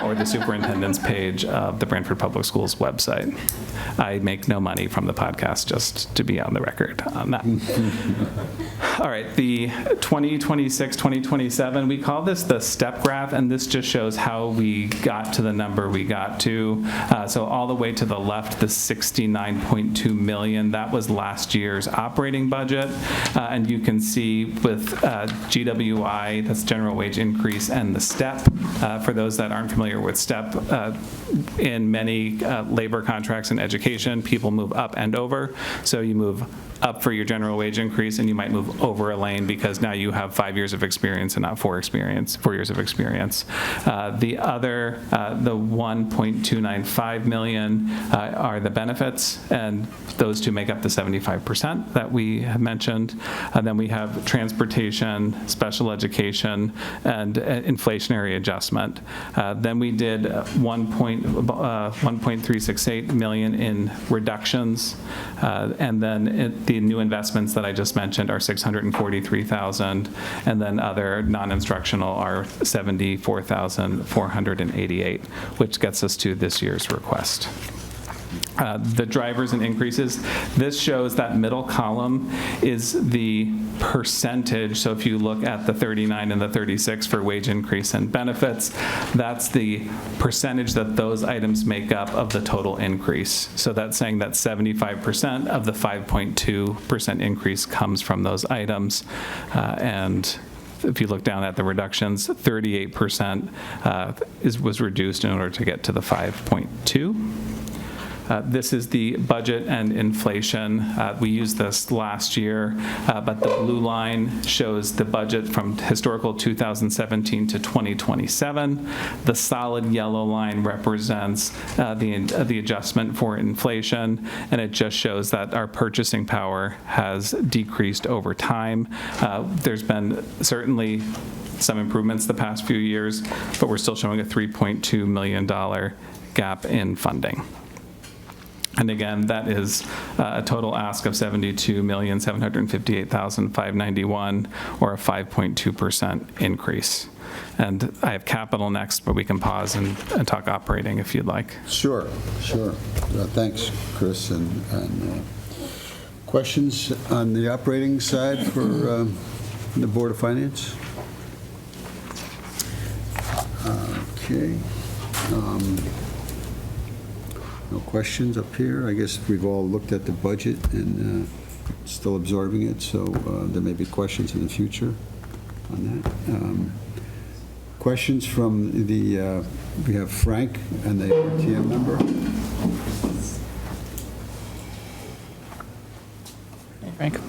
or the superintendent's page of the Branford Public Schools website. I make no money from the podcast, just to be on the record on that. All right, the 2026, 2027, we call this the step graph, and this just shows how we got to the number we got to. So all the way to the left, the 69.2 million, that was last year's operating budget. And you can see with GWI, that's general wage increase, and the step, for those that aren't familiar with step, in many labor contracts in education, people move up and over. So you move up for your general wage increase, and you might move over a lane because now you have 5 years of experience and not 4 years of experience. The other, the 1.295 million are the benefits, and those two make up the 75% that we have mentioned. Then we have transportation, special education, and inflationary adjustment. Then we did 1.368 million in reductions, and then the new investments that I just mentioned are 643,000, and then other non-instructional are 74,488, which gets us to this year's request. The drivers and increases, this shows that middle column is the percentage. So if you look at the 39 and the 36 for wage increase and benefits, that's the percentage that those items make up of the total increase. So that's saying that 75% of the 5.2% increase comes from those items. And if you look down at the reductions, 38% was reduced in order to get to the 5.2. This is the budget and inflation. We used this last year, but the blue line shows the budget from historical 2017 to 2027. The solid yellow line represents the adjustment for inflation, and it just shows that our purchasing power has decreased over time. There's been certainly some improvements the past few years, but we're still showing a $3.2 million gap in funding. And again, that is a total ask of $72,758,591, or a 5.2% increase. And I have capital next, but we can pause and talk operating if you'd like. Sure. Thanks, Chris. And questions on the operating side for the Board of Finance? Okay. No questions up here. I guess we've all looked at the budget and still absorbing it, so there may be questions in the future on that. Questions from the, we have Frank and the RTM member. Frank.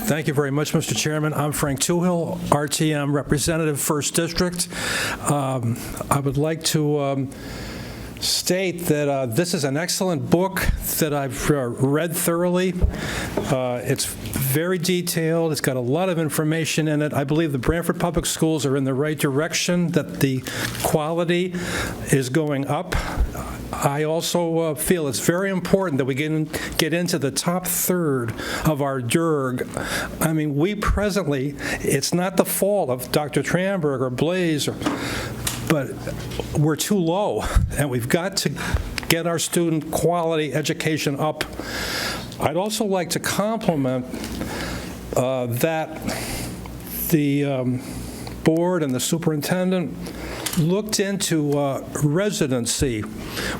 Thank you very much, Mr. Chairman. I'm Frank Toohill, RTM Representative, 1st District. I would like to state that this is an excellent book that I've read thoroughly. It's very detailed. It's got a lot of information in it. I believe the Branford Public Schools are in the right direction, that the quality is going up. I also feel it's very important that we get into the top third of our DIRG. I mean, we presently, it's not the fault of Dr. Tramberg or Blaze, but we're too low, and we've got to get our student quality education up. I'd also like to compliment that the board and the superintendent looked into residency,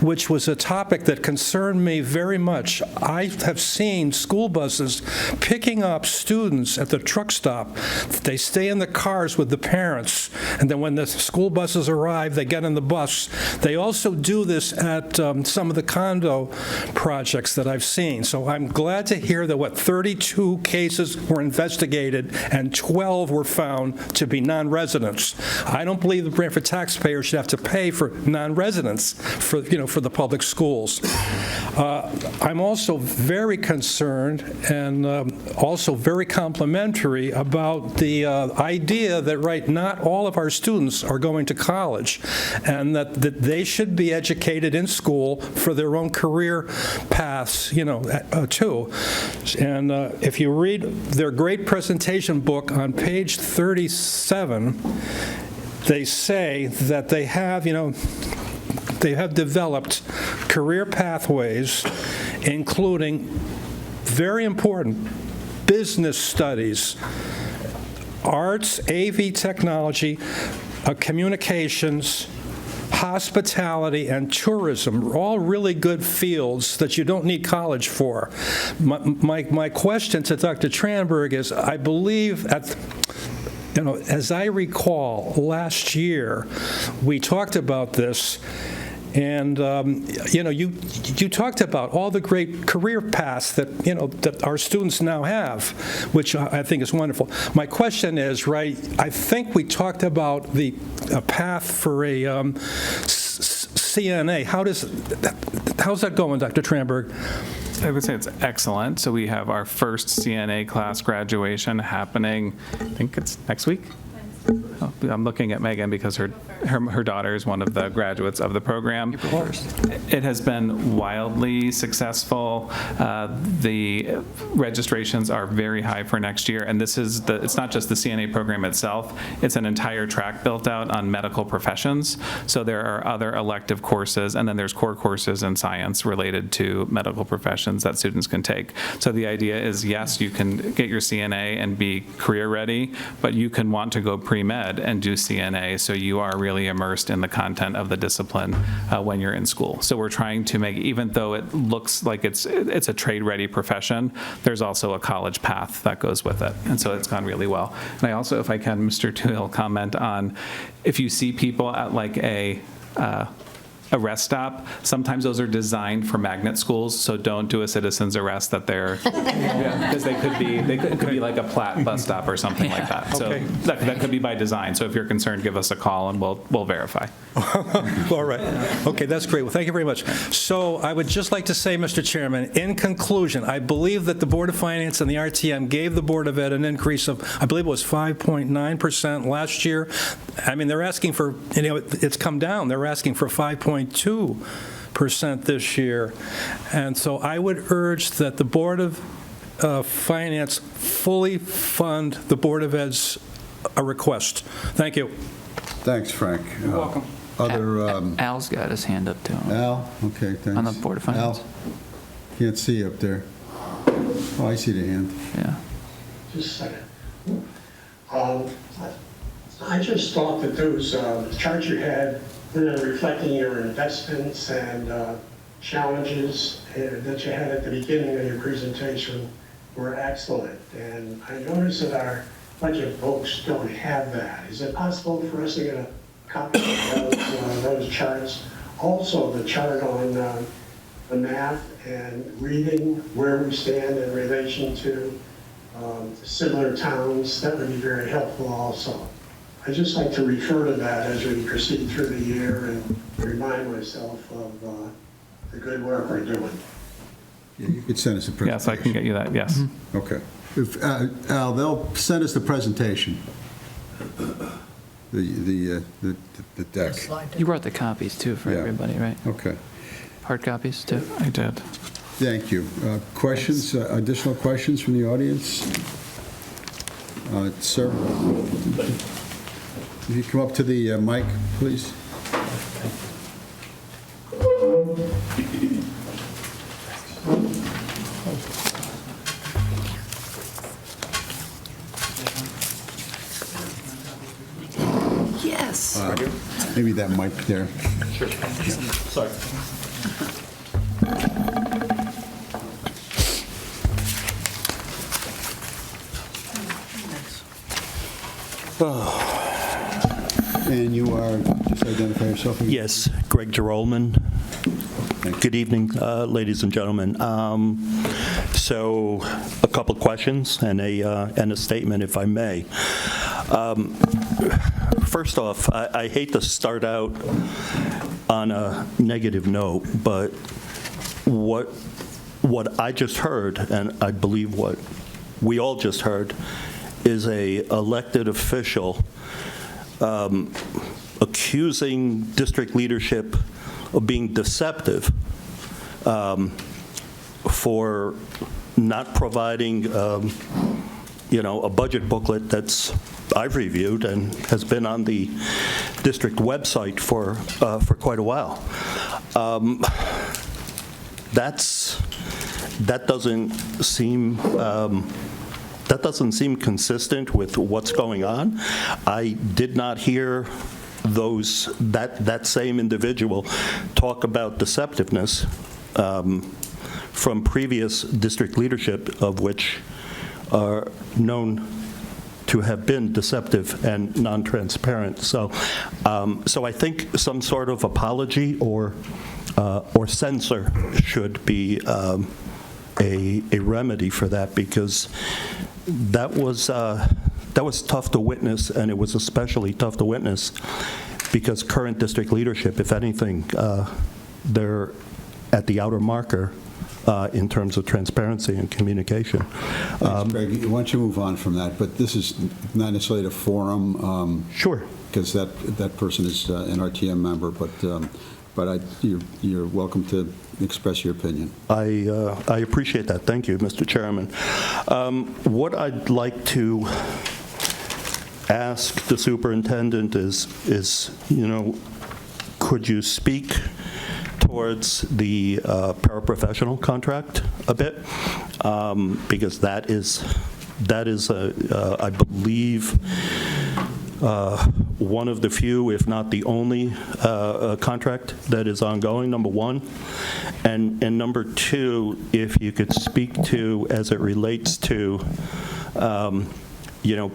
which was a topic that concerned me very much. I have seen school buses picking up students at the truck stop. They stay in the cars with the parents, and then when the school buses arrive, they get in the bus. They also do this at some of the condo projects that I've seen. So I'm glad to hear that, 32 cases were investigated and 12 were found to be non-residents. I don't believe the Branford taxpayers should have to pay for non-residents for the public schools. I'm also very concerned and also very complimentary about the idea that, not all of our students are going to college, and that they should be educated in school for their own career paths, too. And if you read their great presentation book on page 37, they say that they have developed career pathways, including very important business studies, arts, AV technology, communications, hospitality, and tourism are all really good fields that you don't need college for. My question to Dr. Tranberg is, I believe as I recall, last year, we talked about this, and you talked about all the great career paths that our students now have, which I think is wonderful. My question is, I think we talked about the path for a CNA. How's that going, Dr. Tranberg? I would say it's excellent. So we have our first CNA class graduation happening, I think it's next week? Oh, I'm looking at Megan because her daughter is one of the graduates of the program. It has been wildly successful. The registrations are very high for next year, and it's not just the CNA program itself, it's an entire track built out on medical professions. So there are other elective courses, and then there's core courses in science related to medical professions that students can take. So the idea is, yes, you can get your CNA and be career ready, but you can want to go pre-med and do CNA, so you are really immersed in the content of the discipline when you're in school. So we're trying to make, even though it looks like it's a trade-ready profession, there's also a college path that goes with it, and so it's gone really well. And I also, if I can, Mr. Tuhill, comment on, if you see people at a rest stop, sometimes those are designed for magnet schools, so don't do a citizen's arrest that they're, because it could be like a Platt bus stop or something like that. So that could be by design. So if you're concerned, give us a call and we'll verify. All right. Okay, that's great. Well, thank you very much. So I would just like to say, Mr. Chairman, in conclusion, I believe that the Board of Finance and the RTM gave the Board of Ed an increase of, I believe it was 5.9% last year. I mean, they're asking for, it's come down. They're asking for 5.2% this year. And so I would urge that the Board of Finance fully fund the Board of Ed's request. Thank you. Thanks, Frank. You're welcome. Al's got his hand up, too. Al? Okay, thanks. On the Board of Finance. Al? Can't see you up there. Oh, I see the hand. Yeah. Just a second. I just thought that those charts you had reflecting your investments and challenges that you had at the beginning of your presentation were excellent. And I noticed that our budget folks don't have that. Is it possible for us to get a copy of those charts? Also, the chart on the math and reading, where we stand in relation to similar towns, that would be very helpful also. I'd just like to refer to that as we proceed through the year and remind myself of the good work we're doing. Yeah, you could send us a presentation. Yes, I can get you that, yes. Mm-hmm. Okay. If, Al, they'll send us the presentation, the deck. You brought the copies, too, for everybody, right? Okay. Hard copies, too? I did. Thank you. Questions, additional questions from the audience? Sir? If you come up to the mic, please. Yes. Maybe that mic there. Sure. Sorry. And you are, just identify yourself again. Yes, Greg Gerolman. Good evening, ladies and gentlemen. So, a couple of questions and a statement, if I may. First off, I hate to start out on a negative note, but what I just heard, and I believe what we all just heard, is a elected official accusing district leadership of being deceptive for not providing, a budget booklet that's I've reviewed and has been on the district website for quite a while. That doesn't seem consistent with what's going on. I did not hear that same individual talk about deceptiveness from previous district leadership, of which are known to have been deceptive and non-transparent. So I think some sort of apology or censor should be a remedy for that, because that was tough to witness, and it was especially tough to witness because current district leadership, if anything, they're at the outer marker in terms of transparency and communication. Thanks, Greg. Why don't you move on from that? But this is not necessarily the forum. Sure. Because that person is an RTM member, but you're welcome to express your opinion. I appreciate that. Thank you, Mr. Chairman. What I'd like to ask the superintendent is could you speak towards the paraprofessional contract a bit? Because that is I believe, one of the few, if not the only, contract that is ongoing, number one. And number two, if you could speak to, as it relates to,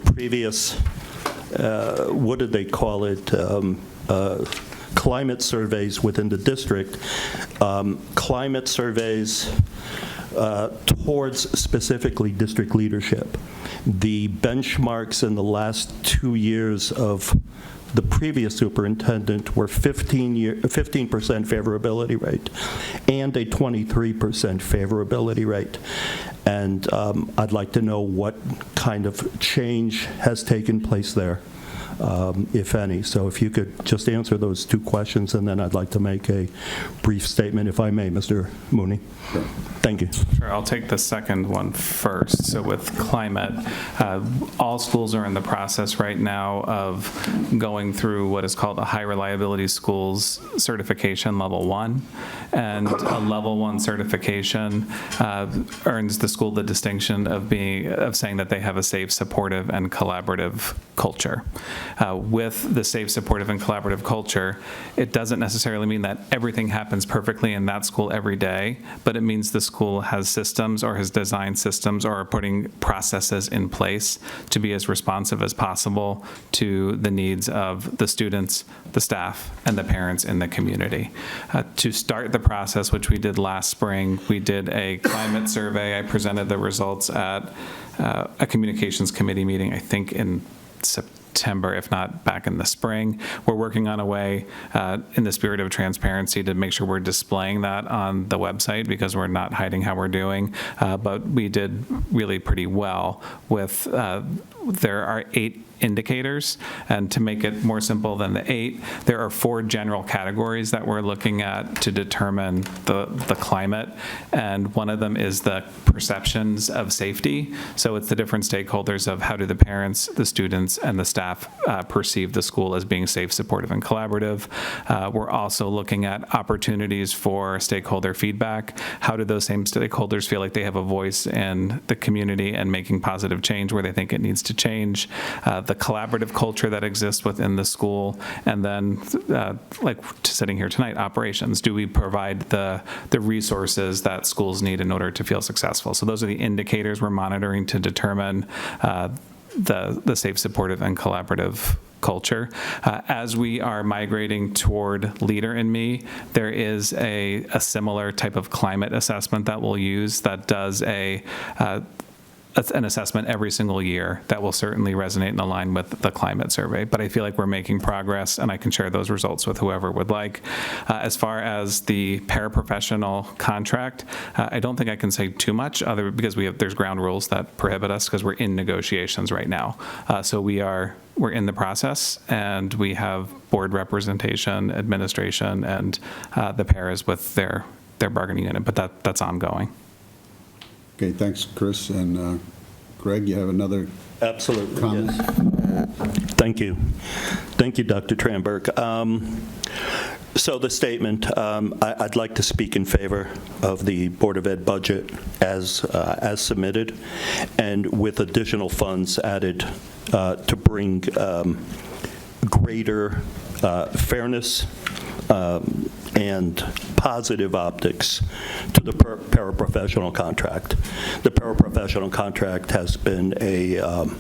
previous, what did they call it, climate surveys within the district, climate surveys towards specifically district leadership. The benchmarks in the last 2 years of the previous superintendent were 15% favorability rate and a 23% favorability rate. And I'd like to know what kind of change has taken place there, if any. So if you could just answer those two questions, and then I'd like to make a brief statement, if I may, Mr. Mooney. Sure. Thank you. Sure, I'll take the second one first. So with climate, all schools are in the process right now of going through what is called a high reliability schools certification level 1. And a level 1 certification earns the school the distinction of saying that they have a safe, supportive, and collaborative culture. With the safe, supportive, and collaborative culture, it doesn't necessarily mean that everything happens perfectly in that school every day, but it means the school has systems or has designed systems or are putting processes in place to be as responsive as possible to the needs of the students, the staff, and the parents in the community. To start the process, which we did last spring, we did a climate survey. I presented the results at a communications committee meeting, I think in September, if not back in the spring. We're working on a way, in the spirit of transparency, to make sure we're displaying that on the website, because we're not hiding how we're doing. But we did really pretty well with, there are 8 indicators, and to make it more simple than the 8, there are 4 general categories that we're looking at to determine the climate, and one of them is the perceptions of safety. So it's the different stakeholders of how do the parents, the students, and the staff perceive the school as being safe, supportive, and collaborative. We're also looking at opportunities for stakeholder feedback. How do those same stakeholders feel like they have a voice in the community and making positive change where they think it needs to change? the collaborative culture that exists within the school, and then, like sitting here tonight, operations. Do we provide the resources that schools need in order to feel successful? So those are the indicators we're monitoring to determine the safe, supportive, and collaborative culture. As we are migrating toward Leader in Me, there is a similar type of climate assessment that we'll use that does an assessment every single year that will certainly resonate and align with the climate survey. But I feel like we're making progress, and I can share those results with whoever would like. As far as the paraprofessional contract, I don't think I can say too much because there's ground rules that prohibit us because we're in negotiations right now. So we're in the process, and we have board representation, administration, and the paras with their bargaining unit, but that's ongoing. Okay, thanks, Chris. And Greg, you have another Absolutely, comment? yes. Thank you. Thank you, Dr. Tranberg. So the statement, I'd like to speak in favor of the Board of Ed budget as submitted, and with additional funds added to bring greater fairness and positive optics to the paraprofessional contract. The paraprofessional contract has been an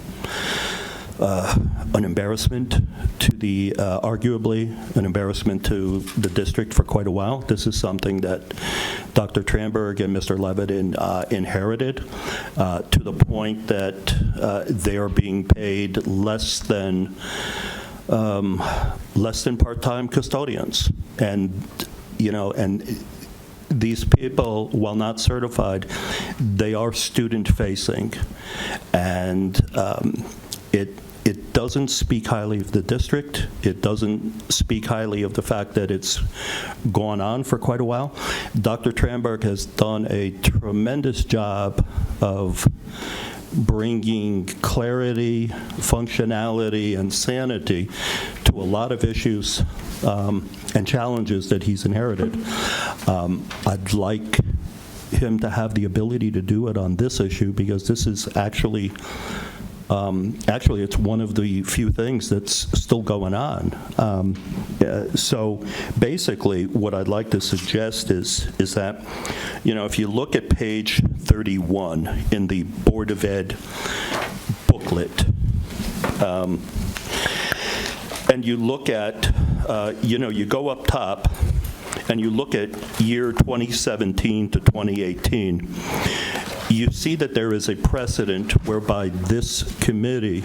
embarrassment to arguably an embarrassment to the district for quite a while. This is something that Dr. Tranberg and Mr. Levitin inherited to the point that they are being paid less than part-time custodians. And, and these people, while not certified, they are student-facing. And it doesn't speak highly of the district. It doesn't speak highly of the fact that it's gone on for quite a while. Dr. Tranberg has done a tremendous job of bringing clarity, functionality, and sanity to a lot of issues and challenges that he's inherited. I'd like him to have the ability to do it on this issue, because this is actually it's one of the few things that's still going on. So basically, what I'd like to suggest is that, if you look at page 31 in the Board of Ed booklet, and you look at, you go up top, and you look at year 2017 to 2018, you see that there is a precedent whereby this committee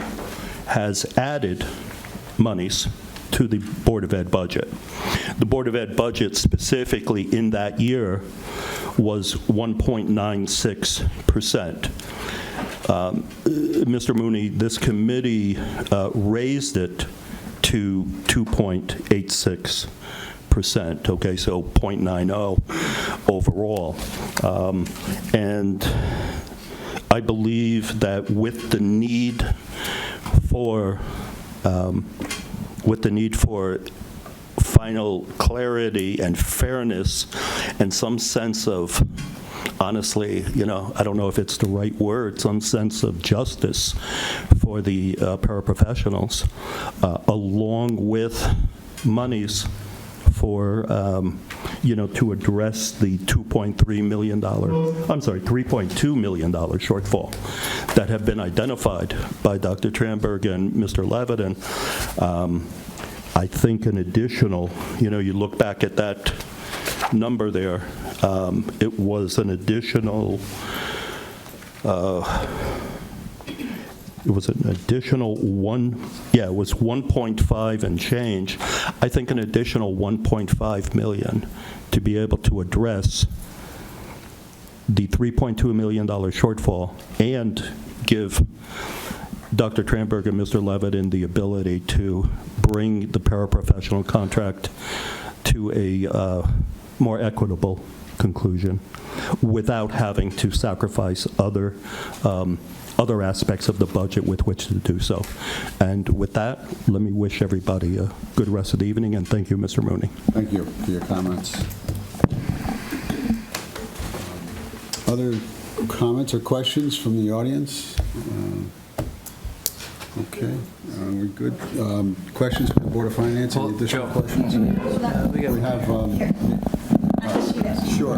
has added monies to the Board of Ed budget. The Board of Ed budget specifically in that year was 1.96%. Mr. Mooney, this committee raised it to 2.86%. Okay, so 0.90 overall. And I believe that with the need for final clarity and fairness and some sense of, honestly, I don't know if it's the right word, some sense of justice for the paraprofessionals, along with monies for, to address the $3.2 million shortfall that have been identified by Dr. Tranberg and Mr. Levitin. I think an additional, you look back at that number there, it was an additional, it was 1.5 and change. I think an additional 1.5 million to be able to address the $3.2 million shortfall and give Dr. Tranberg and Mr. Levitin the ability to bring the paraprofessional contract to a more equitable conclusion without having to sacrifice other aspects of the budget with which to do so. And with that, let me wish everybody a good rest of the evening, and thank you, Mr. Mooney. Thank you for your comments. Other comments or questions from the audience? Okay, we good? Questions from the Board of Finance? Any additional questions? We have, sure.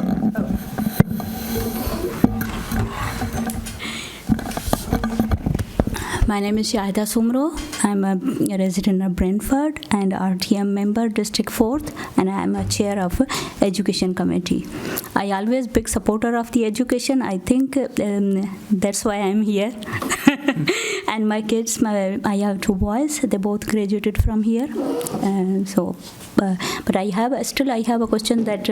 My name is Shahida Sumro. I'm a resident of Branford and RTM member, District 4th, and I'm a chair of Education Committee. I always big supporter of the education. I think that's why I'm here. And my kids, I have 2 boys. They both graduated from here. But I have a question that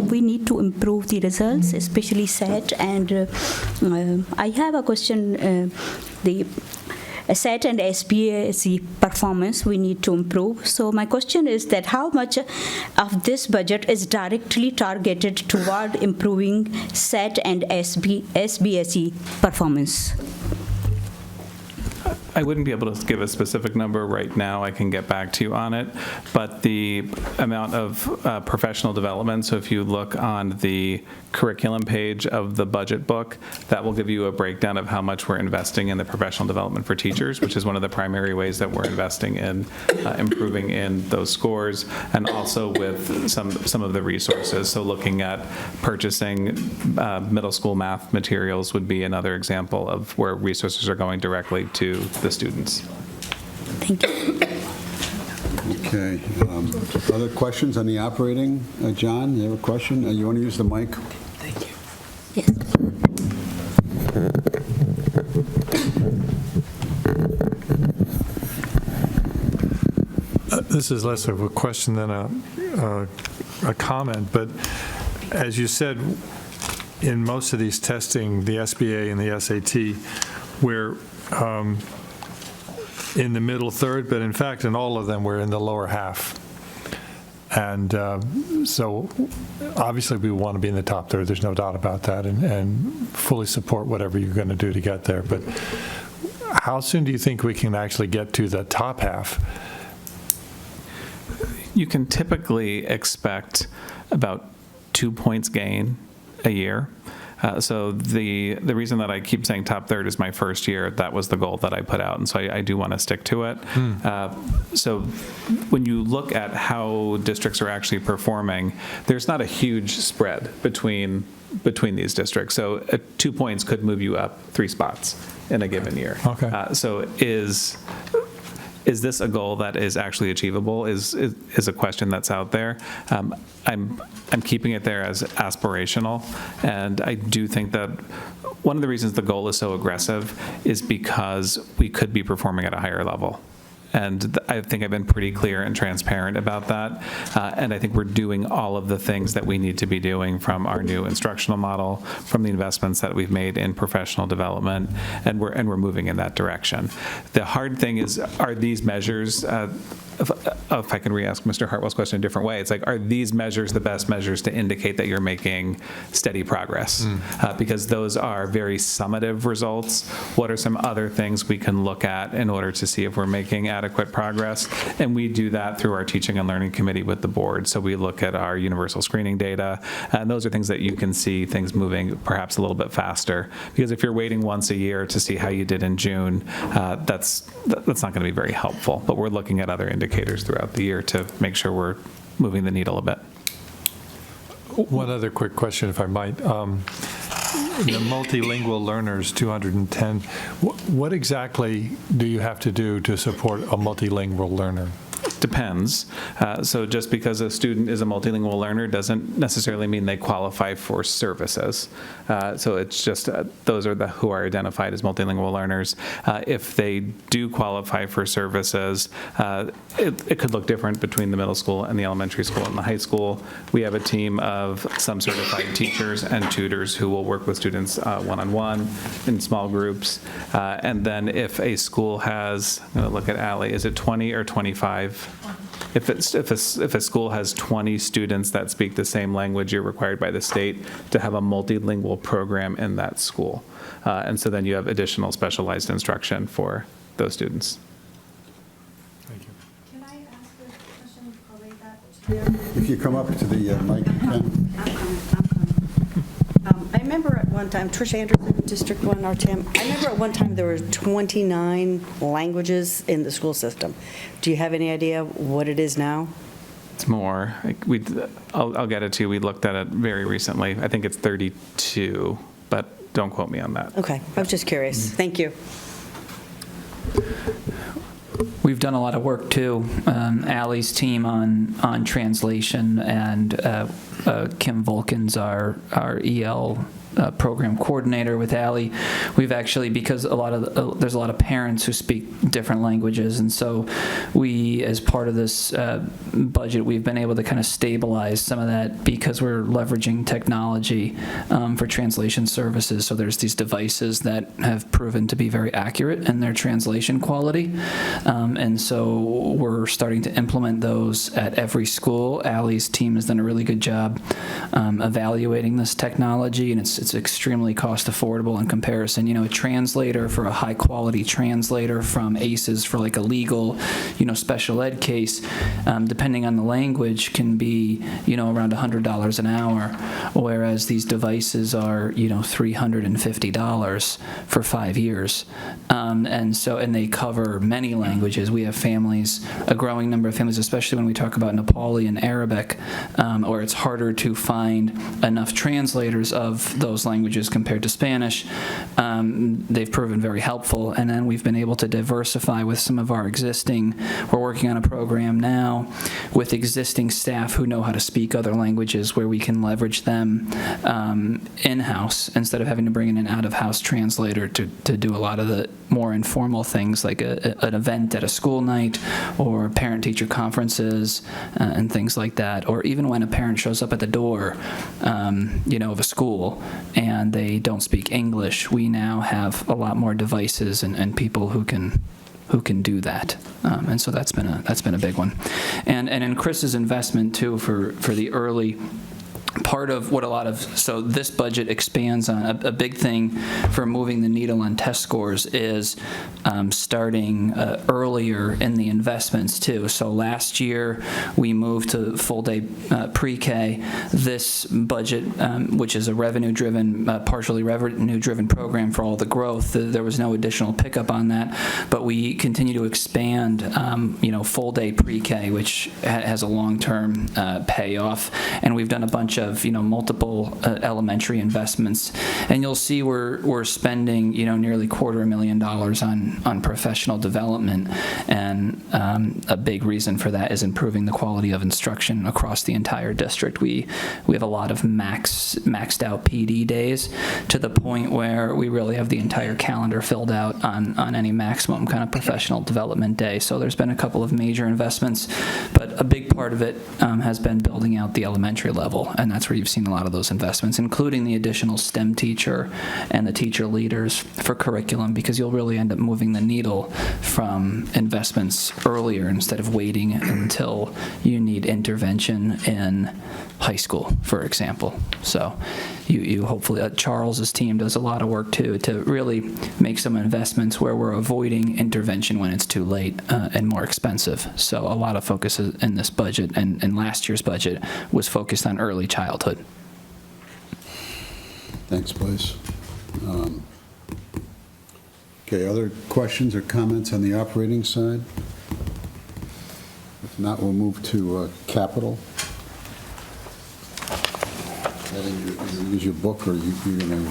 we need to improve the results, especially SAT. And I have a question. The SAT and SBAC performance we need to improve. So my question is that how much of this budget is directly targeted toward improving SAT and SBAC performance? I wouldn't be able to give a specific number right now. I can get back to you on it. But the amount of professional development, so if you look on the curriculum page of the budget book, that will give you a breakdown of how much we're investing in the professional development for teachers, which is one of the primary ways that we're investing in improving in those scores, and also with some of the resources. So looking at purchasing middle school math materials would be another example of where resources are going directly to the students. Thank you. Okay. Other questions on the operating? John, you have a question? You want to use the mic? Thank you. Yes. This is less of a question than a comment, but as you said, in most of these testing, the SBA and the SAT, we're in the middle third, but in fact, in all of them, we're in the lower half. And so obviously we want to be in the top third, there's no doubt about that, and fully support whatever you're going to do to get there. But how soon do you think we can actually get to the top half? You can typically expect about 2 points gain a year. So the reason that I keep saying top third is my first year, that was the goal that I put out, and so I do want to stick to it. So when you look at how districts are actually performing, there's not a huge spread between these districts. So 2 points could move you up 3 spots in a given year. Okay. So is this a goal that is actually achievable is a question that's out there. I'm keeping it there as aspirational, and I do think that one of the reasons the goal is so aggressive is because we could be performing at a higher level. And I think I've been pretty clear and transparent about that. And I think we're doing all of the things that we need to be doing, from our new instructional model, from the investments that we've made in professional development, and we're moving in that direction. The hard thing is, are these measures, if I can re-ask Mr. Hartwell's question a different way, it's like, are these measures the best measures to indicate that you're making steady progress? Because those are very summative results. What are some other things we can look at in order to see if we're making adequate progress? And we do that through our teaching and learning committee with the board. So we look at our universal screening data, and those are things that you can see things moving perhaps a little bit faster. Because if you're waiting once a year to see how you did in June, that's not going to be very helpful. But we're looking at other indicators throughout the year to make sure we're moving the needle a bit. One other quick question, if I might. The multilingual learners, 210, what exactly do you have to do to support a multilingual learner? Depends. So just because a student is a multilingual learner doesn't necessarily mean they qualify for services. So it's just those are who are identified as multilingual learners. If they do qualify for services, it could look different between the middle school and the elementary school and the high school. We have a team of some certified teachers and tutors who will work with students one-on-one in small groups. And then if a school has, I'm going to look at Allie, is it 20 or 25? If a school has 20 students that speak the same language, you're required by the state to have a multilingual program in that school. And so then you have additional specialized instruction for those students. Thank you. Can I ask a question? I'll leave that to If you come up to the mic, you can. I remember at one time, Trish Anderson, District 1 RTM, I remember at one time there were 29 languages in the school system. Do you have any idea what it is now? It's more. I'll get it to you. We looked at it very recently. I think it's 32, but don't quote me on that. Okay, I was just curious. Thank you. We've done a lot of work too. Allie's team on translation, and Kim Volkins, our EL program coordinator with Allie. We've actually, because there's a lot of parents who speak different languages, and so we, as part of this budget, we've been able to kind of stabilize some of that because we're leveraging technology for translation services. So there's these devices that have proven to be very accurate in their translation quality, and so we're starting to implement those at every school. Allie's team has done a really good job evaluating this technology, and it's extremely cost affordable in comparison. You know, a translator for a high quality translator from ACES for like a legal, special ed case, depending on the language, can be, around $100 an hour, whereas these devices are, $350 for 5 years. And they cover many languages. We have families, a growing number of families, especially when we talk about Nepali and Arabic, where it's harder to find enough translators of those languages compared to Spanish. They've proven very helpful, and then we've been able to diversify with some of our existing. We're working on a program now with existing staff who know how to speak other languages, where we can leverage them in-house instead of having to bring in an out-of-house translator to do a lot of the more informal things like an event at a school night or parent-teacher conferences and things like that, or even when a parent shows up at the door of a school and they don't speak English, we now have a lot more devices and people who can do that, and so that's been a big one, and in Chris's investment too for the early. Part of what so this budget expands on a big thing for moving the needle on test scores is starting earlier in the investments too. So last year we moved to full day pre-K. This budget, which is a partially revenue-driven program for all the growth, there was no additional pickup on that, but we continue to expand, full day pre-K, which has a long-term payoff, and we've done a bunch of multiple elementary investments, and you'll see we're spending nearly $250,000 on professional development, and a big reason for that is improving the quality of instruction across the entire district. We have a lot of maxed out PD days to the point where we really have the entire calendar filled out on any maximum kind of professional development day. So there's been a couple of major investments, but a big part of it has been building out the elementary level, and that's where you've seen a lot of those investments, including the additional STEM teacher and the teacher leaders for curriculum, because you'll really end up moving the needle from investments earlier instead of waiting until you need intervention in high school, for example. So you hopefully, Charles's team does a lot of work too to really make some investments where we're avoiding intervention when it's too late and more expensive. So a lot of focus in this budget and last year's budget was focused on early childhood. Thanks, Blaise. Okay, other questions or comments on the operating side? If not, we'll move to capital. You use your book, or you're going to you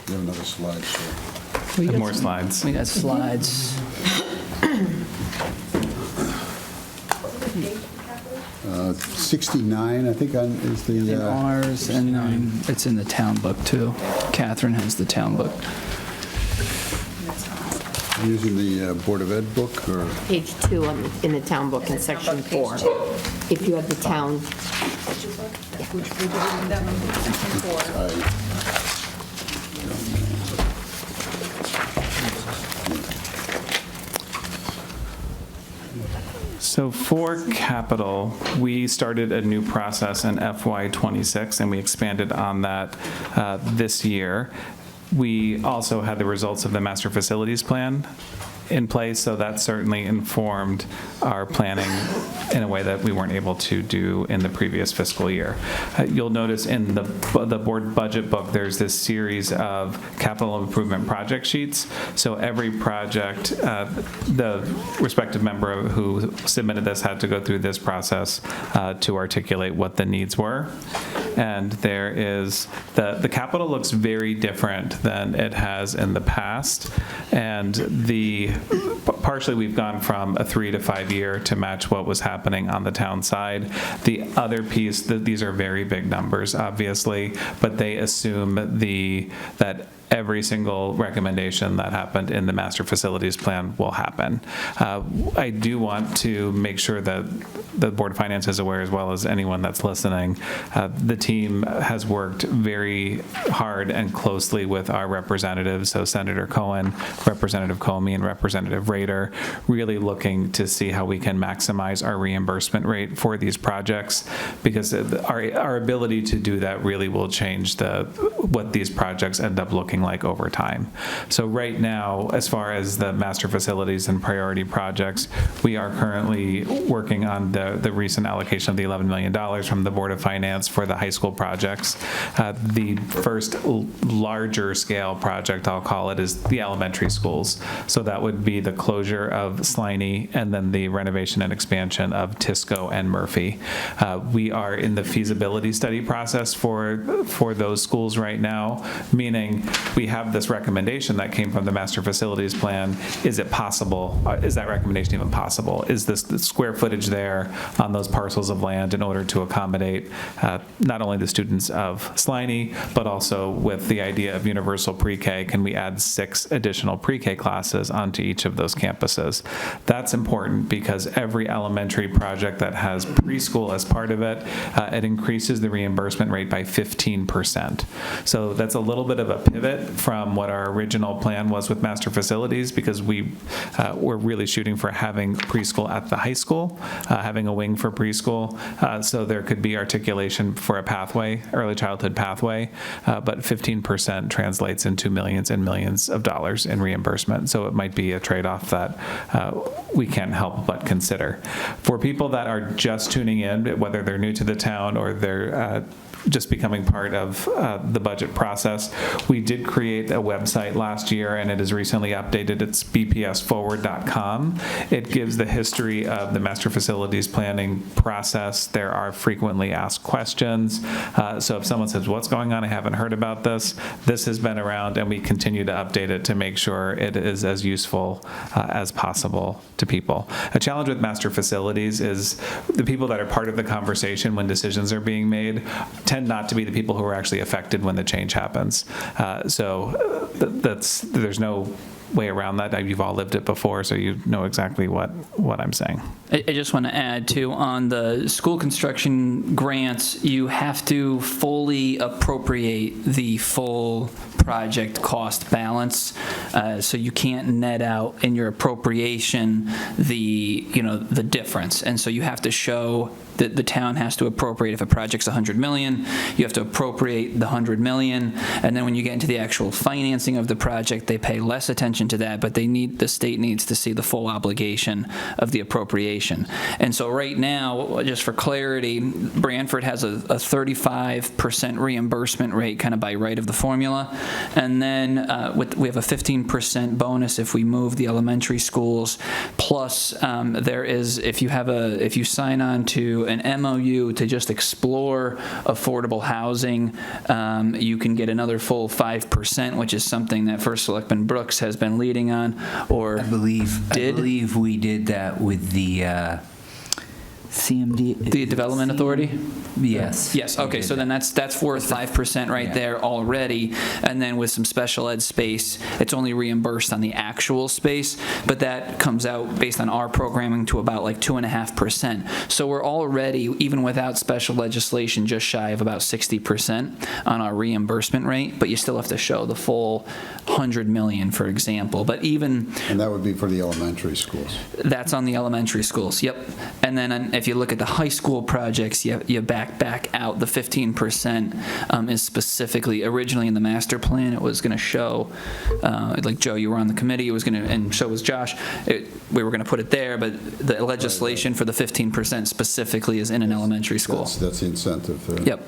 have another slide? So. We got more slides. We got slides. 69, I think, is the... ours, and it's in the town book, too. Catherine has the town book. Using the Board of Ed book, or... Page 2 in the town book in section 4. If you have the town. Which page is it? That one, section 4. So for capital, we started a new process in FY26, and we expanded on that this year. We also had the results of the master facilities plan in place, so that certainly informed our planning in a way that we weren't able to do in the previous fiscal year. You'll notice in the board budget book, there's this series of capital improvement project sheets. So every project, the respective member who submitted this had to go through this process to articulate what the needs were. And there is, the capital looks very different than it has in the past. And partially we've gone from a 3 to 5 year to match what was happening on the town side. The other piece, these are very big numbers, obviously, but they assume that every single recommendation that happened in the master facilities plan will happen. I do want to make sure that the Board of Finance is aware, as well as anyone that's listening. The team has worked very hard and closely with our representatives, so Senator Cohen, Representative Comey, and Representative Rader, really looking to see how we can maximize our reimbursement rate for these projects, because our ability to do that really will change what these projects end up looking like over time. So right now, as far as the master facilities and priority projects, we are currently working on the recent allocation of the $11 million from the Board of Finance for the high school projects. The first larger scale project, I'll call it, is the elementary schools. So that would be the closure of Sliney and then the renovation and expansion of Tisco and Murphy. We are in the feasibility study process for those schools right now, meaning we have this recommendation that came from the master facilities plan. Is it possible? Is that recommendation even possible? Is the square footage there on those parcels of land in order to accommodate not only the students of Sliney, but also with the idea of universal pre-K, can we add 6 additional pre-K classes onto each of those campuses? That's important because every elementary project that has preschool as part of it, it increases the reimbursement rate by 15%. So that's a little bit of a pivot from what our original plan was with master facilities, because we're really shooting for having preschool at the high school, having a wing for preschool, so there could be articulation for a pathway, early childhood pathway, but 15% translates into millions and millions of dollars in reimbursement. So it might be a trade-off that we can't help but consider. For people that are just tuning in, whether they're new to the town or they're just becoming part of the budget process, we did create a website last year, and it is recently updated. It's bpsforward.com. It gives the history of the master facilities planning process. There are frequently asked questions. So if someone says, what's going on? I haven't heard about this. This has been around, and we continue to update it to make sure it is as useful as possible to people. A challenge with master facilities is the people that are part of the conversation when decisions are being made tend not to be the people who are actually affected when the change happens. So there's no way around that. You've all lived it before, so you know exactly what I'm saying. I just want to add, too, on the school construction grants, you have to fully appropriate the full project cost balance, so you can't net out in your appropriation the difference. And so you have to show that the town has to appropriate, if a project's $100 million, you have to appropriate the $100 million, and then when you get into the actual financing of the project, they pay less attention to that, but the state needs to see the full obligation of the appropriation. And so right now, just for clarity, Branford has a 35% reimbursement rate kind of by right of the formula, and then we have a 15% bonus if we move the elementary schools, plus there is, if you sign on to an MOU to just explore affordable housing, you can get another full 5%, which is something that First Selectman Brooks has been leading on, or I believe we did that with the CMD. The Development Authority? Yes. Yes, okay, so then that's worth 5% right there already, and then with some special ed space, it's only reimbursed on the actual space, but that comes out based on our programming to about like 2.5%. So we're already, even without special legislation, just shy of about 60% on our reimbursement rate, but you still have to show the full $100 million, for example. But even... And that would be for the elementary schools. That's on the elementary schools, yep. And then if you look at the high school projects, you back out the 15% is specifically, originally in the master plan, it was going to show, like Joe, you were on the committee, it was going to, and so was Josh, we were going to put it there, but the legislation for the 15% specifically is in an elementary school. That's the incentive there. Yep.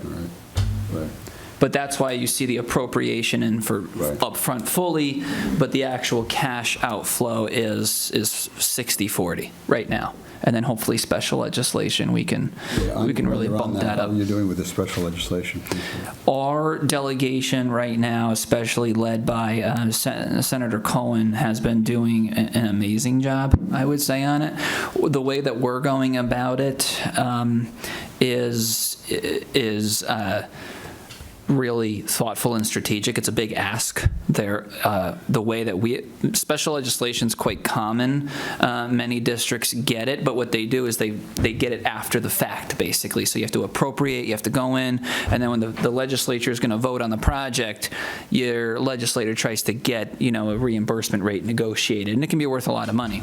Right. But that's why you see the appropriation in for upfront fully, but the actual cash outflow is 60-40 right now. And then hopefully special legislation, we can really bump that up. What are you doing with the special legislation? Our delegation right now, especially led by Senator Cohen, has been doing an amazing job, I would say, on it. The way that we're going about it is really thoughtful and strategic. It's a big ask. The way that special legislation is quite common. Many districts get it, but what they do is they get it after the fact, basically. So you have to appropriate, you have to go in, and then when the legislature is going to vote on the project, your legislator tries to get, a reimbursement rate negotiated, and it can be worth a lot of money.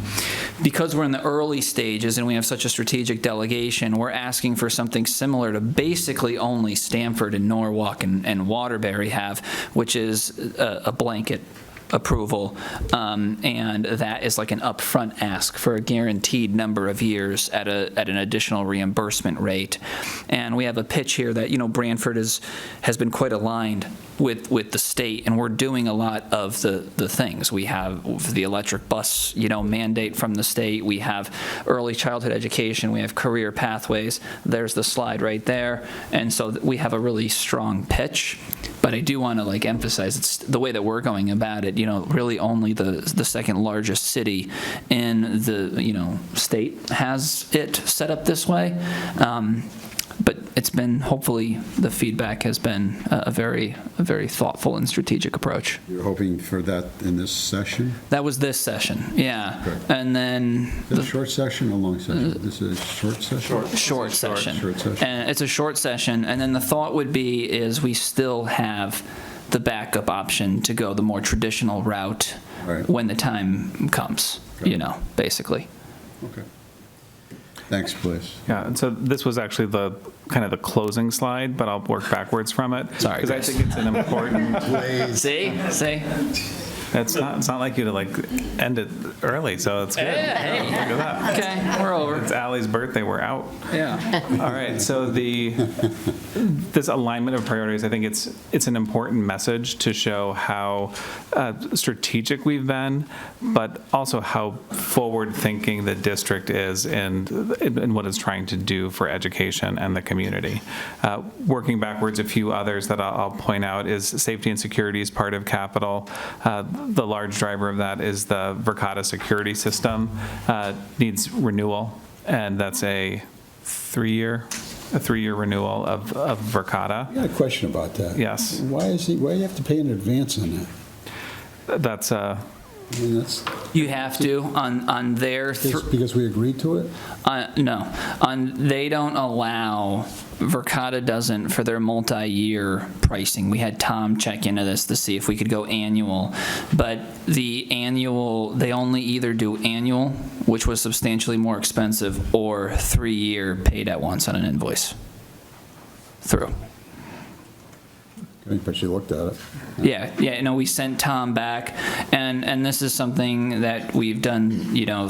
Because we're in the early stages and we have such a strategic delegation, we're asking for something similar to basically only Stamford and Norwalk and Waterbury have, which is a blanket approval, and that is like an upfront ask for a guaranteed number of years at an additional reimbursement rate. And we have a pitch here that Branford has been quite aligned with the state, and we're doing a lot of the things. We have the electric bus mandate from the state. We have early childhood education. We have career pathways. There's the slide right there. And so we have a really strong pitch. But I do want to emphasize it's the way that we're going about it. Really only the second largest city in the state has it set up this way. But it's been, hopefully, the feedback has been a very thoughtful and strategic approach. You're hoping for that in this session? That was this session, yeah. Okay. And then Is it a short session or long session? This is a short session? Short session. Short session. And it's a short session, and then the thought would be is we still have the backup option to go the more traditional route when the time comes, basically. Okay. Thanks, please. Yeah, and so this was actually the kind of the closing slide, but I'll work backwards from it. Sorry, because I think it's an important. See? It's not like you to end it early, so it's good. Hey. Look at that. Okay, we're over. It's Allie's birthday. We're out. Yeah. All right. So this alignment of priorities, I think it's an important message to show how strategic we've been, but also how forward-thinking the district is in what it's trying to do for education and the community. Working backwards, a few others that I'll point out is safety and security is part of capital. The large driver of that is the Verkada security system needs renewal, and that's a three-year renewal of Verkada. I got a question about that. Yes. Why do you have to pay in advance on that? That's You have to on their because we agreed to it? No, they don't allow. Verkada doesn't for their multi-year pricing. We had Tom check into this to see if we could go annual, but the annual, they only either do annual, which was substantially more expensive, or 3-year paid at once on an invoice through. But you looked at it. Yeah, we sent Tom back, and this is something that we've done,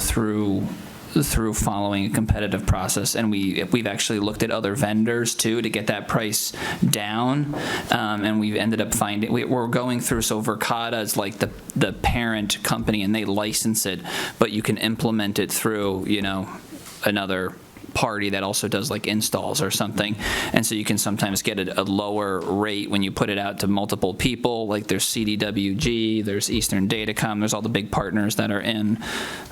through following a competitive process, and we've actually looked at other vendors too to get that price down, and we've ended up finding we're going through. So Verkada is like the parent company, and they license it, but you can implement it through another party that also does installs or something, and so you can sometimes get a lower rate when you put it out to multiple people. There's CDWG, there's Eastern Datacom, there's all the big partners that are in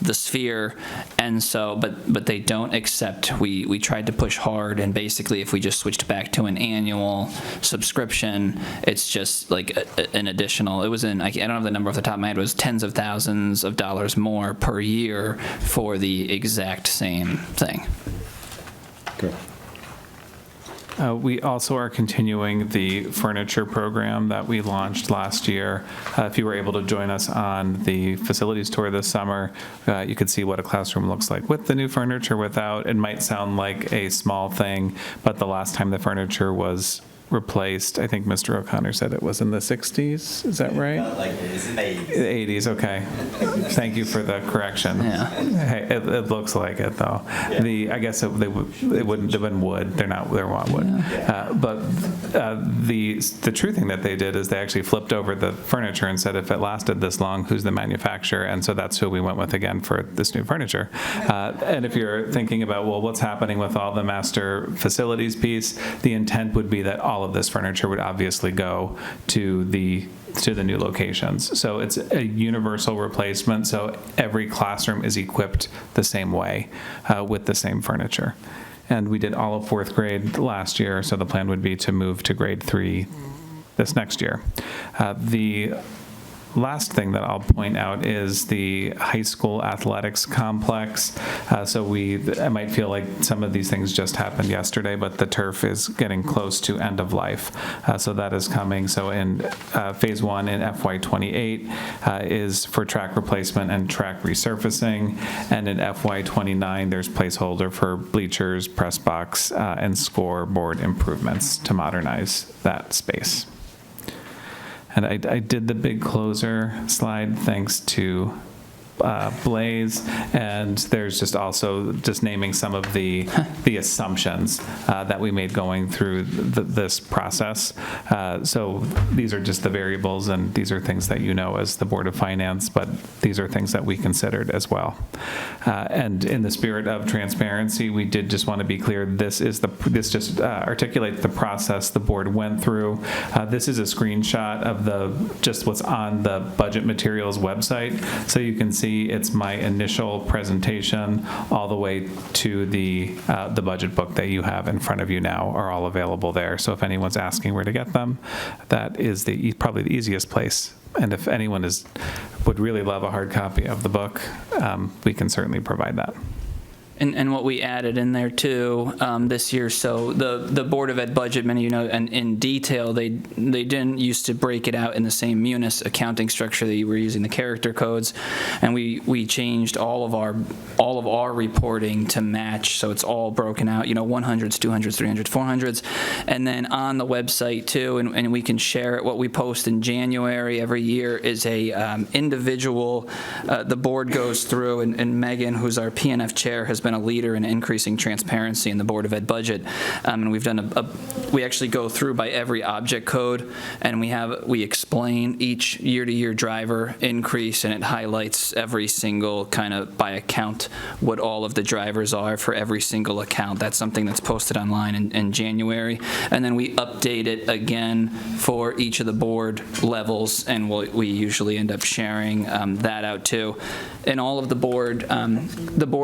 the sphere, and so but they don't accept. We tried to push hard, and basically if we just switched back to an annual subscription, it's just an additional. It was I don't have the number off the top of my head. It was tens of thousands of dollars more per year for the exact same thing. Okay. We also are continuing the furniture program that we launched last year. If you were able to join us on the facilities tour this summer, you could see what a classroom looks like with the new furniture, without. It might sound like a small thing, but the last time the furniture was replaced, I think Mr. O'Connor said it was in the 60s. Is that right? Like it was in the 80s. 80s, okay. Thank you for the correction. Yeah. Hey, it looks like it, though. I guess it wouldn't have been wood. They're not wood. But the true thing that they did is they actually flipped over the furniture and said, if it lasted this long, who's the manufacturer? And so that's who we went with again for this new furniture. And if you're thinking about, well, what's happening with all the master facilities piece, the intent would be that all of this furniture would obviously go to the new locations. So it's a universal replacement, so every classroom is equipped the same way with the same furniture. And we did all of 4th grade last year, so the plan would be to move to grade 3 this next year. The last thing that I'll point out is the high school athletics complex. I might feel like some of these things just happened yesterday, but the turf is getting close to end of life. So that is coming. So in phase 1 in FY28 is for track replacement and track resurfacing. And in FY29, there's placeholder for bleachers, press box, and scoreboard improvements to modernize that space. And I did the big closer slide thanks to Blaze, and there's just also just naming some of the assumptions that we made going through this process. So these are just the variables, and these are things that you know as the Board of Finance, but these are things that we considered as well. And in the spirit of transparency, we did just want to be clear, this just articulates the process the board went through. This is a screenshot of just what's on the budget materials website, so you can see it's my initial presentation all the way to the budget book that you have in front of you now are all available there. So if anyone's asking where to get them, that is probably the easiest place. And if anyone would really love a hard copy of the book, we can certainly provide that. And what we added in there too this year, so the Board of Ed budget, many of you know, and in detail, they didn't used to break it out in the same munis accounting structure that you were using the character codes, and we changed all of our reporting to match, so it's all broken out, 100s, 200s, 300s, 400s, and then on the website too, and we can share it. What we post in January every year is a individual. The board goes through, and Megan, who's our PNF chair, has been a leader in increasing transparency in the Board of Ed budget, and we've done we actually go through by every object code, and we explain each year-to-year driver increase, and it highlights every single kind of by account what all of the drivers are for every single account. That's something that's posted online in January, and then we update it again for each of the board levels, and we usually end up sharing that out too. And all of the board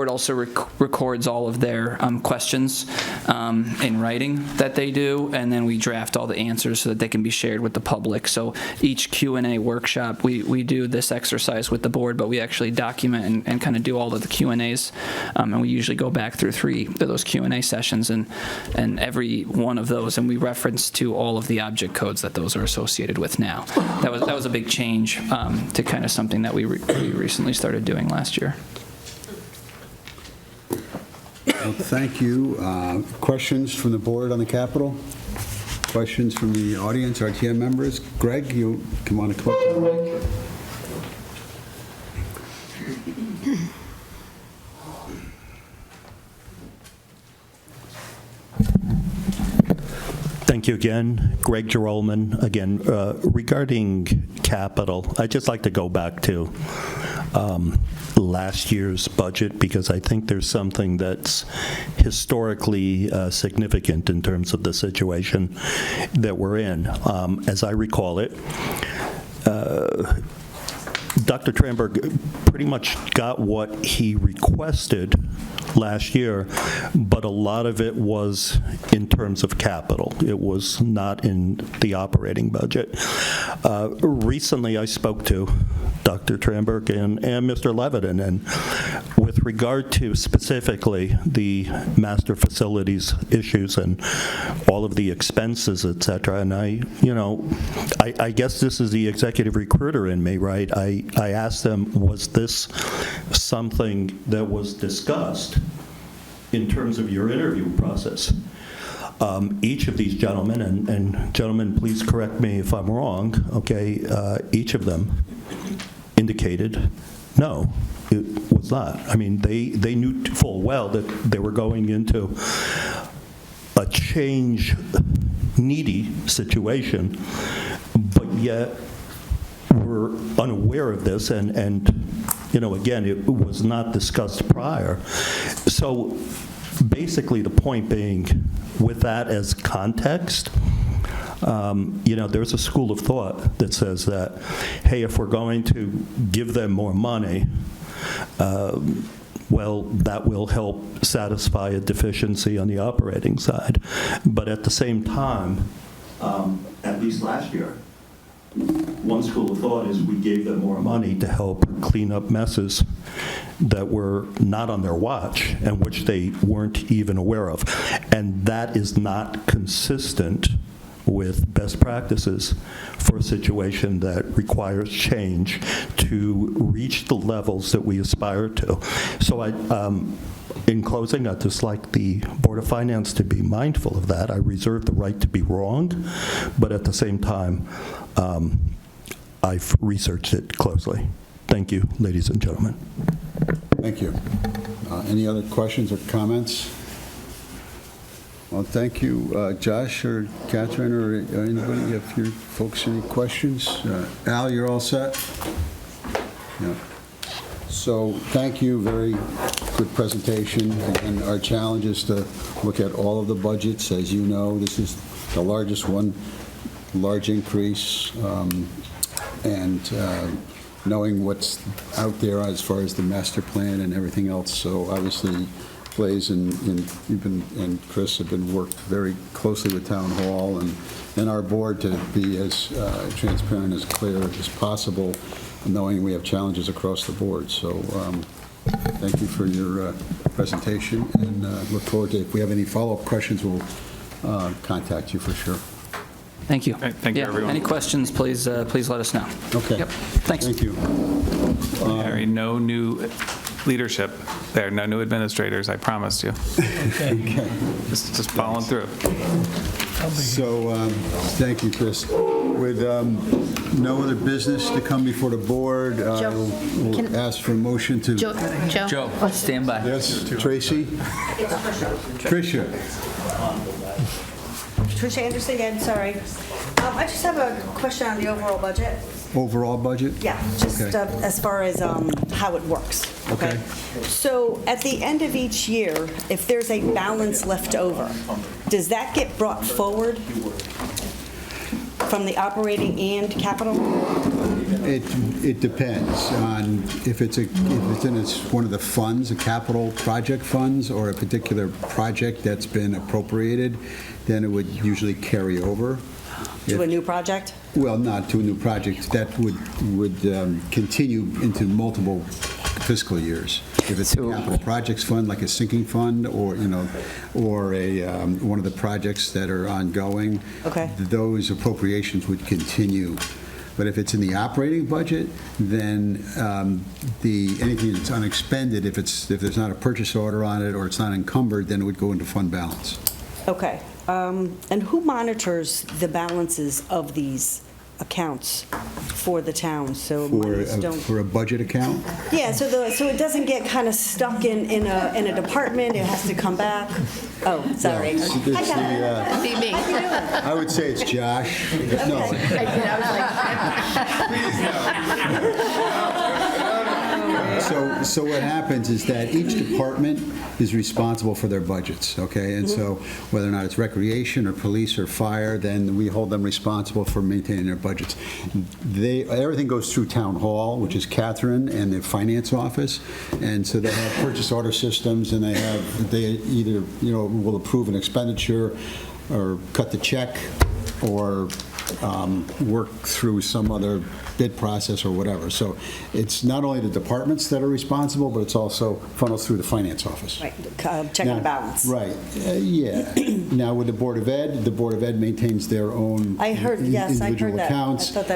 also records all of their questions in writing that they do, and then we draft all the answers so that they can be shared with the public. So each Q&A workshop, we do this exercise with the board, but we actually document and kind of do all of the Q&As, and we usually go back through 3 of those Q&A sessions, and every one of those, and we reference to all of the object codes that those are associated with now. That was a big change to kind of something that we recently started doing last year. Well, thank you. Questions from the board on the Capitol? Questions from the audience, RTM members? Greg, you come on and come up to the mic. Thank you again. Greg Gerolman, again, regarding capital, I'd just like to go back to last year's budget, because I think there's something that's historically significant in terms of the situation that we're in. As I recall it, Dr. Tranberg pretty much got what he requested last year, but a lot of it was in terms of capital. It was not in the operating budget. Recently, I spoke to Dr. Tranberg and Mr. Levitin, and with regard to specifically the master facilities issues and all of the expenses, et cetera, and I guess this is the executive recruiter in me, right? I asked them, was this something that was discussed in terms of your interview process? Each of these gentlemen, and gentlemen, please correct me if I'm wrong, okay, each of them indicated no, it was not. I mean, they knew full well that they were going into a change-needy situation, but yet were unaware of this, and again, it was not discussed prior. So basically, the point being, with that as context, there's a school of thought that says that, hey, if we're going to give them more money, well, that will help satisfy a deficiency on the operating side. But at the same time, at least last year, one school of thought is we gave them more money to help clean up messes that were not on their watch and which they weren't even aware of. And that is not consistent with best practices for a situation that requires change to reach the levels that we aspire to. So in closing, I'd just like the Board of Finance to be mindful of that. I reserve the right to be wrong, but at the same time, I've researched it closely. Thank you, ladies and gentlemen. Thank you. Any other questions or comments? Well, thank you, Josh or Catherine or anybody, if you folks any questions. Al, you're all set? Yeah. So thank you, very good presentation. And our challenge is to look at all of the budgets. As you know, this is the largest one, large increase, and knowing what's out there as far as the master plan and everything else. So obviously, Blaze and Chris have been worked very closely with Town Hall and our board to be as transparent, as clear as possible, knowing we have challenges across the board. So thank you for your presentation, and look forward to, if we have any follow-up questions, we'll contact you for sure. Thank you. Thank you, everyone. Any questions, please let us know. Okay. Yep. Thanks. Thank you. Harry, no new leadership there, no new administrators, I promised you. Okay. Just following through. So, thank you, Chris. With no other business to come before the board, we'll ask for a motion to... Joe, stand by. Yes, Tracy? Tricia. Tricia Anderson again, sorry. I just have a question on the overall budget. Overall budget? Yeah, just Okay. as far as how it works. Okay. So at the end of each year, if there's a balance left over, does that get brought forward from the operating and capital? It depends on if it's in one of the funds, a capital project funds, or a particular project that's been appropriated, then it would usually carry over. To a new project? Well, not to a new project. That would continue into multiple fiscal years. If it's a capital projects fund, like a sinking fund, or one of the projects that are ongoing, okay, those appropriations would continue. But if it's in the operating budget, then anything that's unexpended, if there's not a purchase order on it or it's not encumbered, then it would go into fund balance. Okay. And who monitors the balances of these accounts for the town? So monies don't... For a budget account? Yeah, so it doesn't get kind of stuck in a department, it has to come back. Oh, sorry. No, That'd be me. I would say it's Josh. No. So what happens is that each department is responsible for their budgets, okay? And so whether or not it's recreation or police or fire, then we hold them responsible for maintaining their budgets. Everything goes through Town Hall, which is Catherine and the finance office, and so they have purchase order systems, and they either, will approve an expenditure or cut the check or work through some other bid process or whatever. So it's not only the departments that are responsible, but it's also funnels through the finance office. Right, check and balance. Right, yeah. Now with the Board of Ed maintains their own I heard individual that. accounts. I thought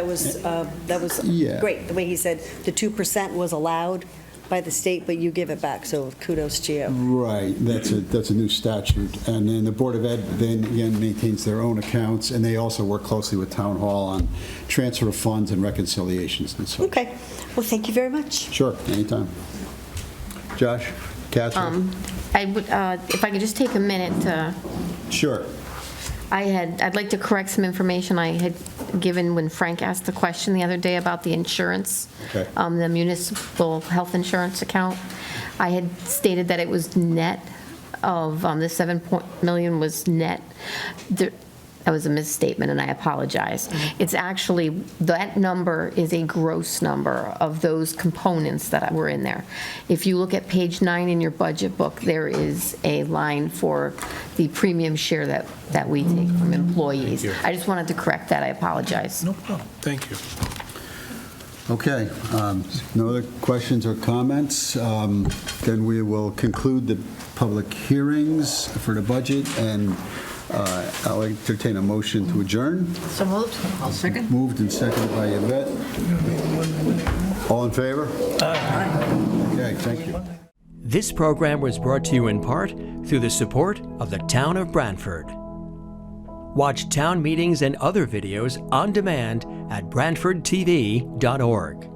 that was Yeah. great, the way he said the 2% was allowed by the state, but you give it back, so kudos to you. Right, that's a new statute. And then the Board of Ed then again maintains their own accounts, and they also work closely with Town Hall on transfer of funds and reconciliations and so. Okay, well, thank you very much. Sure, anytime. Josh, Catherine? I would, if I could just take a minute to. Sure. I'd like to correct some information I had given when Frank asked the question the other day about the insurance, Okay. The municipal health insurance account. I had stated that it was net of, the 7 million was net. That was a misstatement, and I apologize. It's actually, that number is a gross number of those components that were in there. If you look at page 9 in your budget book, there is a line for the premium share that we take from employees. I just wanted to correct that. I apologize. No problem. Thank you. Okay, no other questions or comments? Then we will conclude the public hearings for the budget, and I'll entertain a motion to adjourn. So moved. I'll second. Moved and seconded by Yvette. All in favor? Aye. Okay, thank you. This program was brought to you in part through the support of the Town of Branford. Watch town meetings and other videos on demand at BranfordTV.org.